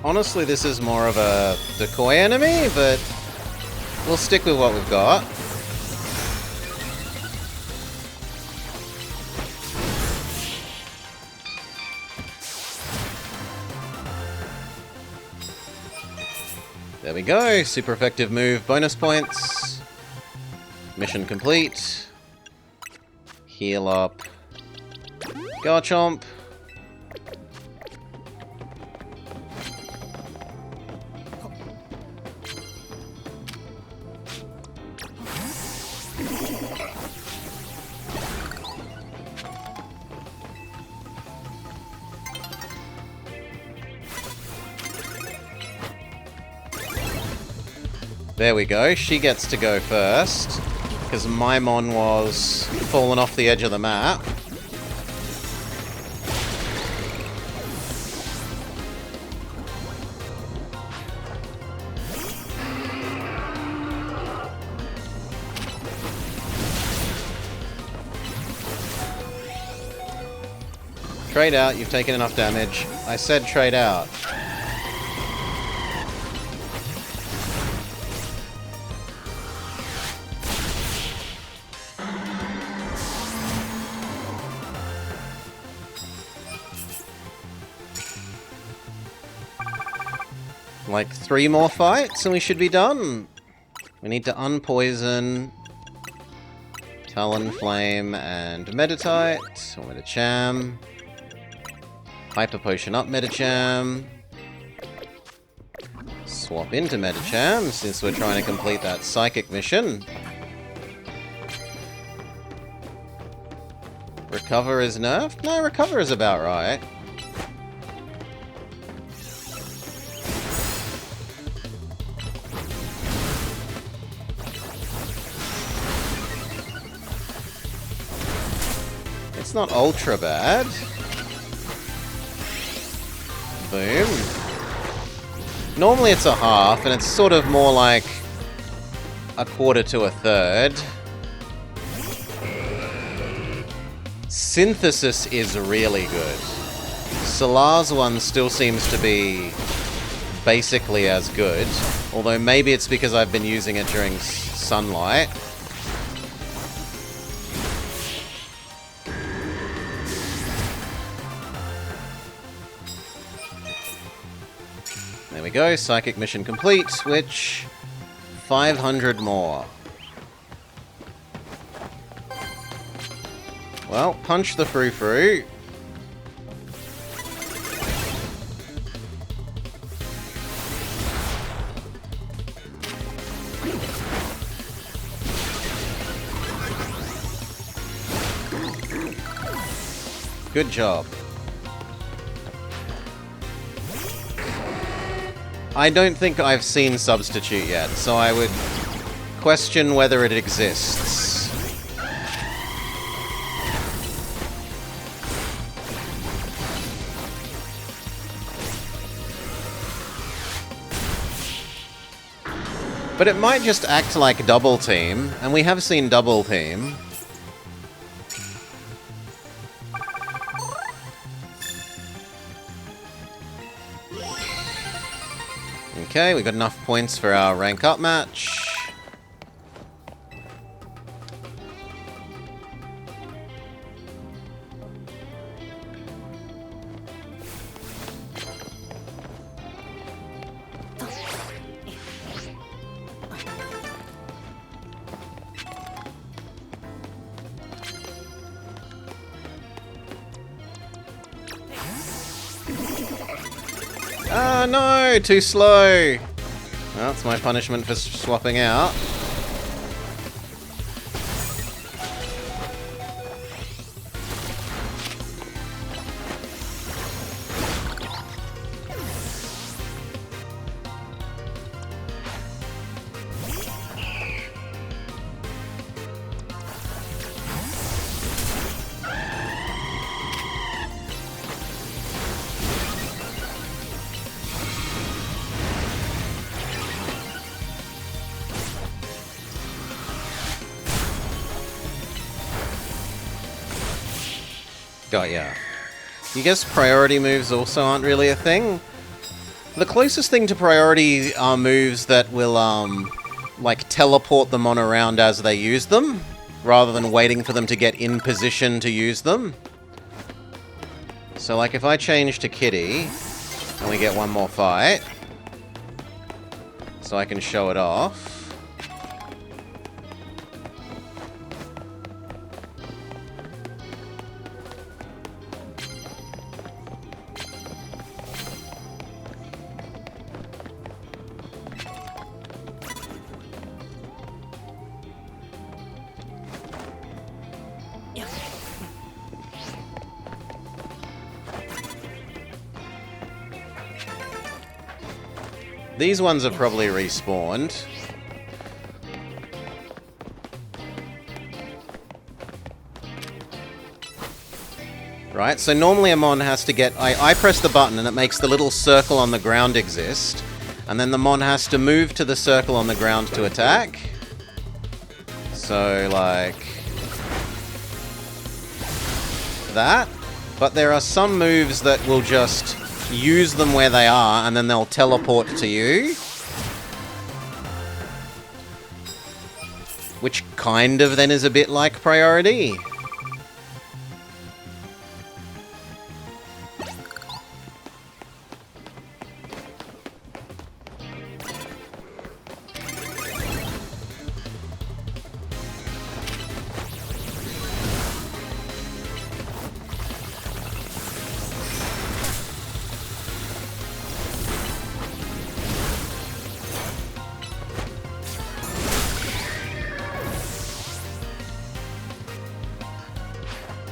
Honestly, this is more of a decoy enemy, but we'll stick with what we've got. There we go. Super effective move. Bonus points. Mission complete. Heal up. Garchomp. There we go, she gets to go first, because my Mon was fallen off the edge of the map. Trade out, you've taken enough damage. I said trade out. Like 3 more fights and we should be done. We need to unpoison Talonflame and Meditite, or Medicham. Hyper Potion up Medicham. Swap into Medicham since we're trying to complete that Psychic mission. Recover is nerfed? No, Recover is about right. It's not ultra bad. Boom. Normally it's a half, and it's sort of more like a quarter to a third. Synthesis is really good. Solar's one still seems to be basically as good, although maybe it's because I've been using it during sunlight. There we go, Psychic mission complete, which 500 more. Well, punch the frou-frou. Good job. I don't think I've seen Substitute yet, so I would question whether it exists. But it might just act like Double Team, and we have seen Double Team. Okay, we got enough points for our rank up match. Ah, no! Too slow! Well, that's my punishment for swapping out. Got ya. You guess priority moves also aren't really a thing? The closest thing to priority are moves that will, like, teleport them on around as they use them, rather than waiting for them to get in position to use them. So, like, if I change to Kitty, and we get one more fight, so I can show it off. These ones are probably respawned. Right, so normally a Mon has to get... I press the button and it makes the little circle on the ground exist. And then the Mon has to move to the circle on the ground to attack. So, like... that. But there are some moves that will just... use them where they are, and then they'll teleport to you. Which kind of then is a bit like priority.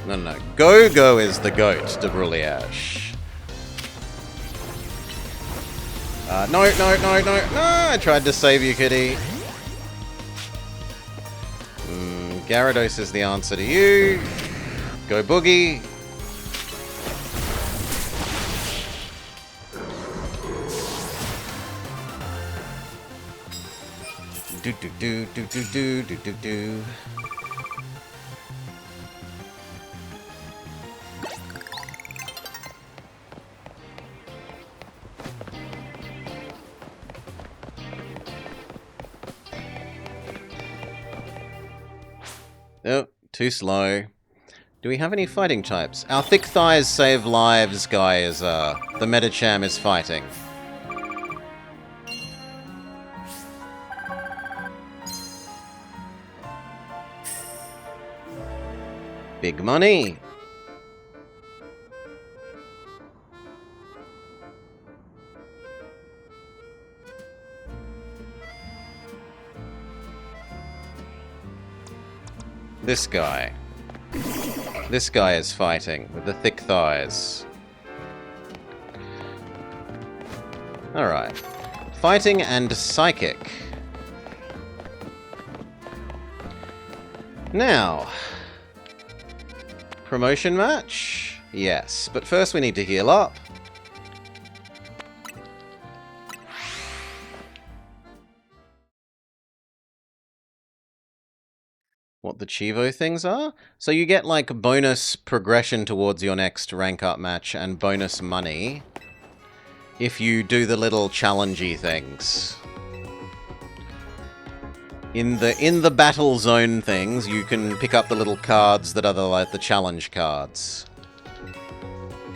No. Go-Go is the goat, de Bruyere. No, I tried to save you, Kitty. Gyarados is the answer to you. Go Boogie. Do. Oh, too slow. Do we have any fighting types? Our Thick Thighs Save Lives guy is, the Metacham is fighting. Big money! This guy. This guy is fighting with the thick thighs. Alright. Fighting and psychic. Now. Promotion match? Yes, but first we need to heal up. What the Chivo things are? So you get, like, bonus progression towards your next rank up match and bonus money if you do the little challengey things. In the battle zone things, you can pick up the little cards that are the challenge cards,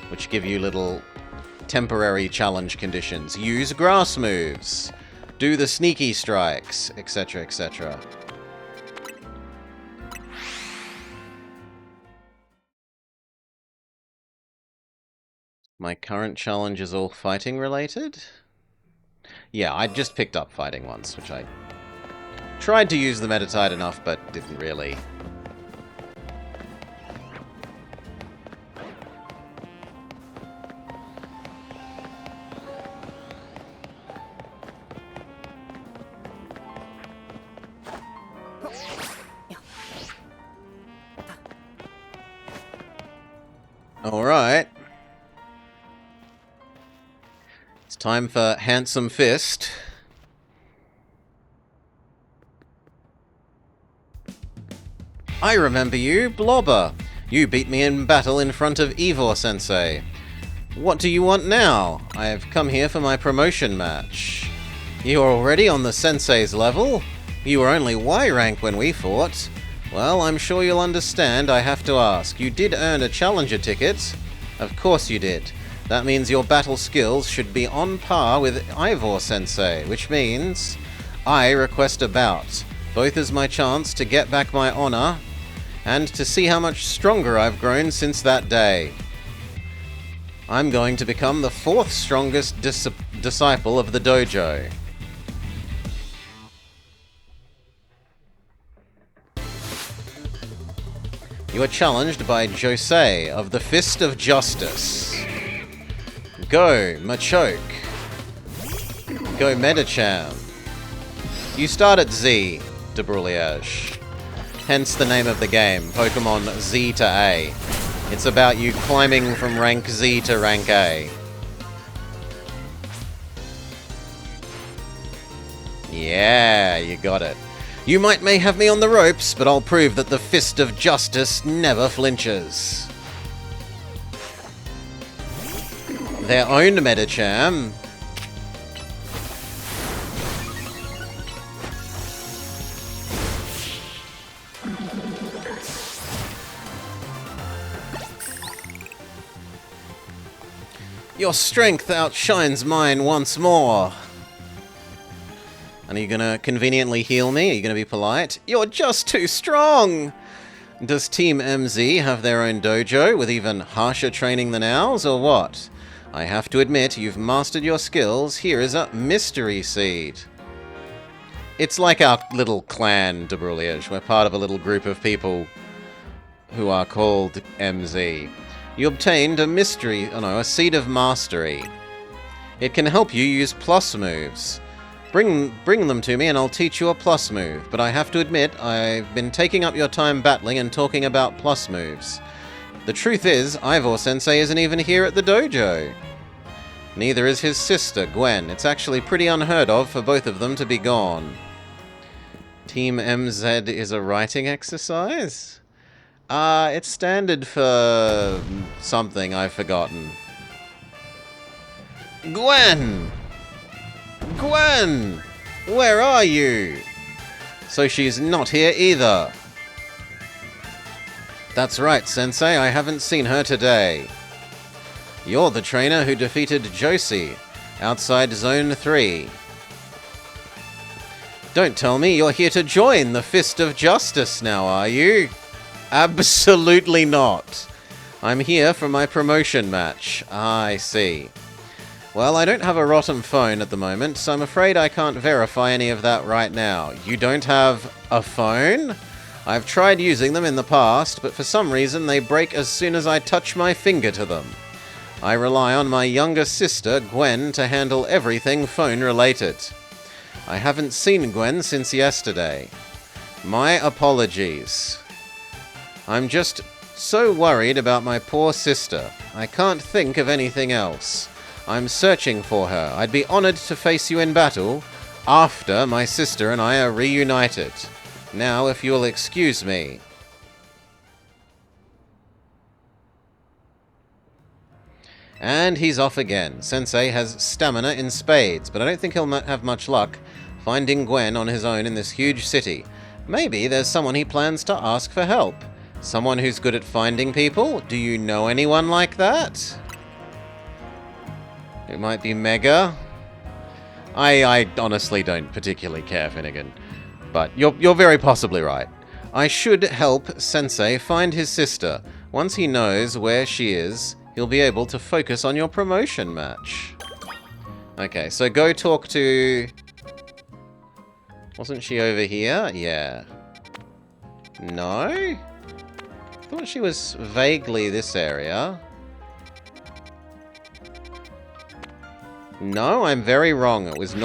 which give you little temporary challenge conditions. Use grass moves, do the sneaky strikes, etc., etc. My current challenge is all fighting related? Yeah, I just picked up fighting once, which I tried to use the Metatide enough, but didn't really. Alright. It's time for Handsome Fist. I remember you, Blobber. You beat me in battle in front of Ivor-sensei. What do you want now? I have come here for my promotion match. You are already on the sensei's level? You were only Y rank when we fought. Well, I'm sure you'll understand I have to ask. You did earn a challenger ticket. Of course you did. That means your battle skills should be on par with Ivor-sensei, which means I request a bout, both as my chance to get back my honor and to see how much stronger I've grown since that day. I'm going to become the 4th strongest disciple of the dojo. You are challenged by Josei of the Fist of Justice. Go, Machoke. Go, Medicham. You start at Z, de Broglie. Hence the name of the game, Pokemon Z to A. It's about you climbing from rank Z to rank A. Yeah, you got it. You may have me on the ropes, but I'll prove that the Fist of Justice never flinches. Their own Medicham. Your strength outshines mine once more. And are you gonna conveniently heal me? Are you gonna be polite? You're just too strong! Does Team MZ have their own dojo with even harsher training than ours, or what? I have to admit, you've mastered your skills. Here is a mystery seed. It's like our little clan, de Broglie. We're part of a little group of people who are called MZ. You obtained a seed of mastery. It can help you use plus moves. Bring them to me and I'll teach you a plus move, but I have to admit, I've been taking up your time battling and talking about plus moves. The truth is, Ivor-sensei isn't even here at the dojo. Neither is his sister, Gwen. It's actually pretty unheard of for both of them to be gone. Team MZ is a writing exercise? It's standard for something I've forgotten. Gwen! Gwen! Where are you? So she's not here either. That's right, Sensei, I haven't seen her today. You're the trainer who defeated Josie outside Zone 3. Don't tell me you're here to join the Fist of Justice now, are you? Absolutely not. I'm here for my promotion match. I see. Well, I don't have a rotten phone at the moment, so I'm afraid I can't verify any of that right now. You don't have a phone? I've tried using them in the past, but for some reason they break as soon as I touch my finger to them. I rely on my younger sister, Gwen, to handle everything phone-related. I haven't seen Gwen since yesterday. My apologies. I'm just so worried about my poor sister. I can't think of anything else. I'm searching for her. I'd be honored to face you in battle after my sister and I are reunited. Now, if you'll excuse me. And he's off again. Sensei has stamina in spades, but I don't think he'll have much luck finding Gwen on his own in this huge city. Maybe there's someone he plans to ask for help. Someone who's good at finding people? Do you know anyone like that? It might be Mega. I honestly don't particularly care, Finnegan. But you're very possibly right. I should help Sensei find his sister. Once he knows where she is, You'll be able to focus on your promotion match. Okay, so go talk to... Wasn't she over here? Yeah. No? I thought she was vaguely this area. No, I'm very wrong. It was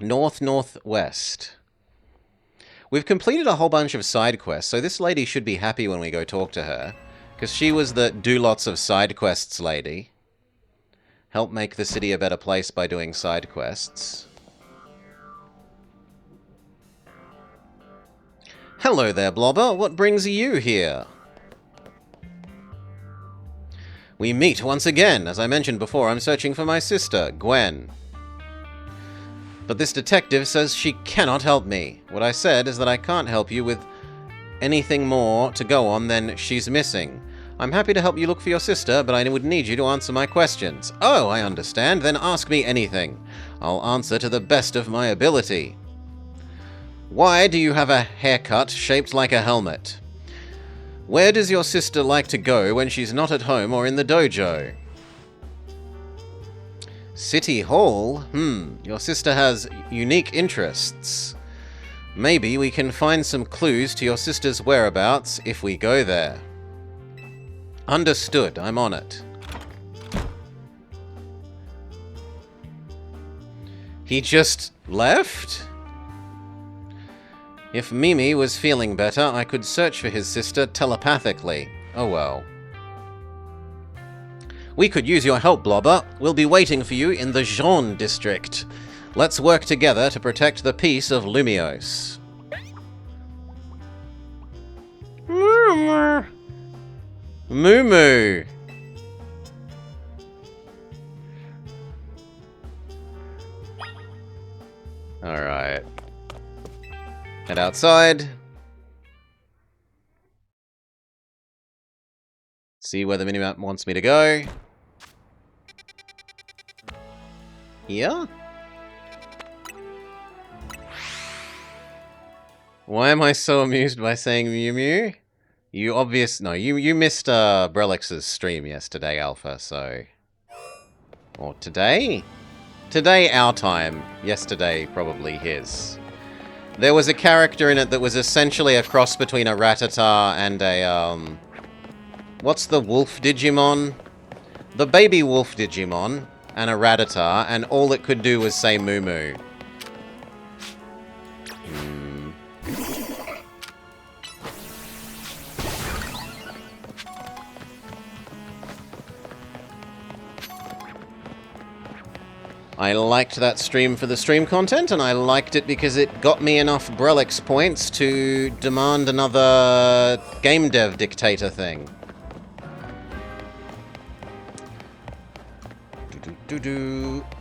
northwest. We've completed a whole bunch of side quests, so this lady should be happy when we go talk to her. Because she was the do lots of side quests lady. Help make the city a better place by doing side quests. Hello there, Blobber. What brings you here? We meet once again. As I mentioned before, I'm searching for my sister, Gwen. But this detective says she cannot help me. What I said is that I can't help you with anything more to go on than she's missing. I'm happy to help you look for your sister, but I would need you to answer my questions. Oh, I understand. Then ask me anything. I'll answer to the best of my ability. Why do you have a haircut shaped like a helmet? Where does your sister like to go when she's not at home or in the dojo? City Hall? Your sister has unique interests. Maybe we can find some clues to your sister's whereabouts if we go there. Understood, I'm on it. He just left? If Mimi was feeling better, I could search for his sister telepathically. Oh well. We could use your help, Blobber. We'll be waiting for you in the Jean district. Let's work together to protect the peace of Lumios. Moo. Alright. Head outside. See where the minimap wants me to go. Here? Why am I so amused by saying Mew Mew? You missed Brelix's stream yesterday, Alpha, so... Or today? Today, our time. Yesterday, probably his. There was a character in it that was essentially a cross between a Rattata and a, what's the wolf Digimon? The baby wolf Digimon and a Rattata, and all it could do was say Moo Moo. I liked that stream for the stream content, and I liked it because it got me enough Brelix points to demand another game dev dictator thing.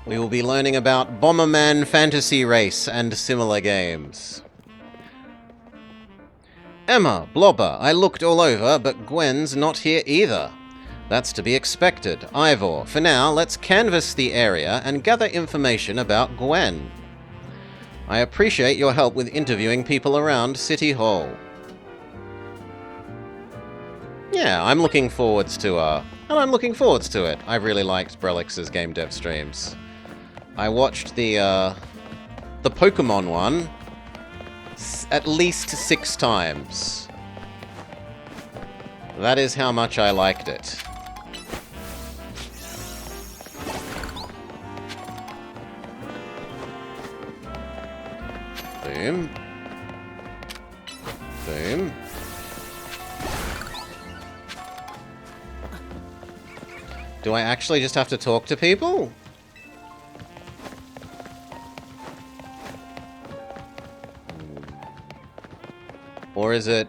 We will be learning about Bomberman Fantasy Race and similar games. Emma, Blobber, I looked all over, but Gwen's not here either. That's to be expected. Ivor, for now, let's canvass the area and gather information about Gwen. I appreciate your help with interviewing people around City Hall. Yeah, I'm looking forwards to, it. I really liked Brelix's game dev streams. I watched the Pokemon one at least 6 times. That is how much I liked it. Boom. Boom. Do I actually just have to talk to people? Or is it...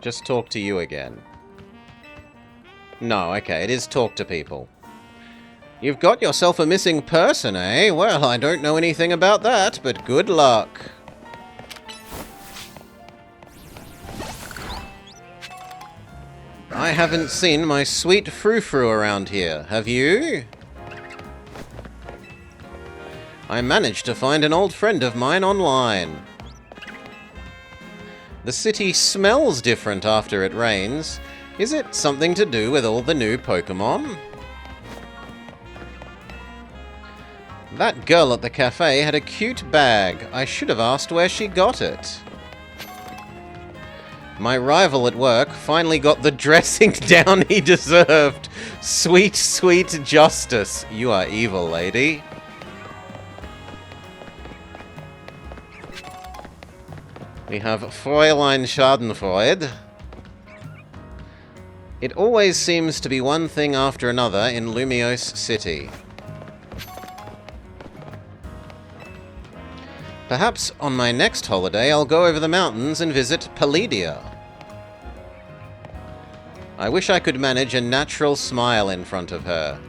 just talk to you again? No, okay, it is talk to people. You've got yourself a missing person, eh? Well, I don't know anything about that, but good luck. I haven't seen my sweet frou-frou around here, have you? I managed to find an old friend of mine online. The city smells different after it rains. Is it something to do with all the new Pokemon? That girl at the cafe had a cute bag. I should have asked where she got it. My rival at work finally got the dressing down he deserved. Sweet, sweet justice. You are evil, lady. We have Fräulein Schadenfreude. It always seems to be one thing after another in Lumiose City. Perhaps on my next holiday I'll go over the mountains and visit Paledia. I wish I could manage a natural smile in front of her.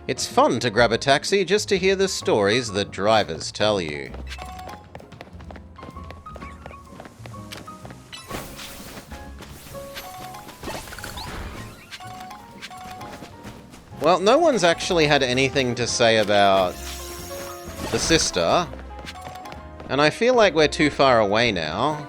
It's fun to grab a taxi just to hear the stories that drivers tell you. Well, no one's actually had anything to say about the sister, and I feel like we're too far away now.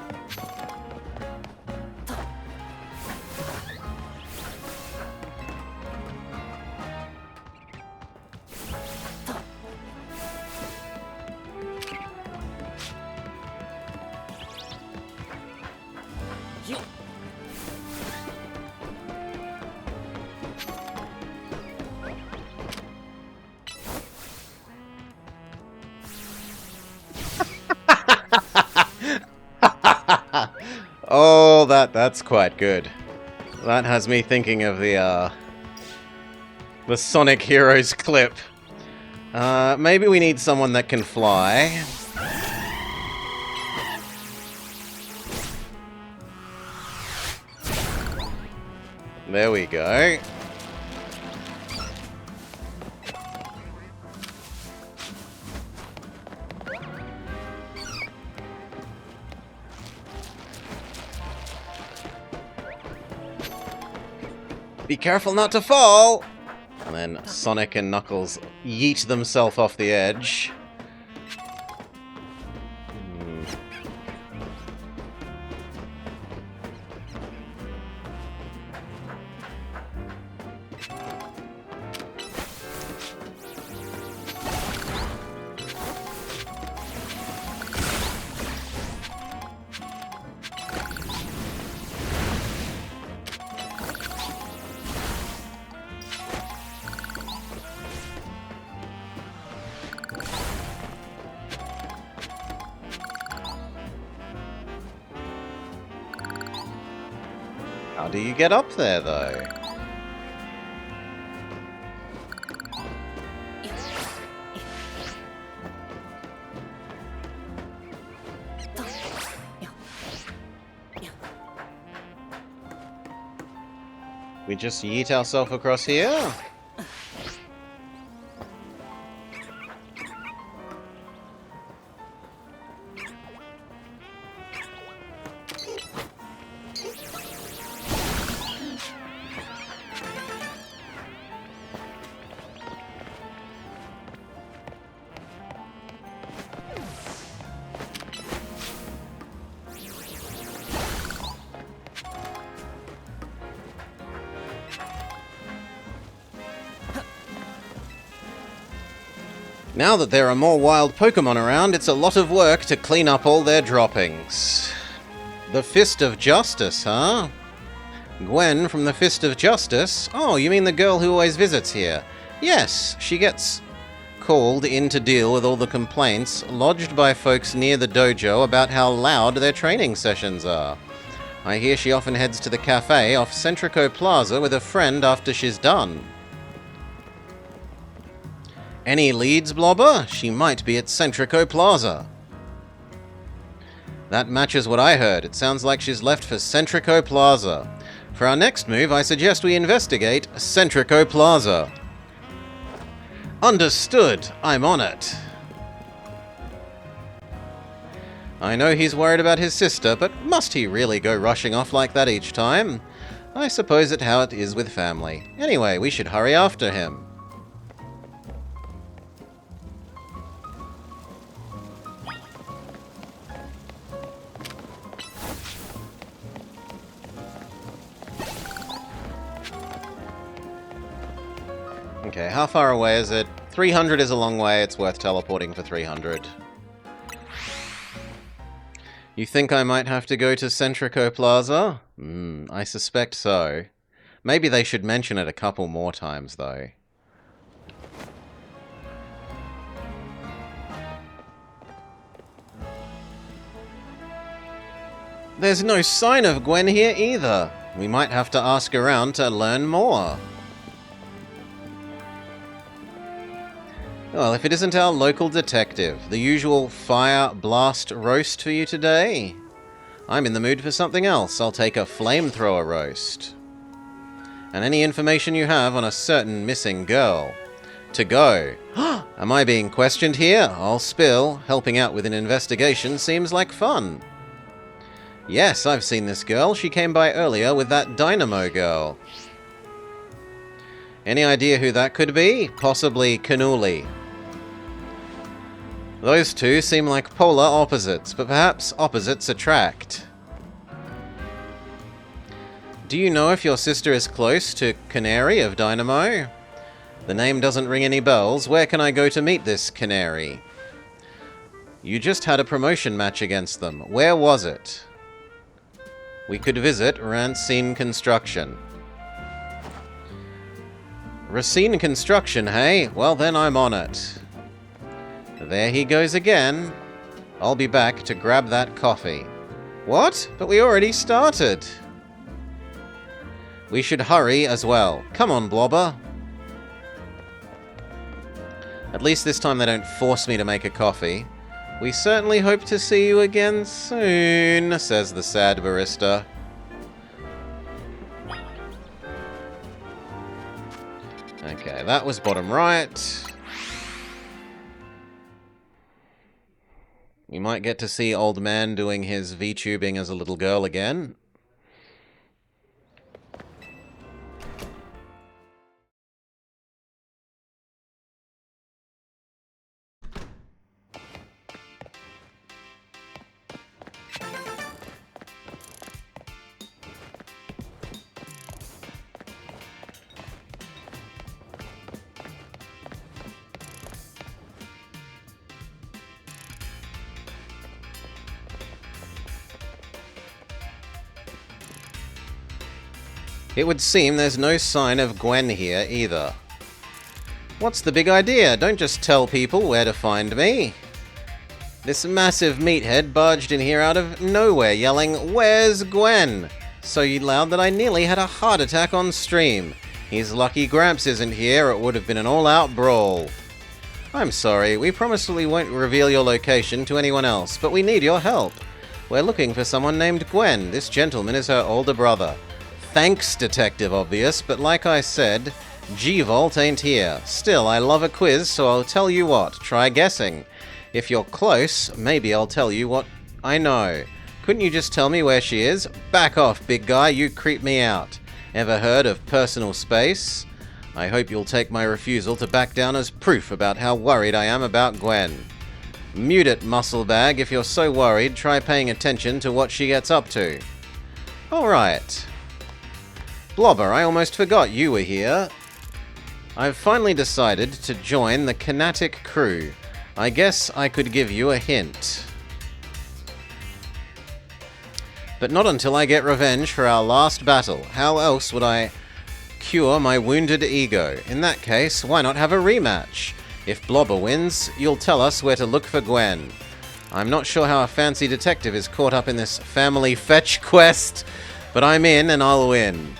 Oh, that's quite good. That has me thinking of the Sonic Heroes clip. Maybe we need someone that can fly. There we go. Be careful not to fall! And then Sonic and Knuckles yeet themselves off the edge. How do you get up there, though? We just yeet ourselves across here? Now that there are more wild Pokemon around, it's a lot of work to clean up all their droppings. The Fist of Justice, huh? Gwen from the Fist of Justice? Oh, you mean the girl who always visits here? Yes, she gets called in to deal with all the complaints lodged by folks near the dojo about how loud their training sessions are. I hear she often heads to the cafe off Centrico Plaza with a friend after she's done. Any leads, Blobber? She might be at Centrico Plaza. That matches what I heard. It sounds like she's left for Centrico Plaza. For our next move, I suggest we investigate Centrico Plaza. Understood. I'm on it. I know he's worried about his sister, but must he really go rushing off like that each time? I suppose that's how it is with family. Anyway, we should hurry after him. Okay, how far away is it? 300 is a long way, it's worth teleporting for 300. You think I might have to go to Centrico Plaza? I suspect so. Maybe they should mention it a couple more times, though. There's no sign of Gwen here either. We might have to ask around to learn more. Well, if it isn't our local detective, the usual fire blast roast for you today? I'm in the mood for something else. I'll take a flamethrower roast. And any information you have on a certain missing girl. To go. Am I being questioned here? I'll spill. Helping out with an investigation seems like fun. Yes, I've seen this girl. She came by earlier with that Dynamo girl. Any idea who that could be? Possibly Cannoli. Those two seem like polar opposites, but perhaps opposites attract. Do you know if your sister is close to Canary of Dynamo? The name doesn't ring any bells. Where can I go to meet this Canary? You just had a promotion match against them. Where was it? We could visit Racine Construction. Racine Construction, hey? Well, then I'm on it. There he goes again. I'll be back to grab that coffee. What? But we already started. We should hurry as well. Come on, Blobber. At least this time they don't force me to make a coffee. We certainly hope to see you again soon, says the sad barista. Okay, that was bottom right. We might get to see old man doing his VTubing as a little girl again. It would seem there's no sign of Gwen here either. What's the big idea? Don't just tell people where to find me. This massive meathead barged in here out of nowhere yelling, "Where's Gwen?" So loud that I nearly had a heart attack on stream. He's lucky Gramps isn't here, or it would have been an all-out brawl. I'm sorry, we promise we won't reveal your location to anyone else, but we need your help. We're looking for someone named Gwen. This gentleman is her older brother. Thanks, Detective Obvious, but like I said, G-Vault ain't here. Still, I love a quiz, so I'll tell you what, try guessing. If you're close, maybe I'll tell you what I know. Couldn't you just tell me where she is? Back off, big guy, you creep me out. Ever heard of personal space? I hope you'll take my refusal to back down as proof about how worried I am about Gwen. Mute it, muscle bag. If you're so worried, try paying attention to what she gets up to. Alright. Blobber, I almost forgot you were here. I've finally decided to join the Kinetic crew. I guess I could give you a hint. But not until I get revenge for our last battle. How else would I cure my wounded ego? In that case, why not have a rematch? If Blobber wins, you'll tell us where to look for Gwen. I'm not sure how a fancy detective is caught up in this family fetch quest, but I'm in and I'll win.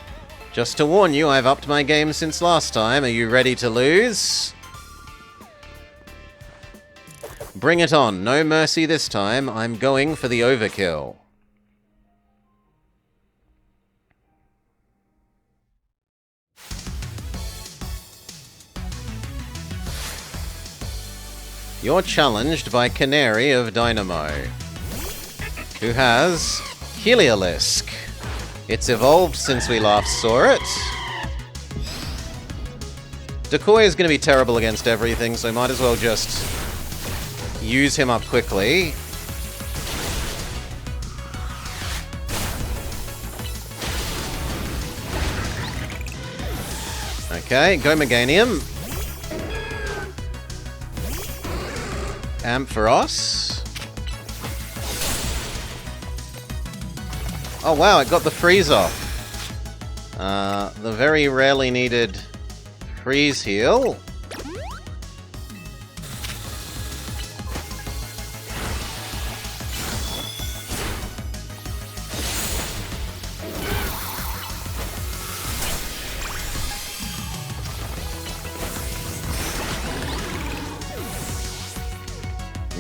Just to warn you, I've upped my game since last time. Are you ready to lose? Bring it on. No mercy this time. I'm going for the overkill. You're challenged by Canary of Dynamo, who has Heliolisk. It's evolved since we last saw it. Decoy is going to be terrible against everything, so might as well just use him up quickly. Okay, go Meganium. Ampharos. Oh wow, it got the freeze off. The very rarely needed freeze heal.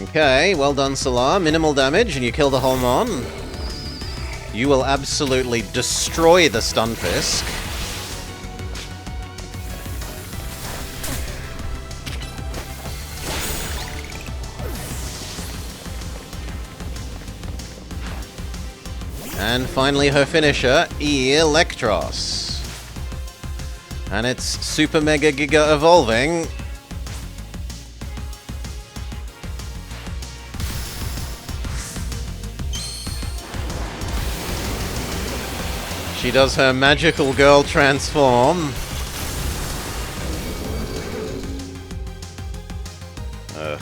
Okay, well done, Solar. Minimal damage, and you kill the whole mon. You will absolutely destroy the Stunfisk. And finally her finisher, Electros. And it's Super Mega Giga Evolving. She does her magical girl transform. Ugh.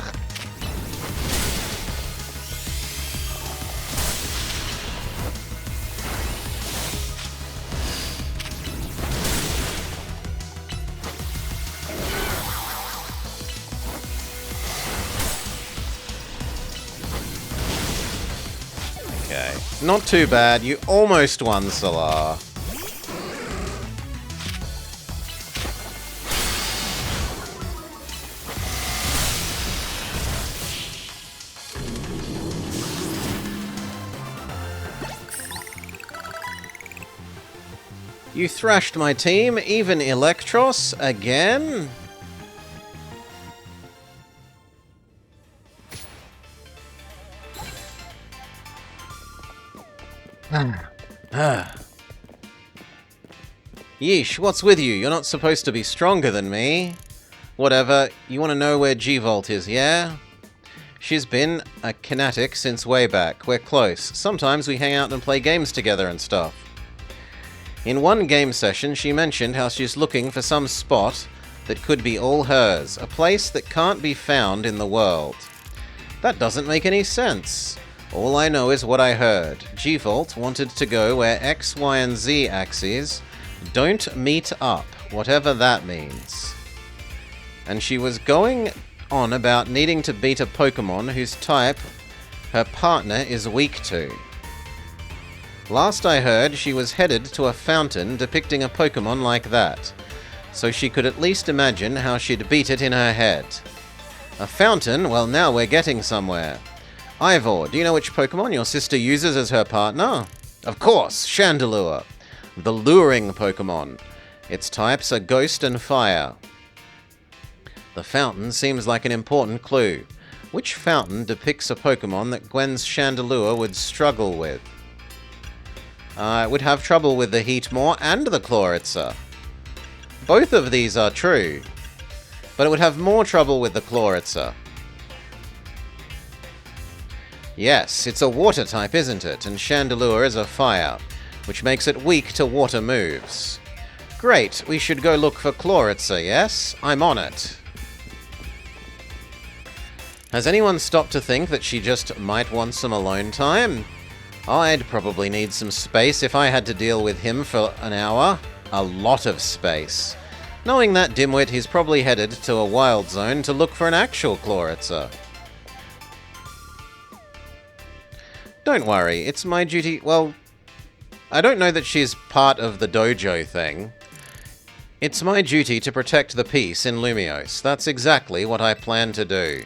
Okay, not too bad. You almost won, Solar. You thrashed my team, even Electros, again? Yeesh, what's with you? You're not supposed to be stronger than me. Whatever, you want to know where G-Volt is, yeah? She's been a Kinetic since way back. We're close. Sometimes we hang out and play games together and stuff. In one game session, she mentioned how she's looking for some spot that could be all hers, a place that can't be found in the world. That doesn't make any sense. All I know is what I heard. G-Volt wanted to go where X, Y, and Z axes don't meet up, whatever that means. And she was going on about needing to beat a Pokemon whose type her partner is weak to. Last I heard, she was headed to a fountain depicting a Pokemon like that, so she could at least imagine how she'd beat it in her head. A fountain? Well, now we're getting somewhere. Ivor, do you know which Pokemon your sister uses as her partner? Of course, Chandelure, the luring Pokemon. Its types are Ghost and Fire. The fountain seems like an important clue. Which fountain depicts a Pokemon that Gwen's Chandelure would struggle with? It would have trouble with the Heatmor and the Chloritzer. Both of these are true, but it would have more trouble with the Chloritzer. Yes, it's a water type, isn't it? And Chandelure is a fire, which makes it weak to water moves. Great, we should go look for Chloritzer, yes? I'm on it. Has anyone stopped to think that she just might want some alone time? I'd probably need some space if I had to deal with him for an hour. A lot of space. Knowing that dimwit, he's probably headed to a wild zone to look for an actual Chloritzer. Don't worry, it's my duty... Well, I don't know that she's part of the dojo thing. It's my duty to protect the peace in Lumiose. That's exactly what I plan to do.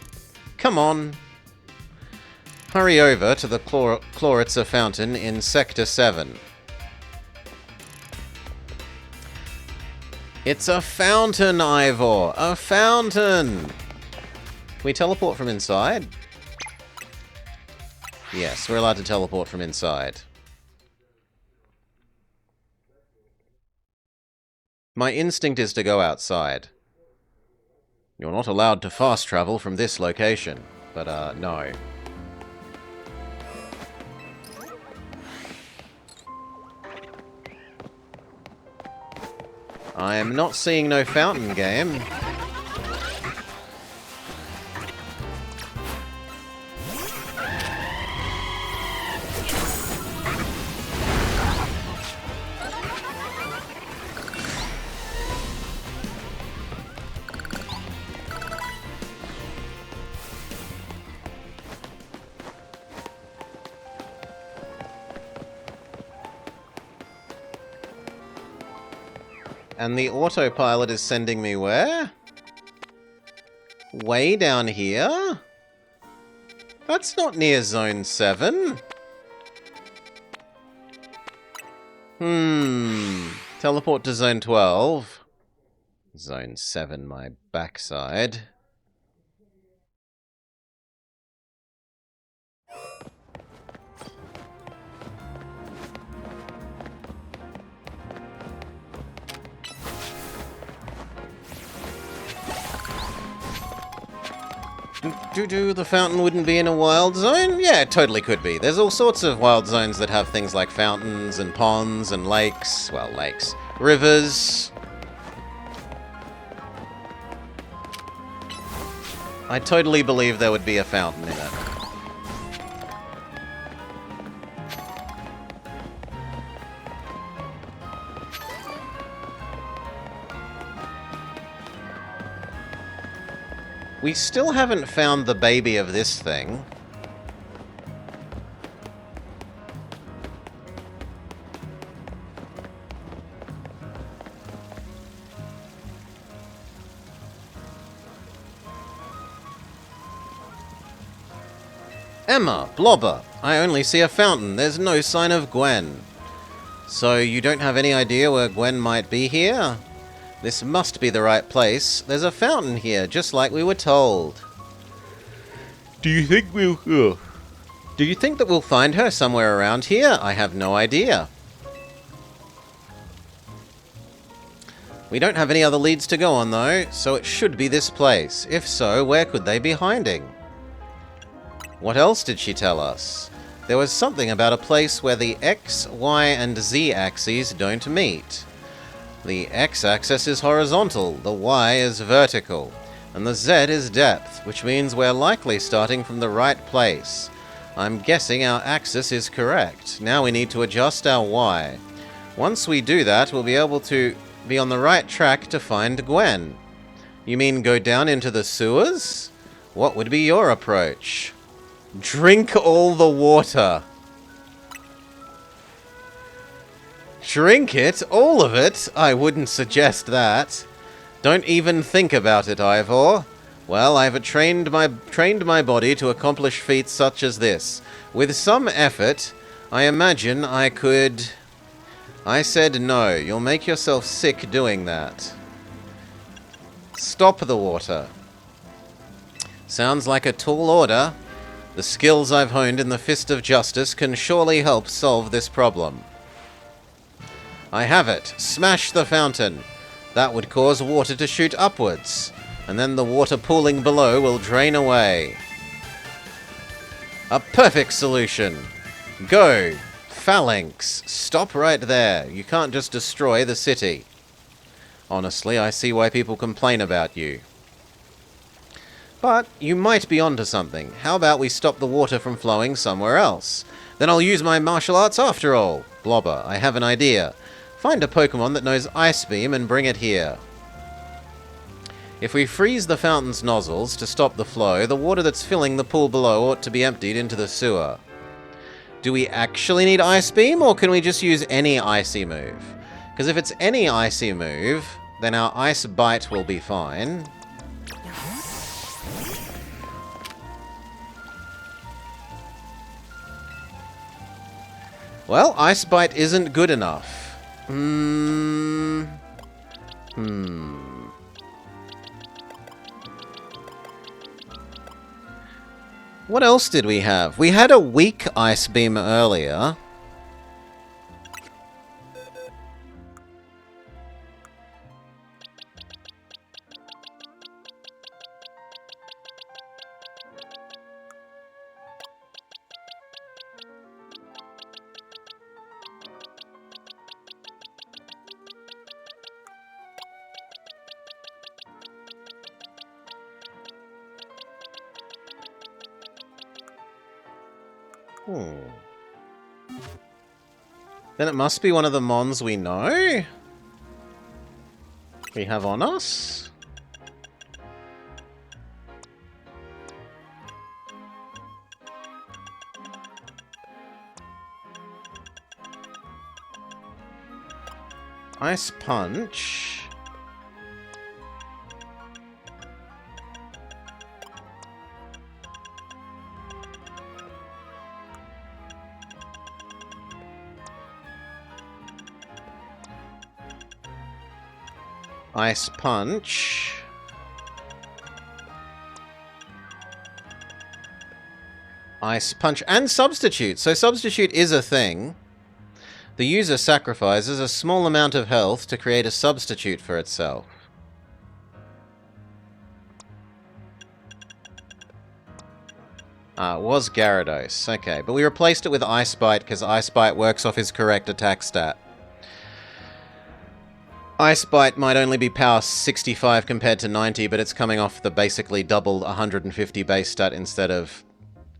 Come on. Hurry over to the Chloritzer fountain in Sector 7. It's a fountain, Ivor! A fountain! Can we teleport from inside? Yes, we're allowed to teleport from inside. My instinct is to go outside. You're not allowed to fast travel from this location, but no. I am not seeing no fountain, game. And the autopilot is sending me where? Way down here? That's not near Zone 7. Teleport to Zone 12. Zone 7, my backside. The fountain wouldn't be in a wild zone? Yeah, it totally could be. There's all sorts of wild zones that have things like fountains and ponds and lakes. Well, lakes. Rivers. I totally believe there would be a fountain in it. We still haven't found the baby of this thing. Emma, Blobber, I only see a fountain. There's no sign of Gwen. So you don't have any idea where Gwen might be here? This must be the right place. There's a fountain here, just like we were told. Do you think that we'll find her somewhere around here? I have no idea. We don't have any other leads to go on, though, so it should be this place. If so, where could they be hiding? What else did she tell us? There was something about a place where the X, Y, and Z axes don't meet. The X-axis is horizontal, the Y is vertical, and the Z is depth, which means we're likely starting from the right place. I'm guessing our axis is correct. Now we need to adjust our Y. Once we do that, we'll be able to be on the right track to find Gwen. You mean go down into the sewers? What would be your approach? Drink all the water. Drink it? All of it? I wouldn't suggest that. Don't even think about it, Ivor. Well, I've trained my body to accomplish feats such as this. With some effort, I imagine I could... I said no. You'll make yourself sick doing that. Stop the water. Sounds like a tall order. The skills I've honed in the Fist of Justice can surely help solve this problem. I have it. Smash the fountain. That would cause water to shoot upwards, and then the water pooling below will drain away. A perfect solution. Go. Phalanx. Stop right there. You can't just destroy the city. Honestly, I see why people complain about you. But you might be onto something. How about we stop the water from flowing somewhere else? Then I'll use my martial arts after all. Blobber, I have an idea. Find a Pokemon that knows Ice Beam and bring it here. If we freeze the fountain's nozzles to stop the flow, the water that's filling the pool below ought to be emptied into the sewer. Do we actually need Ice Beam, or can we just use any icy move? Because if it's any icy move, then our Ice Bite will be fine. Well, Ice Bite isn't good enough. What else did we have? We had a weak Ice Beam earlier. Hmm. Then it must be one of the mons we know? We have on us? Ice Punch. Ice Punch. Ice Punch and Substitute. So Substitute is a thing. The user sacrifices a small amount of health to create a substitute for itself. It was Gyarados. Okay, but we replaced it with Ice Bite because Ice Bite works off his correct attack stat. Ice Bite might only be power 65 compared to 90, but it's coming off the basically double 150 base stat instead of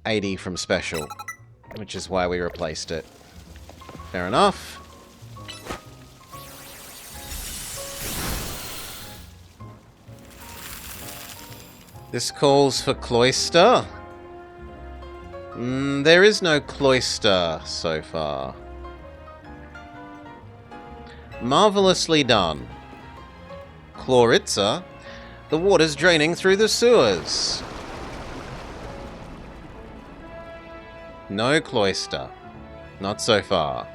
80 from special, which is why we replaced it. Fair enough. This calls for Cloyster. There is no Cloyster so far. Marvelously done. Chloritza. The water's draining through the sewers. No Cloyster. Not so far.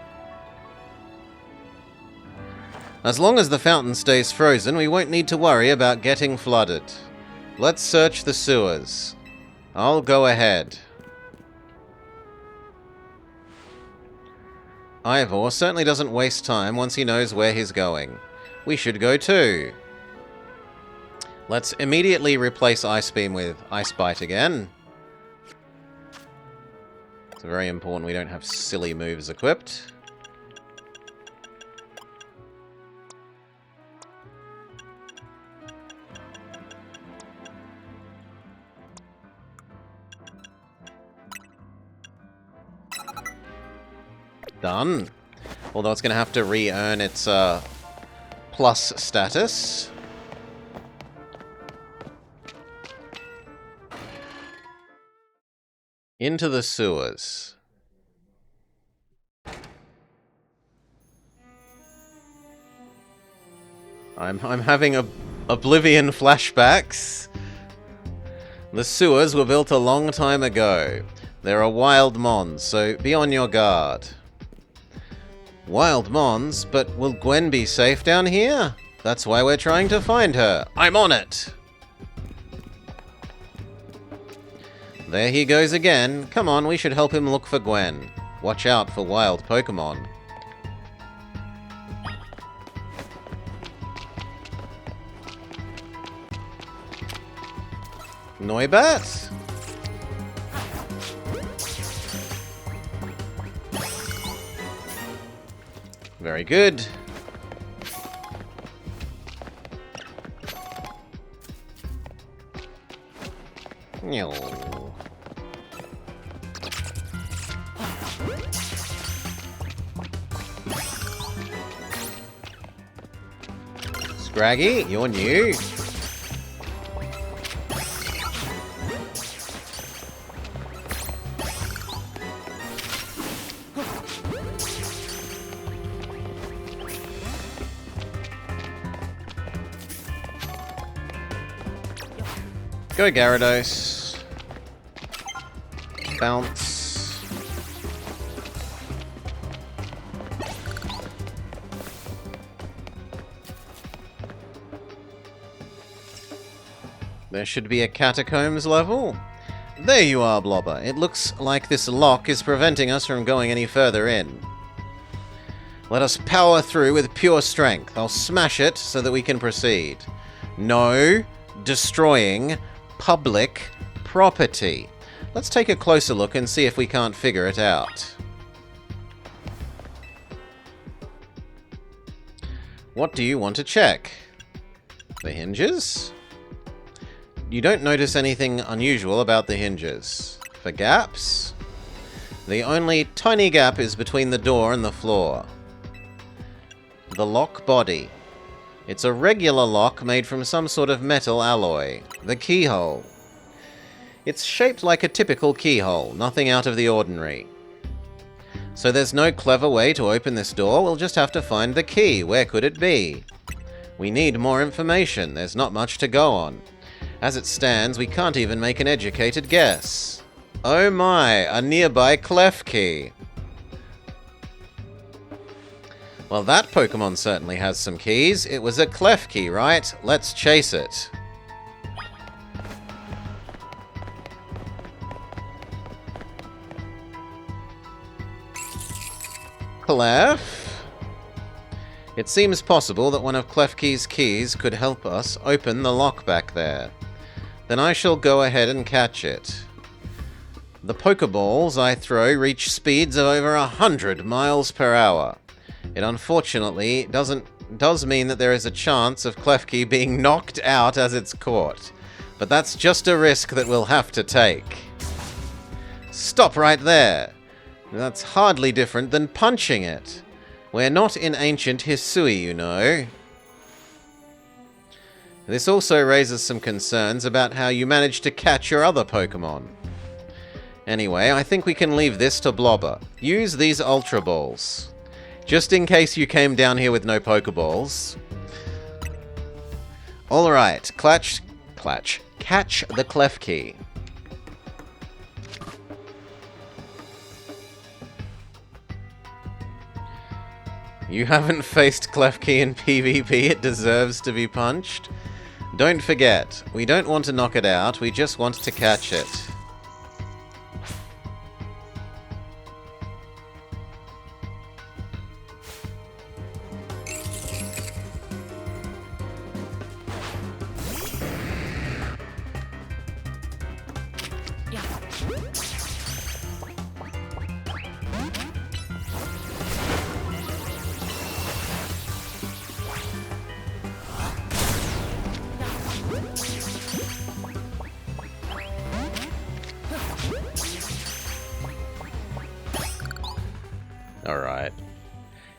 As long as the fountain stays frozen, we won't need to worry about getting flooded. Let's search the sewers. I'll go ahead. Ivor certainly doesn't waste time once he knows where he's going. We should go too. Let's immediately replace Ice Beam with Ice Bite again. It's very important we don't have silly moves equipped. Done. Although it's going to have to re-earn its plus status. Into the sewers. I'm having Oblivion flashbacks. The sewers were built a long time ago. There are wild mons, so be on your guard. Wild mons? But will Gwen be safe down here? That's why we're trying to find her. I'm on it! There he goes again. Come on, we should help him look for Gwen. Watch out for wild Pokemon. Noibat? Very good. Scraggy, you're new. Go Gyarados. Bounce. There should be a Catacombs level. There you are, Blobber. It looks like this lock is preventing us from going any further in. Let us power through with pure strength. I'll smash it so that we can proceed. No destroying public property. Let's take a closer look and see if we can't figure it out. What do you want to check? The hinges? You don't notice anything unusual about the hinges. For gaps? The only tiny gap is between the door and the floor. The lock body. It's a regular lock made from some sort of metal alloy. The keyhole. It's shaped like a typical keyhole, nothing out of the ordinary. So there's no clever way to open this door, we'll just have to find the key. Where could it be? We need more information, there's not much to go on. As it stands, we can't even make an educated guess. Oh my, a nearby clef key. Well, that Pokemon certainly has some keys. It was a clef key, right? Let's chase it. Clef? It seems possible that one of Klefki's keys could help us open the lock back there. Then I shall go ahead and catch it. The Pokeballs I throw reach speeds of over 100 miles per hour. It unfortunately does mean that there is a chance of Klefki being knocked out as it's caught. But that's just a risk that we'll have to take. Stop right there! That's hardly different than punching it. We're not in ancient Hisui, you know. This also raises some concerns about how you managed to catch your other Pokemon. Anyway, I think we can leave this to Blobber. Use these Ultra Balls. Just in case you came down here with no Pokeballs. Alright, catch the Clef Key. You haven't faced Klefki in PvP, it deserves to be punched. Don't forget, we don't want to knock it out, we just want to catch it. Alright.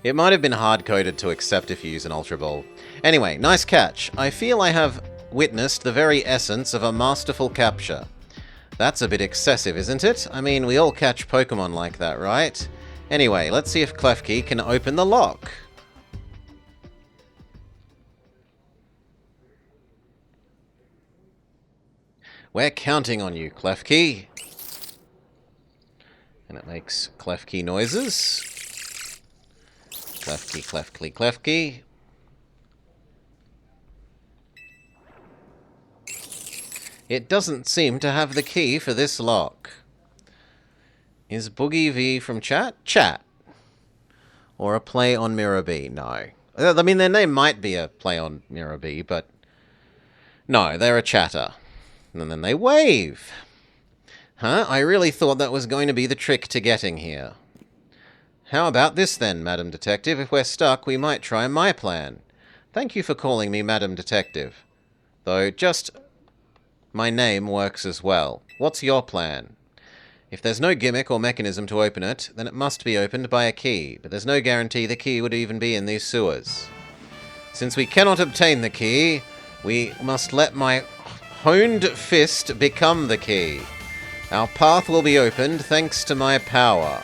It might have been hard-coded to accept if you use an Ultra Ball. Anyway, nice catch. I feel I have witnessed the very essence of a masterful capture. That's a bit excessive, isn't it? I mean, we all catch Pokemon like that, right? Anyway, let's see if Klefki can open the lock. We're counting on you, Klefki. And it makes Klefki noises. Klefki, Klefki, Klefki. It doesn't seem to have the key for this lock. Is Boogie V from chat? Chat. Or a play on Mirror B? No. I mean, their name might be a play on Mirror B, but... no, they're a chatter. And then they wave. Huh? I really thought that was going to be the trick to getting here. How about this then, Madam Detective? If we're stuck, we might try my plan. Thank you for calling me Madam Detective. Though, just... my name works as well. What's your plan? If there's no gimmick or mechanism to open it, then it must be opened by a key, but there's no guarantee the key would even be in these sewers. Since we cannot obtain the key, we must let my honed fist become the key. Our path will be opened thanks to my power.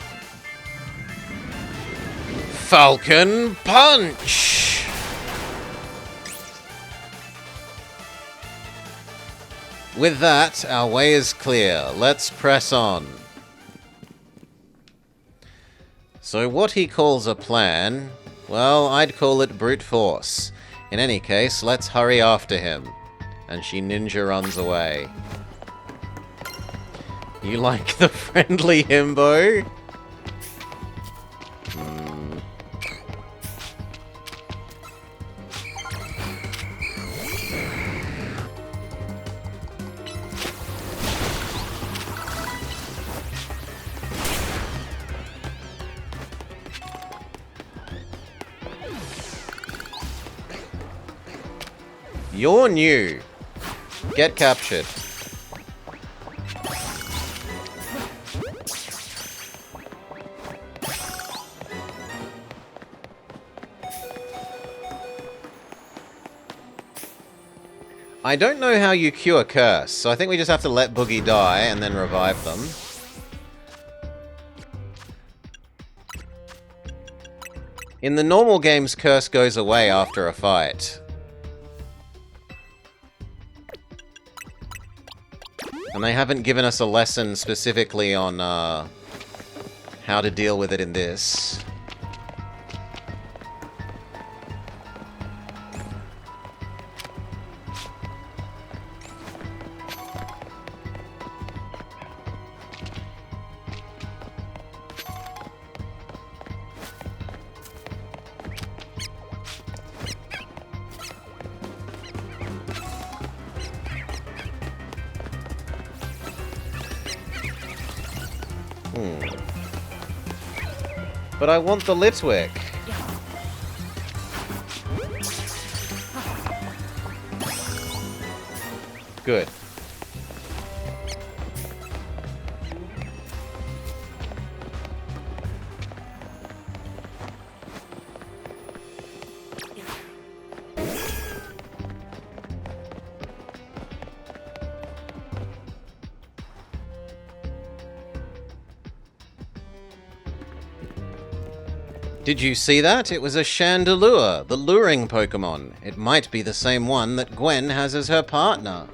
Falcon Punch! With that, our way is clear. Let's press on. So what he calls a plan, well, I'd call it brute force. In any case, let's hurry after him. And she ninja runs away. You like the friendly himbo? You're new. Get captured. I don't know how you cure Curse, so I think we just have to let Boogie die and then revive them. In the normal games, Curse goes away after a fight. And they haven't given us a lesson specifically on how to deal with it in this. But I want the Litwick. Good. Did you see that? It was a Chandelure, the luring Pokemon. It might be the same one that Gwen has as her partner.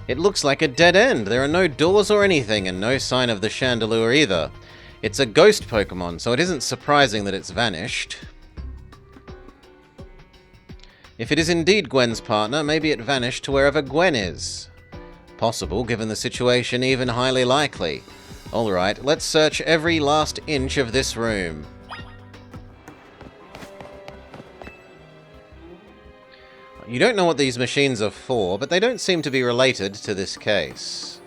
It looks like a dead end. There are no doors or anything, and no sign of the Chandelure either. It's a ghost Pokemon, so it isn't surprising that it's vanished. If it is indeed Gwen's partner, maybe it vanished to wherever Gwen is. Possible, given the situation, even highly likely. Alright, let's search every last inch of this room. You don't know what these machines are for, but they don't seem to be related to this case.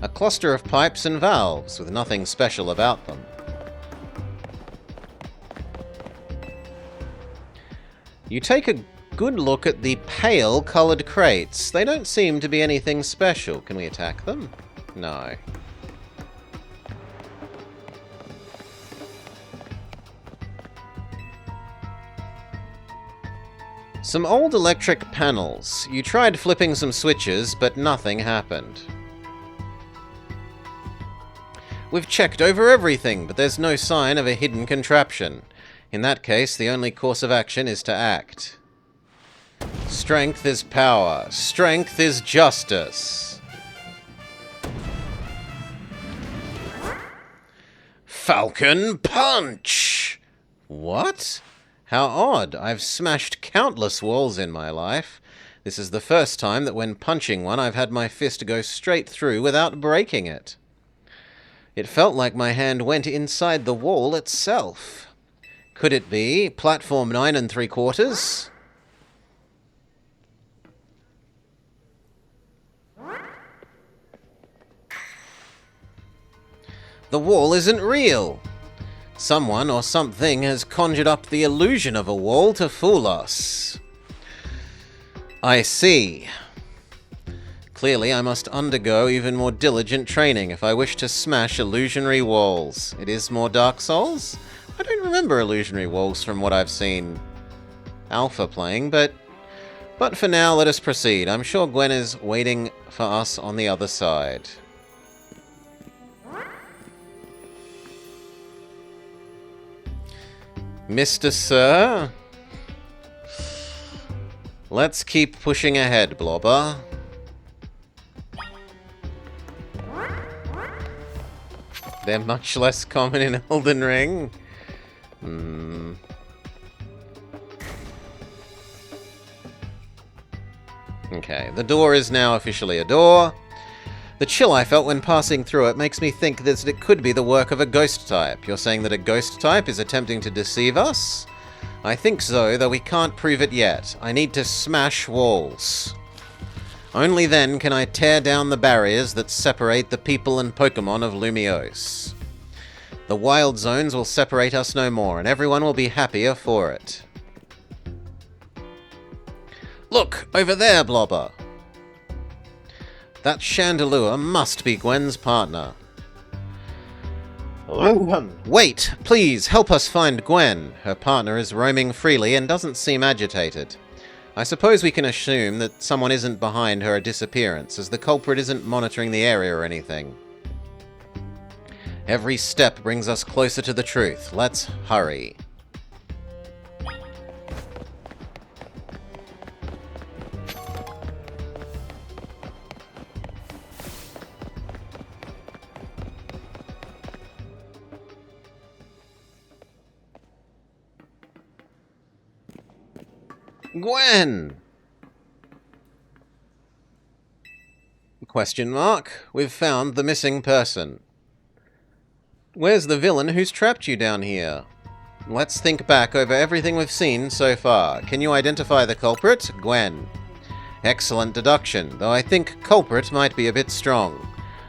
A cluster of pipes and valves, with nothing special about them. You take a good look at the pale-coloured crates. They don't seem to be anything special. Can we attack them? No. Some old electric panels. You tried flipping some switches, but nothing happened. We've checked over everything, but there's no sign of a hidden contraption. In that case, the only course of action is to act. Strength is power. Strength is justice. Falcon Punch! What? How odd. I've smashed countless walls in my life. This is the first time that when punching one, I've had my fist go straight through without breaking it. It felt like my hand went inside the wall itself. Could it be platform 9 3/4? The wall isn't real. Someone or something has conjured up the illusion of a wall to fool us. I see. Clearly, I must undergo even more diligent training if I wish to smash illusionary walls. It is more Dark Souls? I don't remember illusionary walls from what I've seen Alpha playing, but for now, let us proceed. I'm sure Gwen is waiting for us on the other side. Mr. Sir? Let's keep pushing ahead, Blobber. They're much less common in Elden Ring. Okay, the door is now officially a door. The chill I felt when passing through it makes me think that it could be the work of a ghost type. You're saying that a ghost type is attempting to deceive us? I think so, though we can't prove it yet. I need to smash walls. Only then can I tear down the barriers that separate the people and Pokemon of Lumiose. The wild zones will separate us no more, and everyone will be happier for it. Look, over there, Blobber! That Chandelure must be Gwen's partner. Wait, please, help us find Gwen. Her partner is roaming freely and doesn't seem agitated. I suppose we can assume that someone isn't behind her disappearance, as the culprit isn't monitoring the area or anything. Every step brings us closer to the truth. Let's hurry. Gwen! Question mark. We've found the missing person. Where's the villain who's trapped you down here? Let's think back over everything we've seen so far. Can you identify the culprit? Gwen. Excellent deduction, though I think culprit might be a bit strong.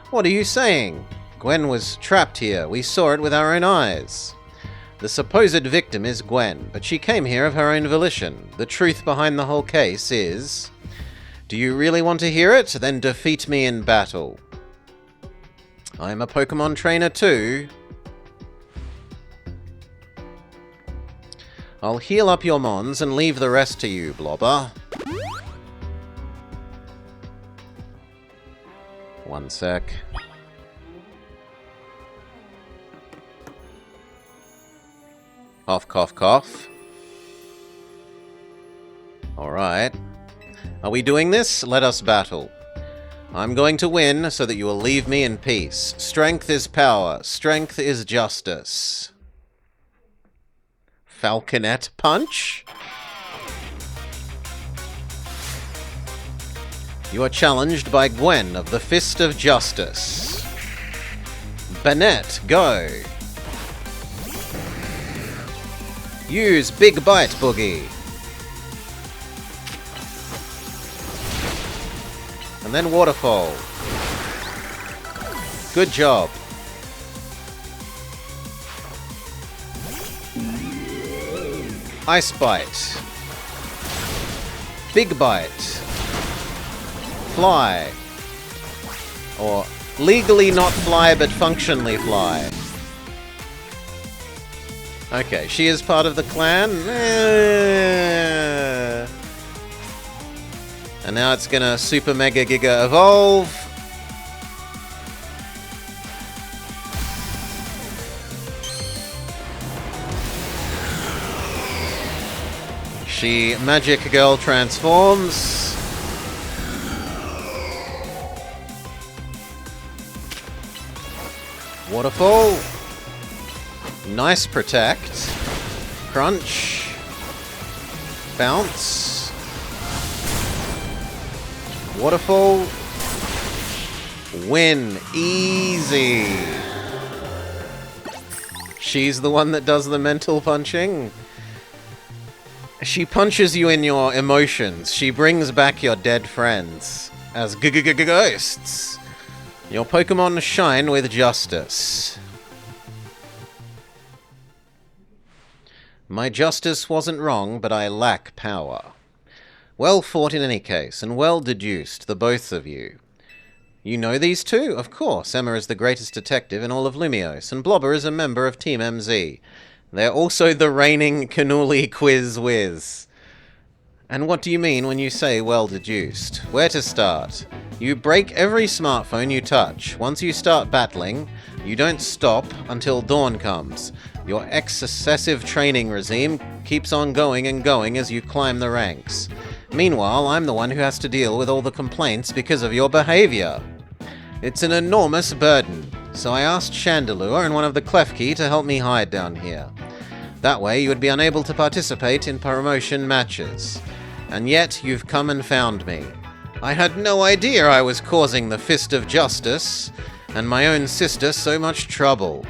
What are you saying? Gwen was trapped here. We saw it with our own eyes. The supposed victim is Gwen, but she came here of her own volition. The truth behind the whole case is... Do you really want to hear it? Then defeat me in battle. I'm a Pokemon trainer too. I'll heal up your mons and leave the rest to you, Blobber. One sec. Cough, cough, cough. Alright. Are we doing this? Let us battle. I'm going to win so that you will leave me in peace. Strength is power. Strength is justice. Falconet punch? You are challenged by Gwen of the Fist of Justice. Banette, go! Use Big Bite, Boogie. And then Waterfall. Good job. Ice Bite. Big Bite. Fly. Or legally not fly, but functionally fly. Okay, she is part of the clan. And now it's gonna Super Mega Giga Evolve. She Magic Girl transforms. Waterfall. Nice protect. Crunch. Bounce. Waterfall. Win. Easy. She's the one that does the mental punching. She punches you in your emotions. She brings back your dead friends as ghosts. Your Pokemon shine with justice. My justice wasn't wrong, but I lack power. Well fought in any case, and well deduced, the both of you. You know these two? Of course. Emma is the greatest detective in all of Lumiose, and Blobber is a member of Team MZ. They're also the reigning Cannoli Quiz Whiz. And what do you mean when you say well deduced? Where to start? You break every smartphone you touch. Once you start battling, you don't stop until dawn comes. Your excessive training regime keeps on going and going as you climb the ranks. Meanwhile, I'm the one who has to deal with all the complaints because of your behavior. It's an enormous burden, so I asked Chandelure and one of the Klefki to help me hide down here. That way you would be unable to participate in promotion matches. And yet you've come and found me. I had no idea I was causing the Fist of Justice and my own sister so much trouble.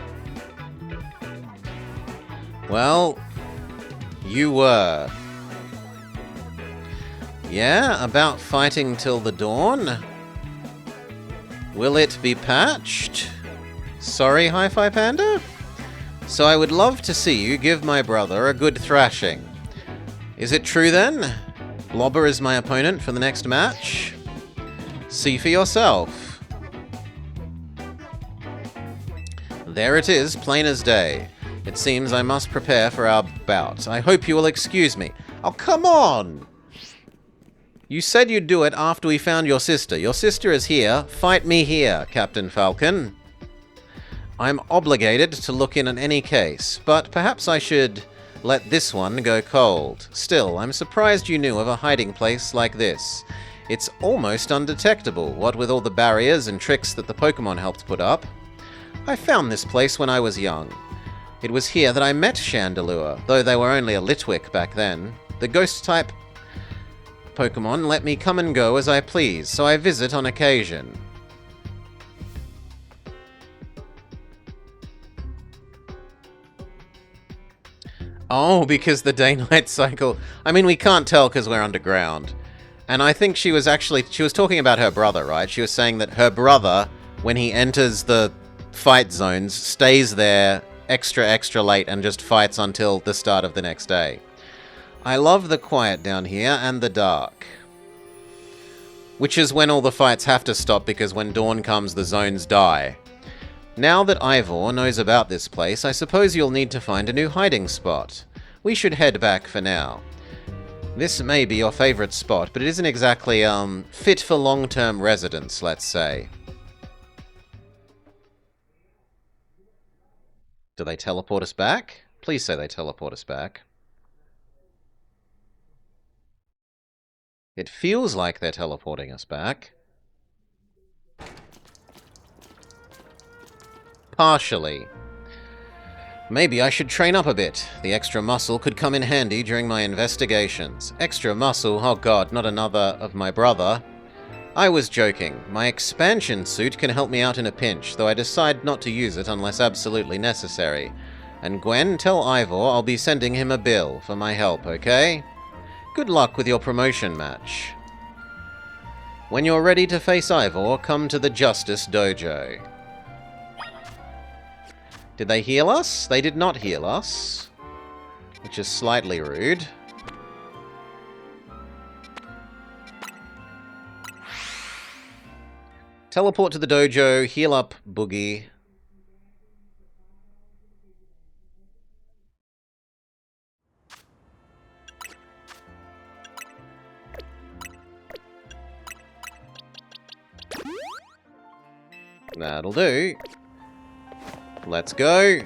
Well, you were. Yeah, about fighting till the dawn? Will it be patched? Sorry, Hi-Fi Panda? So I would love to see you give my brother a good thrashing. Is it true then? Blobber is my opponent for the next match? See for yourself. There it is, plain as day. It seems I must prepare for our bout. I hope you will excuse me. Oh, come on! You said you'd do it after we found your sister. Your sister is here. Fight me here, Captain Falcon. I'm obligated to look in any case, but perhaps I should let this one go cold. Still, I'm surprised you knew of a hiding place like this. It's almost undetectable, what with all the barriers and tricks that the Pokemon helped put up. I found this place when I was young. It was here that I met Chandelure, though they were only a Litwick back then. The ghost-type Pokemon let me come and go as I please, so I visit on occasion. Oh, because the day-night cycle... I mean, we can't tell because we're underground. And I think she was talking about her brother, right? She was saying that her brother, when he enters the fight zones, stays there extra late and just fights until the start of the next day. I love the quiet down here and the dark. Which is when all the fights have to stop, because when dawn comes, the zones die. Now that Ivor knows about this place, I suppose you'll need to find a new hiding spot. We should head back for now. This may be your favorite spot, but it isn't exactly, fit for long-term residence, let's say. Do they teleport us back? Please say they teleport us back. It feels like they're teleporting us back. Partially. Maybe I should train up a bit. The extra muscle could come in handy during my investigations. Extra muscle? Oh god, not another of my brother. I was joking. My expansion suit can help me out in a pinch, though I decide not to use it unless absolutely necessary. And Gwen, tell Ivor I'll be sending him a bill for my help, okay? Good luck with your promotion match. When you're ready to face Ivor, come to the Justice Dojo. Did they heal us? They did not heal us, which is slightly rude. Teleport to the dojo, heal up Boogie. That'll do. Let's go.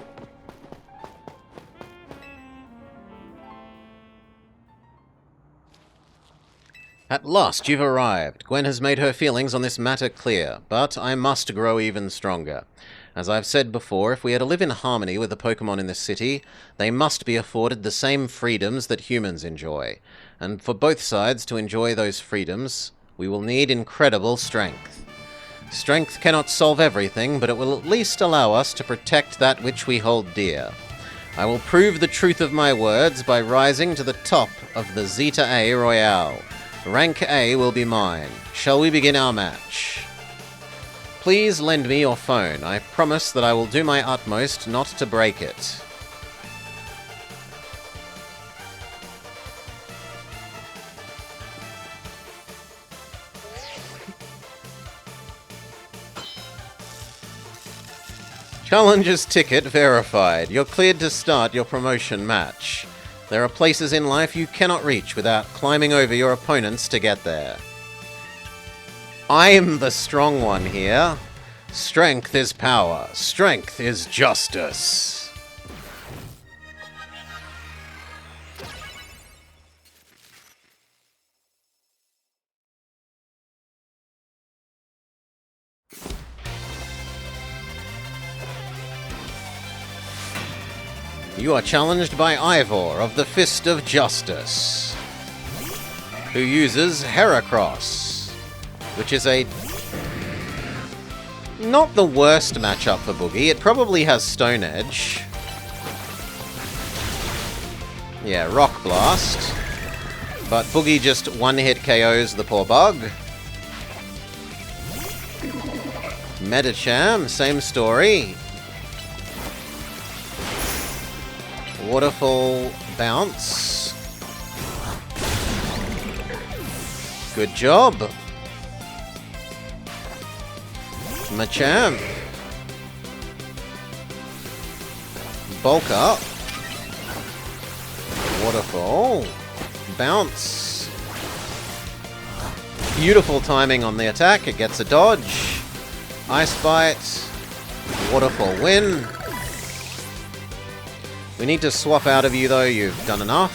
At last you've arrived. Gwen has made her feelings on this matter clear, but I must grow even stronger. As I've said before, if we are to live in harmony with the Pokemon in this city, they must be afforded the same freedoms that humans enjoy. And for both sides to enjoy those freedoms, we will need incredible strength. Strength cannot solve everything, but it will at least allow us to protect that which we hold dear. I will prove the truth of my words by rising to the top of the Zeta A Royale. Rank A will be mine. Shall we begin our match? Please lend me your phone. I promise that I will do my utmost not to break it. Challenger's ticket verified. You're cleared to start your promotion match. There are places in life you cannot reach without climbing over your opponents to get there. I'm the strong one here. Strength is power. Strength is justice. You are challenged by Ivor of the Fist of Justice, who uses Heracross, which is not the worst matchup for Boogie. It probably has Stone Edge. Yeah, Rock Blast. But Boogie just one-hit KOs the poor bug. Medicham, same story. Waterfall bounce. Good job. Machamp. Bulk up. Waterfall. Bounce. Beautiful timing on the attack. It gets a dodge. Ice Bite. Waterfall win. We need to swap out of you though. You've done enough.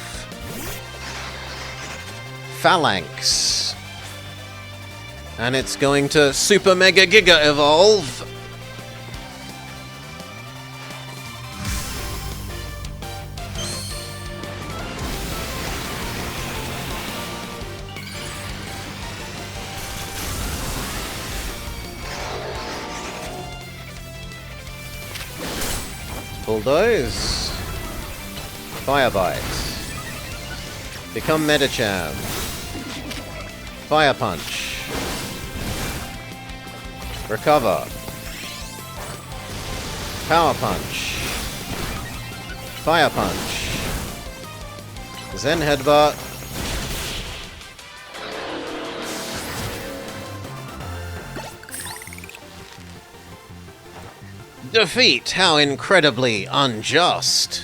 Phalanx. And it's going to Super Mega Giga Evolve. Bulldoze. Fire Bite. Become Medicham. Fire Punch. Recover. Power Punch. Fire Punch. Zen Headbutt. Defeat! How incredibly unjust!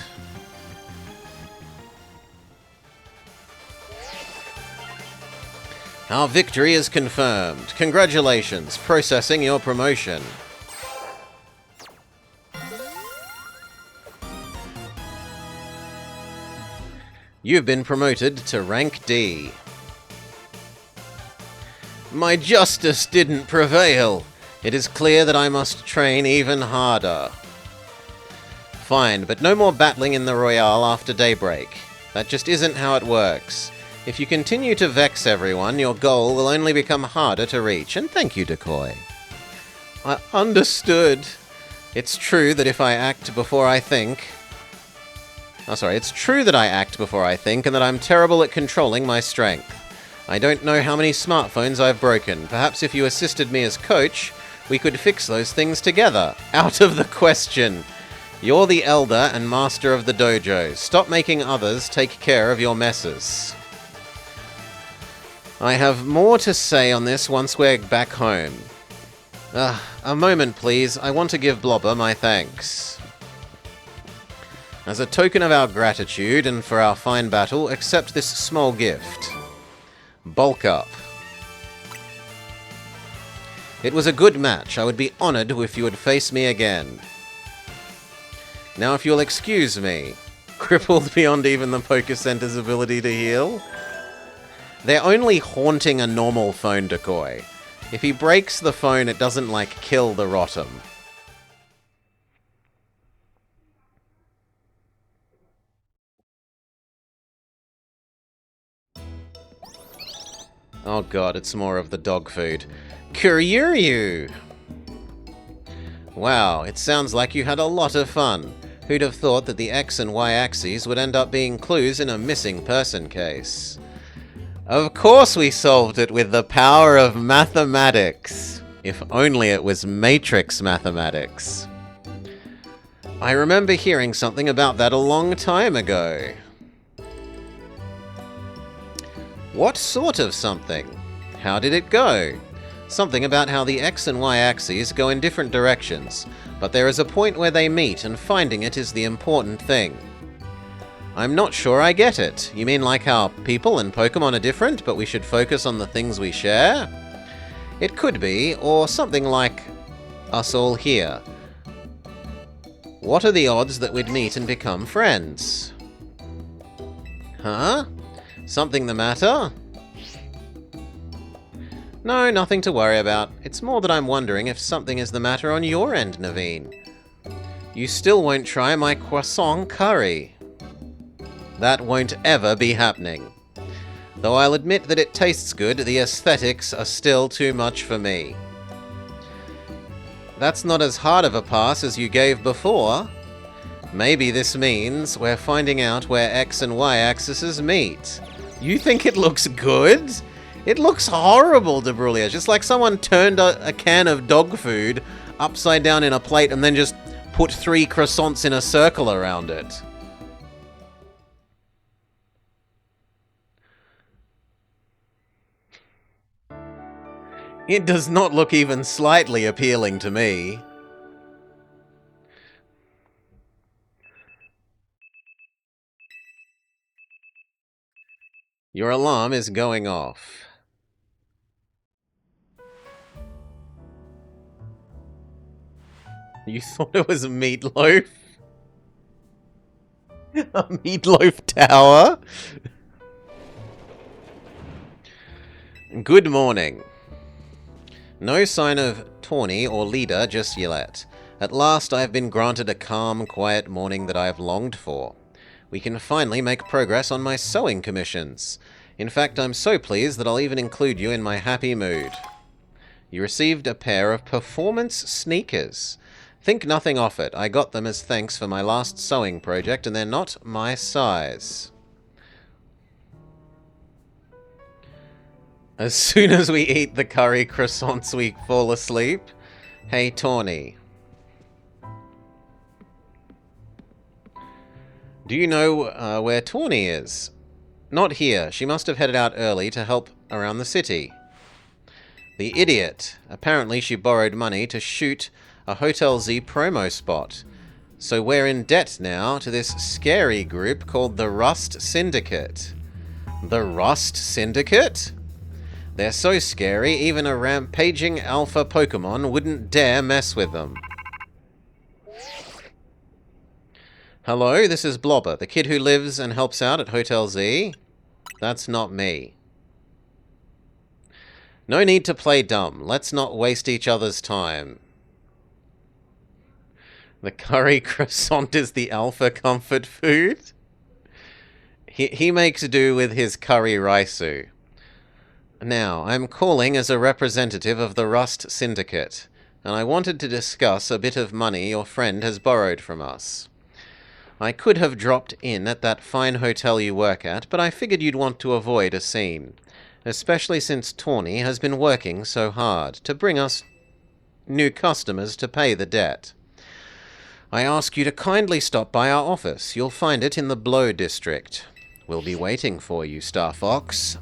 Our victory is confirmed. Congratulations, processing your promotion. You've been promoted to rank D. My justice didn't prevail. It is clear that I must train even harder. Fine, but no more battling in the Royale after daybreak. That just isn't how it works. If you continue to vex everyone, your goal will only become harder to reach. And thank you, Decoy. I understood. It's true that if I act before I think... it's true that I act before I think, and that I'm terrible at controlling my strength. I don't know how many smartphones I've broken. Perhaps if you assisted me as coach, we could fix those things together. Out of the question. You're the elder and master of the dojo. Stop making others take care of your messes. I have more to say on this once we're back home. A moment, please. I want to give Blobber my thanks. As a token of our gratitude and for our fine battle, accept this small gift. Bulk up. It was a good match. I would be honored if you would face me again. Now if you'll excuse me. Crippled beyond even the Poké Center's ability to heal? They're only haunting a normal phone, Decoy. If he breaks the phone, it doesn't, like, kill the Rotom. Oh god, it's more of the dog food. Kuryuryu! Wow, it sounds like you had a lot of fun. Who'd have thought that the X and Y axes would end up being clues in a missing person case? Of course we solved it with the power of mathematics. If only it was matrix mathematics. I remember hearing something about that a long time ago. What sort of something? How did it go? Something about how the X and Y axes go in different directions, but there is a point where they meet and finding it is the important thing. I'm not sure I get it. You mean like how people and Pokemon are different, but we should focus on the things we share? It could be, or something like us all here. What are the odds that we'd meet and become friends? Huh? Something the matter? No, nothing to worry about. It's more that I'm wondering if something is the matter on your end, Naveen. You still won't try my croissant curry. That won't ever be happening. Though I'll admit that it tastes good, the aesthetics are still too much for me. That's not as hard of a pass as you gave before. Maybe this means we're finding out where X and Y axes meet. You think it looks good? It looks horrible, Debrulia. Just like someone turned a can of dog food upside down in a plate and then just put 3 croissants in a circle around it. It does not look even slightly appealing to me. Your alarm is going off. You thought it was a meatloaf? A meatloaf tower? Good morning. No sign of Tawny or leader just yet. At last I have been granted a calm, quiet morning that I have longed for. We can finally make progress on my sewing commissions. In fact, I'm so pleased that I'll even include you in my happy mood. You received a pair of performance sneakers. Think nothing of it. I got them as thanks for my last sewing project, and they're not my size. As soon as we eat the curry croissants, we fall asleep. Hey, Tawny. Do you know where Tawny is? Not here. She must have headed out early to help around the city. The idiot. Apparently she borrowed money to shoot a Hotel Z promo spot. So we're in debt now to this scary group called the Rust Syndicate. The Rust Syndicate? They're so scary, even a rampaging alpha Pokemon wouldn't dare mess with them. Hello, this is Blobber, the kid who lives and helps out at Hotel Z. That's not me. No need to play dumb. Let's not waste each other's time. The curry croissant is the alpha comfort food? He makes do with his curry raisu. Now, I'm calling as a representative of the Rust Syndicate, and I wanted to discuss a bit of money your friend has borrowed from us. I could have dropped in at that fine hotel you work at, but I figured you'd want to avoid a scene, especially since Tawny has been working so hard to bring us new customers to pay the debt. I ask you to kindly stop by our office. You'll find it in the Blow District. We'll be waiting for you, Star Fox.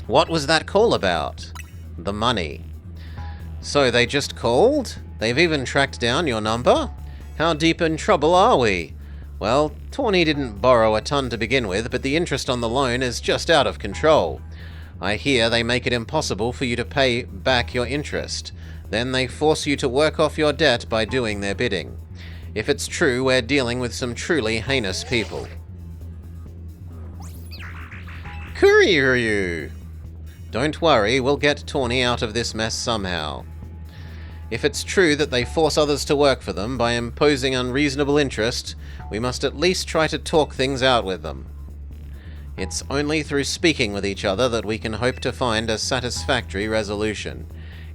What was that call about? The money. So they just called? They've even tracked down your number? How deep in trouble are we? Well, Tawny didn't borrow a ton to begin with, but the interest on the loan is just out of control. I hear they make it impossible for you to pay back your interest. Then they force you to work off your debt by doing their bidding. If it's true, we're dealing with some truly heinous people. Kuryu! Don't worry, we'll get Tawny out of this mess somehow. If it's true that they force others to work for them by imposing unreasonable interest, we must at least try to talk things out with them. It's only through speaking with each other that we can hope to find a satisfactory resolution.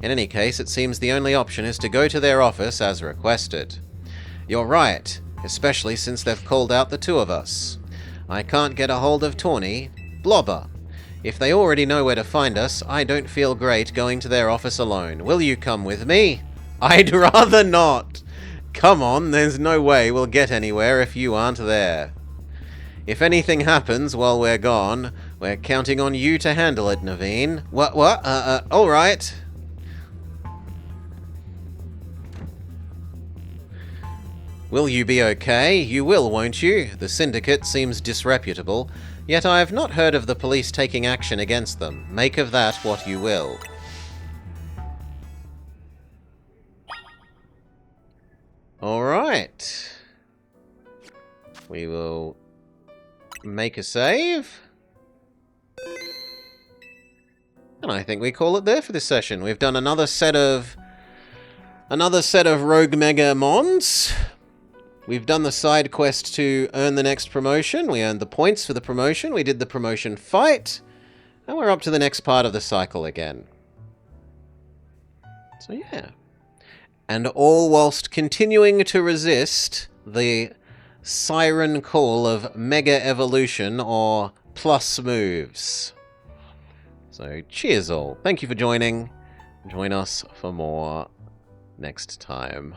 In any case, it seems the only option is to go to their office as requested. You're right, especially since they've called out the two of us. I can't get a hold of Tawny. Blobber. If they already know where to find us, I don't feel great going to their office alone. Will you come with me? I'd rather not. Come on, there's no way we'll get anywhere if you aren't there. If anything happens while we're gone, we're counting on you to handle it, Naveen. What? Alright. Will you be okay? You will, won't you? The Syndicate seems disreputable, yet I have not heard of the police taking action against them. Make of that what you will. Alright. We will make a save. And I think we call it there for this session. We've done another set of Rogue Mega Mons. We've done the side quest to earn the next promotion. We earned the points for the promotion. We did the promotion fight. And we're up to the next part of the cycle again. So yeah. And all whilst continuing to resist the siren call of Mega Evolution or Plus moves. So cheers all. Thank you for joining. Join us for more next time.